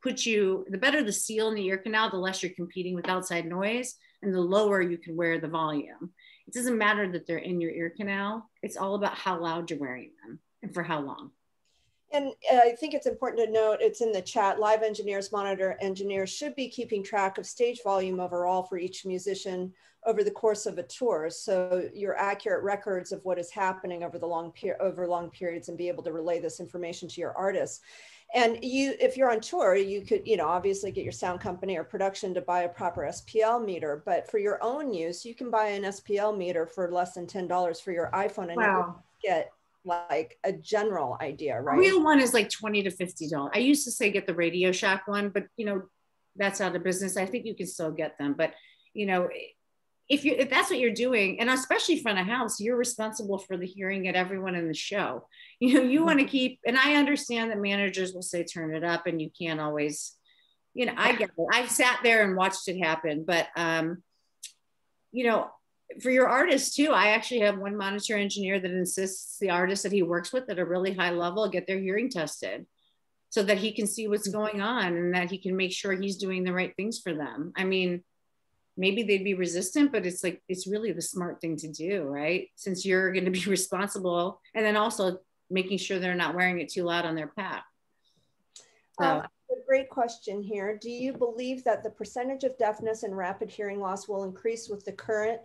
put you, the better the seal in the ear canal, the less you're competing with outside noise and the lower you can wear the volume. It doesn't matter that they're in your ear canal. It's all about how loud you're wearing them and for how long. And I think it's important to note, it's in the chat, live engineers, monitor engineers should be keeping track of stage volume overall for each musician over the course of a tour. So your accurate records of what is happening over long periods and be able to relay this information to your artists. And if you're on tour, you could, you know, obviously get your sound company or production to buy a proper SPL meter, but for your own use, you can buy an SPL meter for less than $10 for your iPhone and wow. Get like a general idea, right? A real one is like $20 to $50. I used to say get the Radio Shack one, but you know, that's out of business. I think you can still get them, but you know, if that's what you're doing, and especially front of house, you're responsible for the hearing at everyone in the show. You know, you want to keep, and I understand that managers will say turn it up and you can't always, you know, I get it. I've sat there and watched it happen, but you know, for your artists too, I actually have one monitor engineer that insists the artists that he works with at a really high level get their hearing tested so that he can see what's going on and that he can make sure he's doing the right things for them. I mean, maybe they'd be resistant, but it's like, it's really the smart thing to do, right? Since you're going to be responsible, and then also making sure they're not wearing it too loud on their pack. So. A great question here. Do you believe that the percentage of deafness and rapid hearing loss will increase with the current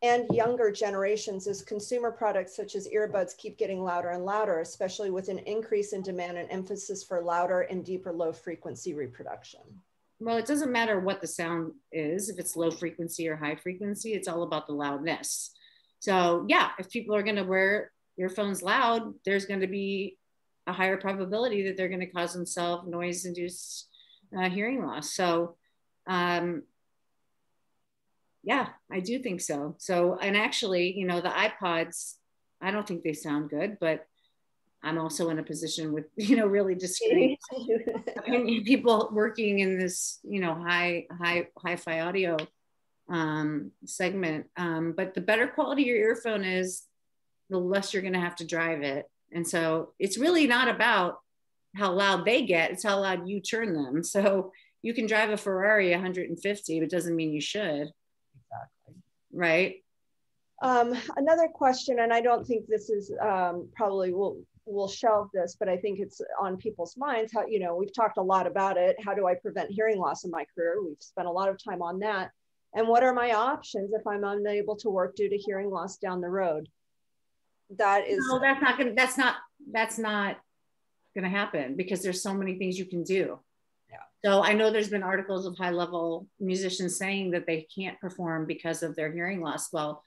and younger generations as consumer products such as earbuds keep getting louder and louder, especially with an increase in demand and emphasis for louder and deeper low frequency reproduction? Well, it doesn't matter what the sound is, if it's low frequency or high frequency, it's all about the loudness. So yeah, if people are going to wear earphones loud, there's going to be a higher probability that they're going to cause themselves noise-induced hearing loss. So yeah, I do think so. So, and actually, you know, the iPods, I don't think they sound good, but I'm also in a position with, you know, really discreet people working in this, you know, hi-fi audio segment. But the better quality your earphone is, the less you're going to have to drive it. And so it's really not about how loud they get, it's how loud you turn them. So you can drive a Ferrari 150, but it doesn't mean you should. Exactly. Right. Another question, and I don't think this is probably we'll shelve this, but I think it's on people's minds. How, you know, we've talked a lot about it. How do I prevent hearing loss in my career? We've spent a lot of time on that. And what are my options if I'm unable to work due to hearing loss down the road? That is no, that's not gonna happen, because there's so many things you can do. Yeah. So I know there's been articles of high-level musicians saying that they can't perform because of their hearing loss. Well,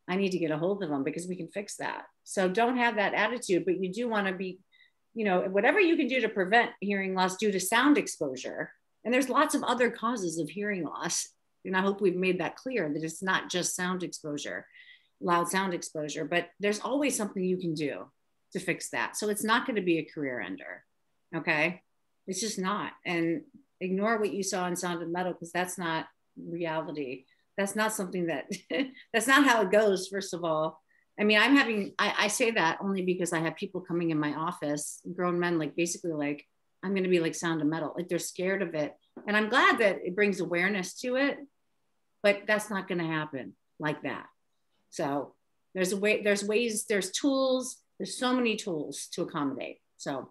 I need to get a hold of them because we can fix that. So don't have that attitude, but you do want to be, you know, whatever you can do to prevent hearing loss due to sound exposure. And there's lots of other causes of hearing loss. And I hope we've made that clear, that it's not just sound exposure, loud sound exposure, but there's always something you can do to fix that. So it's not going to be a career ender. Okay. It's just not. And ignore what you saw in Sound of Metal, because that's not reality. That's not something that, that's not how it goes, first of all. I mean, I say that only because I have people coming in my office, grown men, like basically like, I'm going to be like Sound of Metal. Like they're scared of it. And I'm glad that it brings awareness to it, but that's not going to happen like that. So there's a way, there's ways, there's tools, there's so many tools to accommodate. So.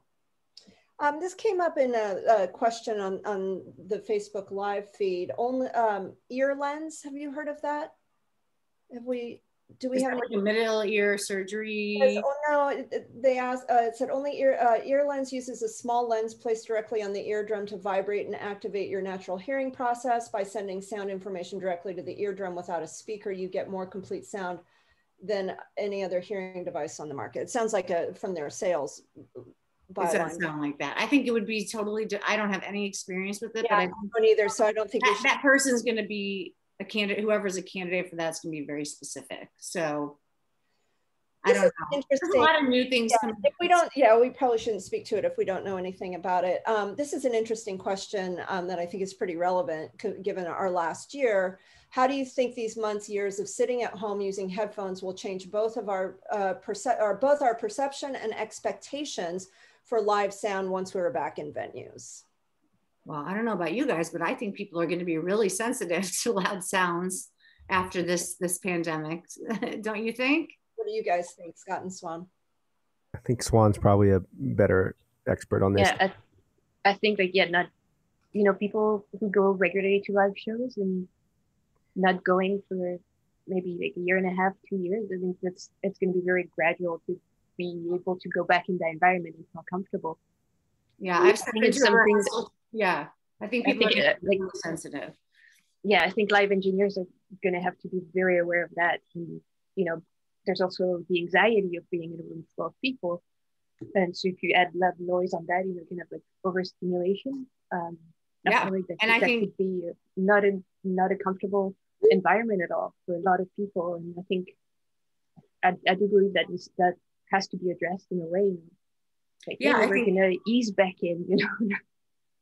This came up in a question on the Facebook Live feed. Only ear lens. Have you heard of that? Do we have like a middle ear surgery? Oh no, they asked. It said only ear lens uses a small lens placed directly on the eardrum to vibrate and activate your natural hearing process. By sending sound information directly to the eardrum without a speaker, you get more complete sound than any other hearing device on the market. It sounds like from their sales. It doesn't sound like that. I think it would be totally, I don't have any experience with it, yeah, but I don't either. So I don't think that person's going to be a candidate, whoever's a candidate for that's going to be very specific. So I don't know. There's a lot of new things. Yeah, if we don't, we probably shouldn't speak to it if we don't know anything about it. This is an interesting question that I think is pretty relevant given our last year. How do you think these months, years of sitting at home using headphones will change both our perception and expectations for live sound once we were back in venues? Well, I don't know about you guys, but I think people are going to be really sensitive to loud sounds after this pandemic. Don't you think? What do you guys think, Scott and Swan? I think Swan's probably a better expert on this. Yeah, I think like, not, people who go regularly to live shows and not going for maybe like a year and a half, 2 years, I think it's going to be very gradual to be able to go back in that environment and feel comfortable. Yeah, I think it's something. Yeah, I think people are like sensitive. Yeah, I think live engineers are going to have to be very aware of that. And, there's also the anxiety of being in a room full of people, and so if you add loud noise on that, you can have like overstimulation. Yeah, and I think could be not a comfortable environment at all for a lot of people. And I think I do believe that has to be addressed in a way. Like, we're going to ease back in,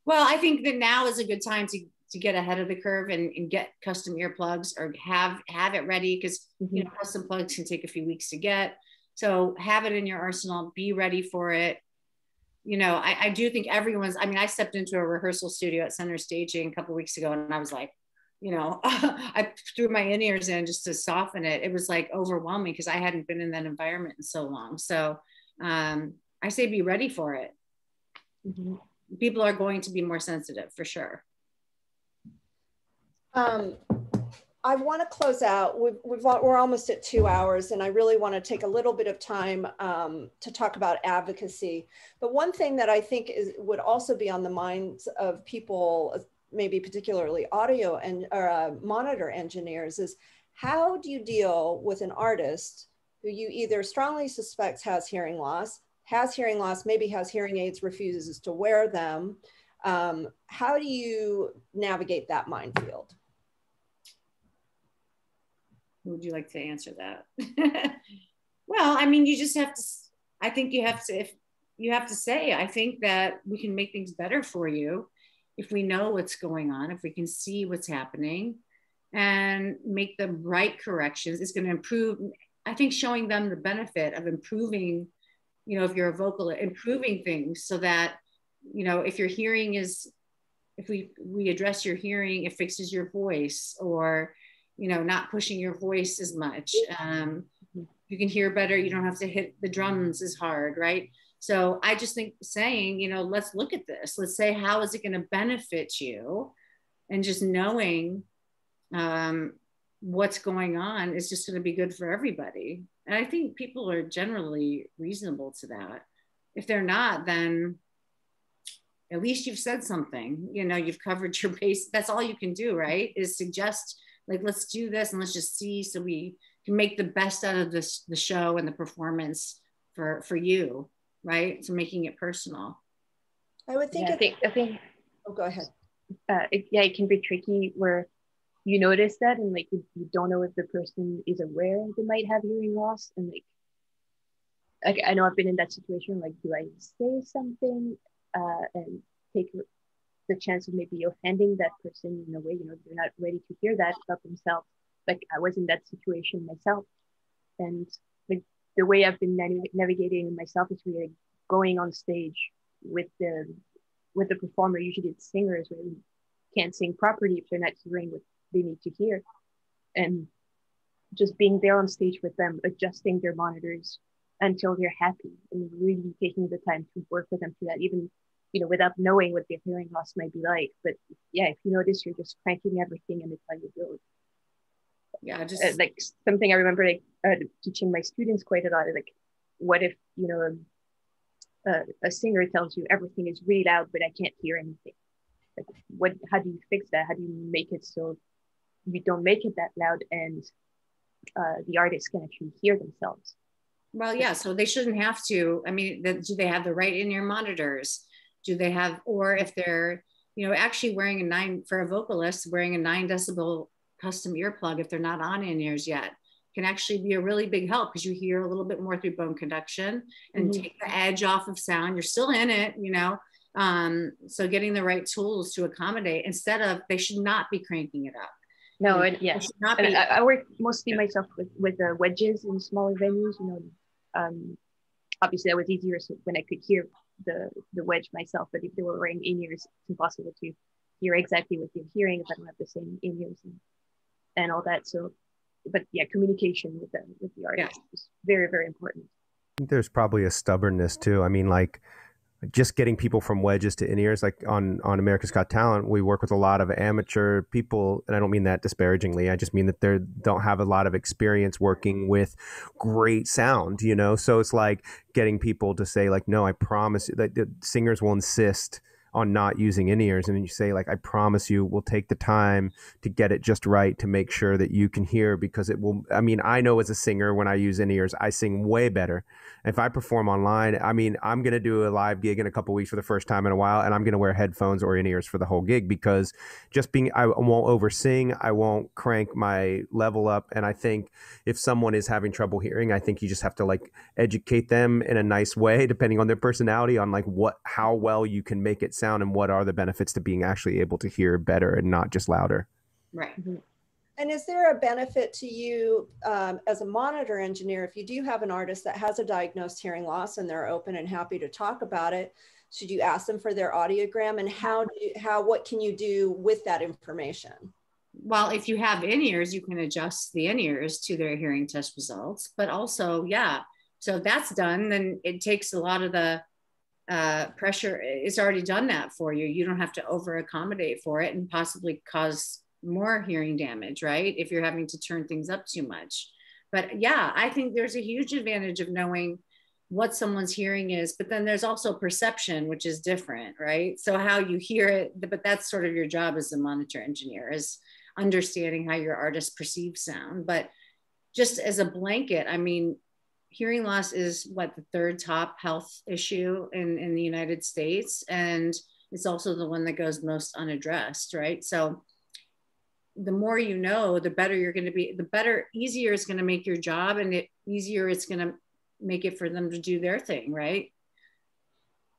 Well, I think that now is a good time to get ahead of the curve and get custom earplugs, or have it ready, because custom plugs can take a few weeks to get. So have it in your arsenal, be ready for it. I do think I stepped into a rehearsal studio at Center Staging a couple of weeks ago, and I was like, I threw my in-ears in just to soften it. It was like overwhelming because I hadn't been in that environment in so long. So I say be ready for it. Mm-hmm. People are going to be more sensitive for sure. I want to close out. We're almost at 2 hours, and I really want to take a little bit of time to talk about advocacy. But one thing that I think would also be on the minds of people, maybe particularly audio and monitor engineers, is how do you deal with an artist who you either strongly suspect has hearing loss, maybe has hearing aids, refuses to wear them. How do you navigate that minefield? Would you like to answer that? Well, I mean, you just have to, I think you have to, if you have to say, I think that we can make things better for you if we know what's going on, if we can see what's happening and make the right corrections. It's going to improve. I think showing them the benefit of improving, you know, if you're a vocalist, improving things so that, you know, if your hearing is, if we address your hearing, it fixes your voice, or, you know, not pushing your voice as much. You can hear better. You don't have to hit the drums as hard, right? So I just think saying, you know, let's look at this. Let's say, how is it going to benefit you? And just knowing what's going on is just going to be good for everybody. And I think people are generally reasonable to that. If they're not, then at least you've said something, you know, you've covered your base. That's all you can do, right? Is suggest, like, let's do this and let's just see, so we can make the best out of this, the show and the performance for you, right? So making it personal. I would think, yeah, I think oh, go ahead. It can be tricky where you notice that, and like you don't know if the person is aware they might have hearing loss, and like I know I've been in that situation. Like, do I say something and take the chance of maybe offending that person in a way, you know, they're not ready to hear that about themselves. Like, I was in that situation myself, and like the way I've been navigating myself is really like going on stage with the performer. Usually it's singers who really can't sing properly if they're not hearing what they need to hear, and just being there on stage with them, adjusting their monitors until they're happy, and really taking the time to work with them through that, even, you know, without knowing what their hearing loss might be like. But yeah, if you notice you're just cranking everything and it's how you go. Yeah, just like something I remember like teaching my students quite a lot, like, what if, you know, a singer tells you everything is really loud but I can't hear anything? Like, how do you fix that? How do you make it so you don't make it that loud and the artist can actually hear themselves? Well, yeah, so they shouldn't have to. I mean, do they have the right in-ear monitors? Do they have, or if they're, you know, actually wearing for a vocalist, wearing a 9 decibel custom earplug, if they're not on in-ears yet, can actually be a really big help, because you hear a little bit more through bone conduction and take the edge off of sound. You're still in it, you know. So getting the right tools to accommodate, instead of, they should not be cranking it up. No, and yes, and I work mostly myself with the wedges in smaller venues, you know. Obviously that was easier when I could hear the wedge myself, but if they were wearing in-ears, it's impossible to hear exactly what they're hearing if I don't have the same in-ears and all that. So, but yeah, communication with the artist is very, very important. I think there's probably a stubbornness too. I mean, like, just getting people from wedges to in-ears, like on America's Got Talent, we work with a lot of amateur people, and I don't mean that disparagingly. I just mean that they don't have a lot of experience working with great sound, you know? So it's like getting people to say, like, no, I promise you, that the singers will insist on not using in-ears, and then you say, like, I promise you we'll take the time to get it just right to make sure that you can hear, because it will, I mean, I know as a singer, when I use in-ears, I sing way better. If I perform online, I mean, I'm going to do a live gig in a couple of weeks for the first time in a while, and I'm going to wear headphones or in-ears for the whole gig, because just being, I won't oversing, I won't crank my level up. And I think if someone is having trouble hearing, I think you just have to, like, educate them in a nice way, depending on their personality, on like how well you can make it sound and what are the benefits to being actually able to hear better and not just louder. Right. And is there a benefit to you as a monitor engineer, if you do have an artist that has a diagnosed hearing loss and they're open and happy to talk about it, should you ask them for their audiogram, and what can you do with that information? Well, if you have in-ears, you can adjust the in-ears to their hearing test results, but also, yeah, so if that's done, then it takes a lot of the pressure. It's already done that for you. You don't have to over accommodate for it and possibly cause more hearing damage, right? If you're having to turn things up too much. But yeah, I think there's a huge advantage of knowing what someone's hearing is, but then there's also perception, which is different, right? So how you hear it, but that's sort of your job as a monitor engineer, is understanding how your artists perceive sound. But just as a blanket, I mean, hearing loss is what, the third top health issue in the United States. And it's also the one that goes most unaddressed, right? So the more you know, the better you're going to be, the better, easier it's going to make your job, and the easier it's going to make it for them to do their thing, right?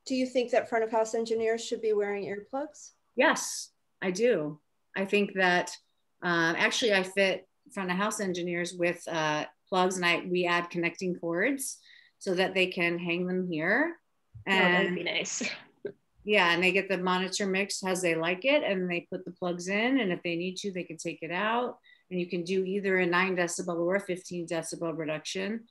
Do you think that front of house engineers should be wearing earplugs? Yes, I do. I think that actually I fit front of house engineers with plugs, and we add connecting cords so that they can hang them here. And that'd be nice. Yeah, and they get the monitor mix as they like it, and they put the plugs in, and if they need to, they can take it out, and you can do either a 9 decibel or a 15 decibel reduction.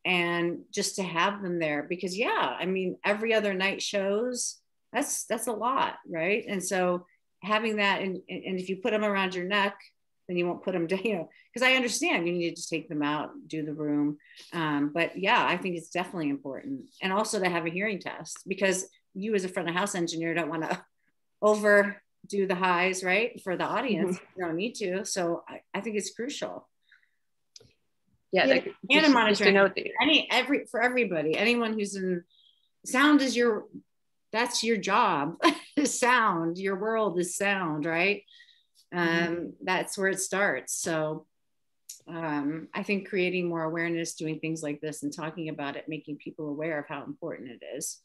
And just to have them there, because yeah, I mean, every other night shows, that's a lot, right? And so having that, and if you put them around your neck, then you won't put them down, you know, because I understand you need to take them out, do the room. But yeah, I think it's definitely important. And also to have a hearing test, because you as a front of house engineer don't want to overdo the highs, right? For the audience, you don't need to. So I think it's crucial. Yeah, like, and a monitor. For everybody, anyone who's in sound is that's your job. Sound, your world is sound, right? That's where it starts. So I think creating more awareness, doing things like this and talking about it, making people aware of how important it is.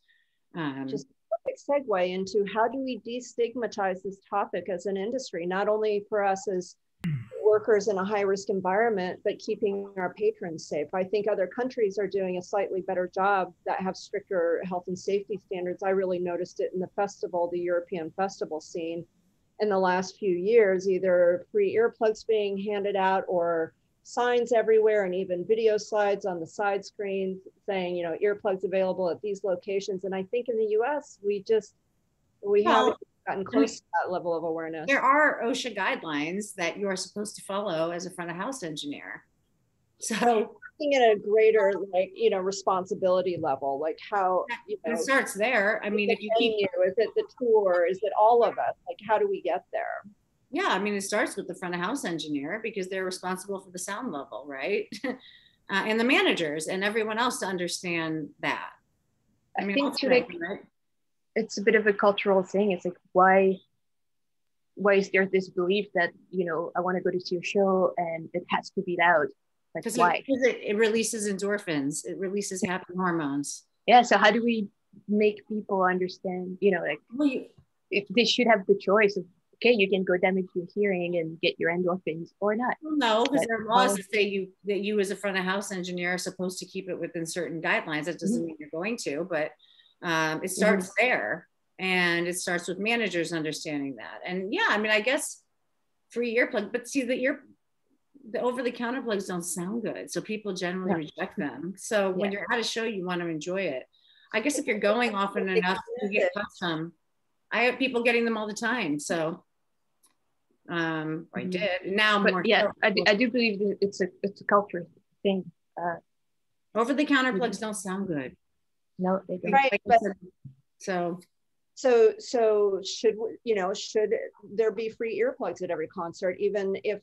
Just a perfect segue into how do we destigmatize this topic as an industry, not only for us as workers in a high-risk environment, but keeping our patrons safe. I think other countries are doing a slightly better job that have stricter health and safety standards. I really noticed it in the festival, the European festival scene in the last few years, either free earplugs being handed out or signs everywhere, and even video slides on the side screens saying, you know, earplugs available at these locations. And I think in the US, we haven't gotten close to that level of awareness. There are OSHA guidelines that you are supposed to follow as a front of house engineer. So at a greater, like, you know, responsibility level, like how, you know, it starts there. I mean, if you keep, is it the tour, is it all of us? Like, how do we get there? Yeah, I mean, it starts with the front of house engineer, because they're responsible for the sound level, right? And the managers and everyone else to understand that. I think too, like, right? It's a bit of a cultural thing. It's like, why is there this belief that, you know, I want to go to see a show and it has to be loud? Like, why? Because it releases endorphins. It releases happy hormones. Yeah. So how do we make people understand, you know, like, if they should have the choice of, okay, you can go damage your hearing and get your endorphins or not? Well, no, because there are laws that say that you as a front of house engineer are supposed to keep it within certain guidelines. That doesn't mean you're going to, but it starts there, and it starts with managers understanding that. And yeah, I mean, I guess free earplug, but see, the over-the-counter plugs don't sound good, so people generally reject them. So when you're at a show, you want to enjoy it. I guess if you're going often enough, you get custom. I have people getting them all the time, so I did. Now but more. Yeah, I do believe that it's a culture thing. Over-the-counter plugs don't sound good. No, they don't. Right, but so should, you know, should there be free earplugs at every concert, even if,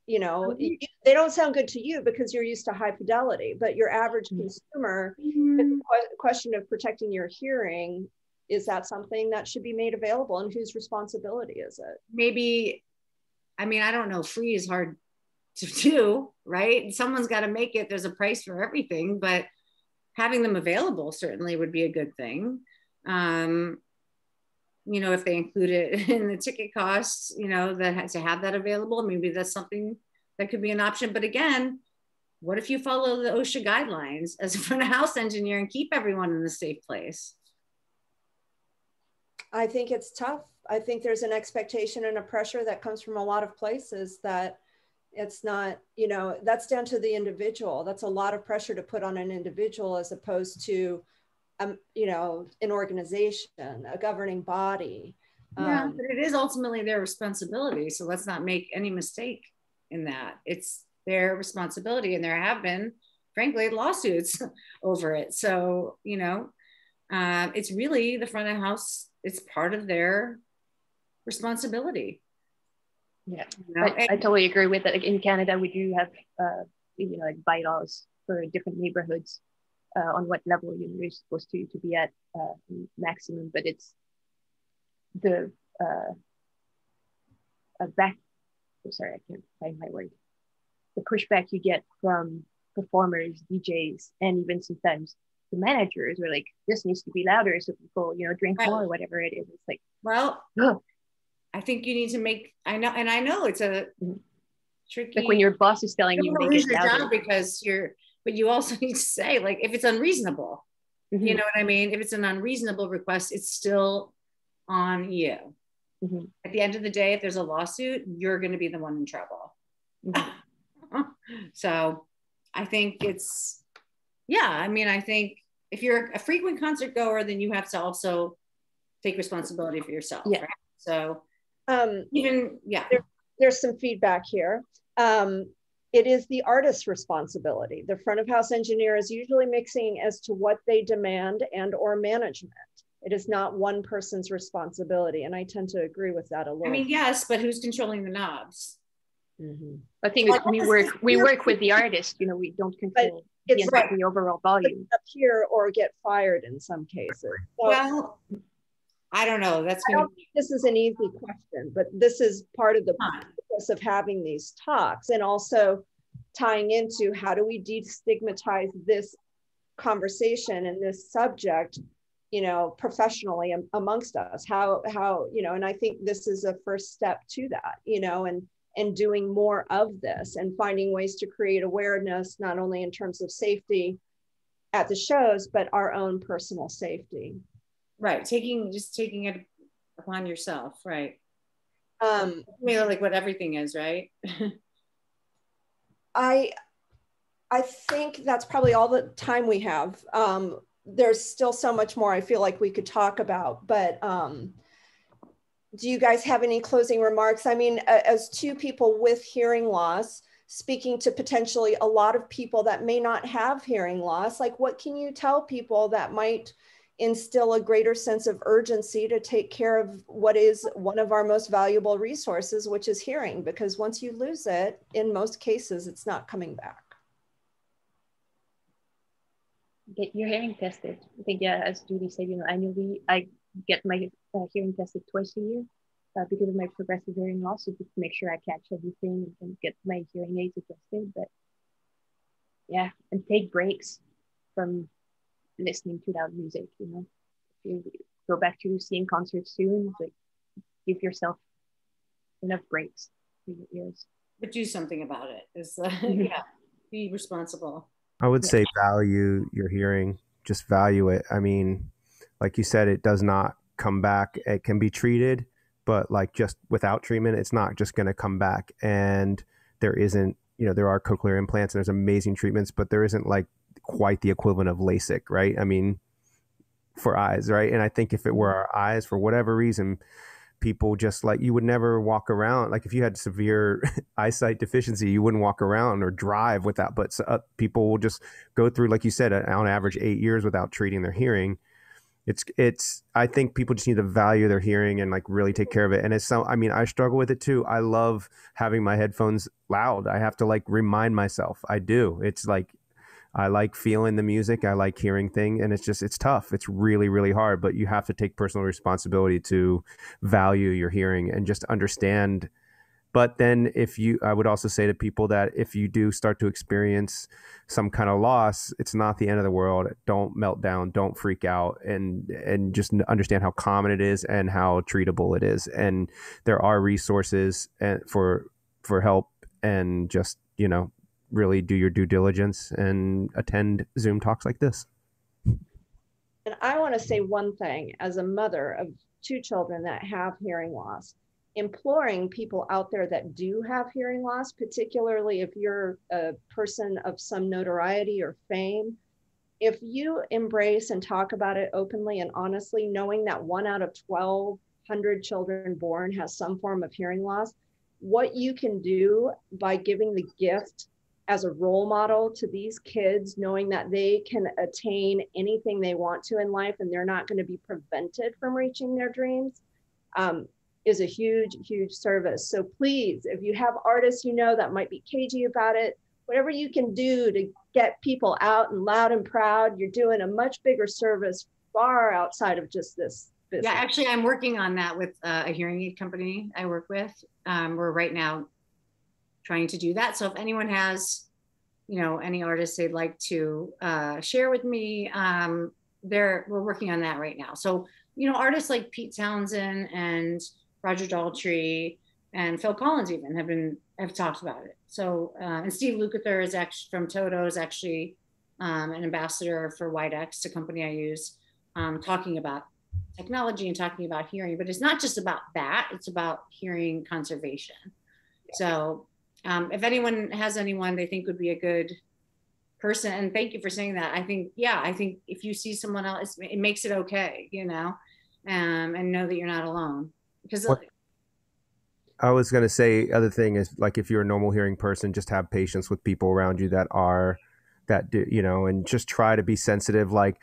you know, they don't sound good to you because you're used to high fidelity, but your average consumer, the question of protecting your hearing, is that something that should be made available, and whose responsibility is it? Maybe, I mean, I don't know, free is hard to do, right? Someone's got to make it. There's a price for everything, but having them available certainly would be a good thing. You know, if they include it in the ticket costs, you know, that to have that available, maybe that's something that could be an option. But again, what if you follow the OSHA guidelines as a front of house engineer and keep everyone in a safe place? I think it's tough. I think there's an expectation and a pressure that comes from a lot of places that it's not, you know, that's down to the individual. That's a lot of pressure to put on an individual as opposed to, you know, an organization, a governing body. Yeah, but it is ultimately their responsibility. So let's not make any mistake in that. It's their responsibility, and there have been, frankly, lawsuits over it. So, you know, it's really the front of house. It's part of their responsibility. Yeah, you know? I totally agree with that. Like in Canada, we do have, you know, like bylaws for different neighborhoods on what level you're supposed to be at maximum, but it's the back. Oh, sorry, I can't find my word. The pushback you get from performers, DJs, and even sometimes the managers are like, this needs to be louder so people, you know, drink more, whatever it is. It's like, well, ugh. I think you need to make, I know it's a tricky. Like when your boss is telling you to lose your job because but you also need to say, like, if it's unreasonable, you know what I mean? If it's an unreasonable request, it's still on you. At the end of the day, if there's a lawsuit, you're going to be the one in trouble. So I think it's, yeah, I mean, I think if you're a frequent concert goer, then you have to also take responsibility for yourself. Yeah. Right? So there's some feedback here. It is the artist's responsibility. The front of house engineer is usually mixing as to what they demand and or management. It is not one person's responsibility. And I tend to agree with that a little. I mean, yes, but who's controlling the knobs? I think we work with the artist, you know, we don't control the overall volume. Appear or get fired in some cases. So, well, I don't know. This is an easy question, but this is part of the process of having these talks, and also tying into how do we destigmatize this conversation and this subject, you know, professionally amongst us. How you know, and I think this is a first step to that, you know, and doing more of this and finding ways to create awareness, not only in terms of safety at the shows, but our own personal safety. Right, taking it upon yourself, right? Like what everything is, right? I think that's probably all the time we have. There's still so much more I feel like we could talk about, but do you guys have any closing remarks? I mean, as two people with hearing loss, speaking to potentially a lot of people that may not have hearing loss, like what can you tell people that might instill a greater sense of urgency to take care of what is one of our most valuable resources, which is hearing? Because once you lose it, in most cases, it's not coming back. Get your hearing tested. I think, yeah, as Judy said, you know, annually, I get my hearing tested twice a year because of my progressive hearing loss, so just to make sure I catch everything and get my hearing aids adjusted. But yeah, and take breaks from listening to loud music, you know. If you go back to seeing concerts soon, like give yourself enough breaks for your ears. But do something about it. Be responsible. I would say value your hearing, just value it. I mean, like you said, it does not come back. It can be treated, but like just without treatment, it's not just going to come back. And there isn't, you know, there are cochlear implants and there's amazing treatments, but there isn't like quite the equivalent of LASIK, right? I mean, for eyes, right? And I think if it were our eyes, for whatever reason, people just like, you would never walk around. Like if you had severe eyesight deficiency, you wouldn't walk around or drive without, but people will just go through, like you said, on average 8 years without treating their hearing. I think people just need to value their hearing and like really take care of it. And I mean, I struggle with it too. I love having my headphones loud. I have to like remind myself. I do. It's like, I like feeling the music. I like hearing things, and it's tough. It's really, really hard, but you have to take personal responsibility to value your hearing and just understand. But then I would also say to people that if you do start to experience some kind of loss, it's not the end of the world. Don't melt down, don't freak out, and just understand how common it is and how treatable it is. And there are resources for help, and just, you know, really do your due diligence and attend Zoom talks like this. And I want to say one thing as a mother of 2 children that have hearing loss, imploring people out there that do have hearing loss, particularly if you're a person of some notoriety or fame, if you embrace and talk about it openly and honestly, knowing that 1 out of 12 100 children born has some form of hearing loss. What you can do by giving the gift as a role model to these kids, knowing that they can attain anything they want to in life and they're not going to be prevented from reaching their dreams, is a huge, huge service. So please, if you have artists you know that might be cagey about it, whatever you can do to get people out and loud and proud, you're doing a much bigger service far outside of just this business. Yeah, actually, I'm working on that with a hearing aid company I work with. We're right now trying to do that. So if anyone has, you know, any artists they'd like to share with me, we're working on that right now. So, you know, artists like Pete Townsend and Roger Daltrey and Phil Collins even have talked about it. So, and Steve Lukather is actually from Toto, is actually an ambassador for Widex, the company I use, talking about technology and talking about hearing. But it's not just about that, it's about hearing conservation. So if anyone has anyone they think would be a good person, and thank you for saying that, I think if you see someone else, it makes it okay, you know, and know that you're not alone. Because I was going to say, other thing is, like, if you're a normal hearing person, just have patience with people around you that do, you know, and just try to be sensitive. Like,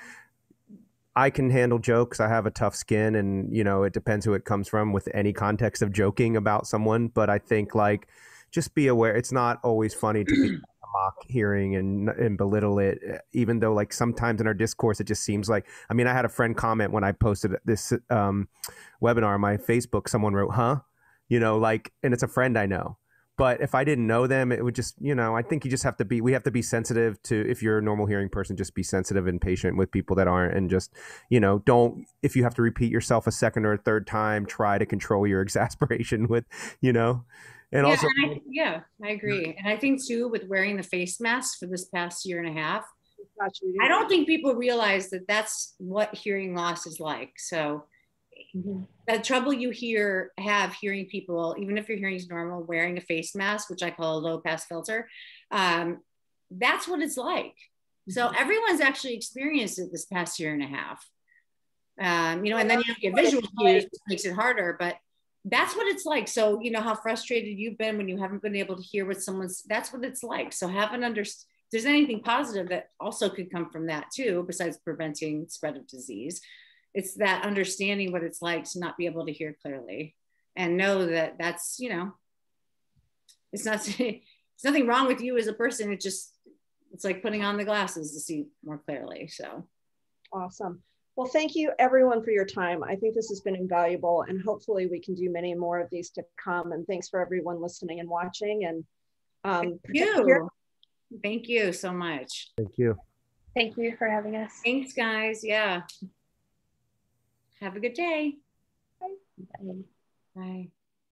I can handle jokes. I have a tough skin, and, you know, it depends who it comes from with any context of joking about someone. But I think, like, just be aware. It's not always funny to mock hearing and belittle it, even though, like, sometimes in our discourse, it just seems like, I mean, I had a friend comment when I posted this webinar on my Facebook, someone wrote, huh? You know, like, and it's a friend I know. But if I didn't know them, it would just, you know, I think you just have to we have to be sensitive to, if you're a normal hearing person, just be sensitive and patient with people that aren't. And just, you know, don't, if you have to repeat yourself a second or a third time, try to control your exasperation with, you know, and also. I agree. And I think too, with wearing the face mask for this past year and a half, I don't think people realize that that's what hearing loss is like. So the trouble you have hearing people, even if your hearing is normal, wearing a face mask, which I call a low pass filter, that's what it's like. So everyone's actually experienced it this past year and a half. You know, and then you don't get visual cues, which makes it harder, but that's what it's like. So, you know, how frustrated you've been when you haven't been able to hear what that's what it's like. So if there's anything positive that also could come from that too, besides preventing spread of disease, it's that understanding what it's like to not be able to hear clearly, and know that that's, you know, it's nothing wrong with you as a person. It's like putting on the glasses to see more clearly. So awesome. Well, thank you everyone for your time. I think this has been invaluable, and hopefully we can do many more of these to come. And thanks for everyone listening and watching. And thank you so much. Thank you. Thank you for having us. Thanks, guys. Yeah. Have a good day. Bye. Bye.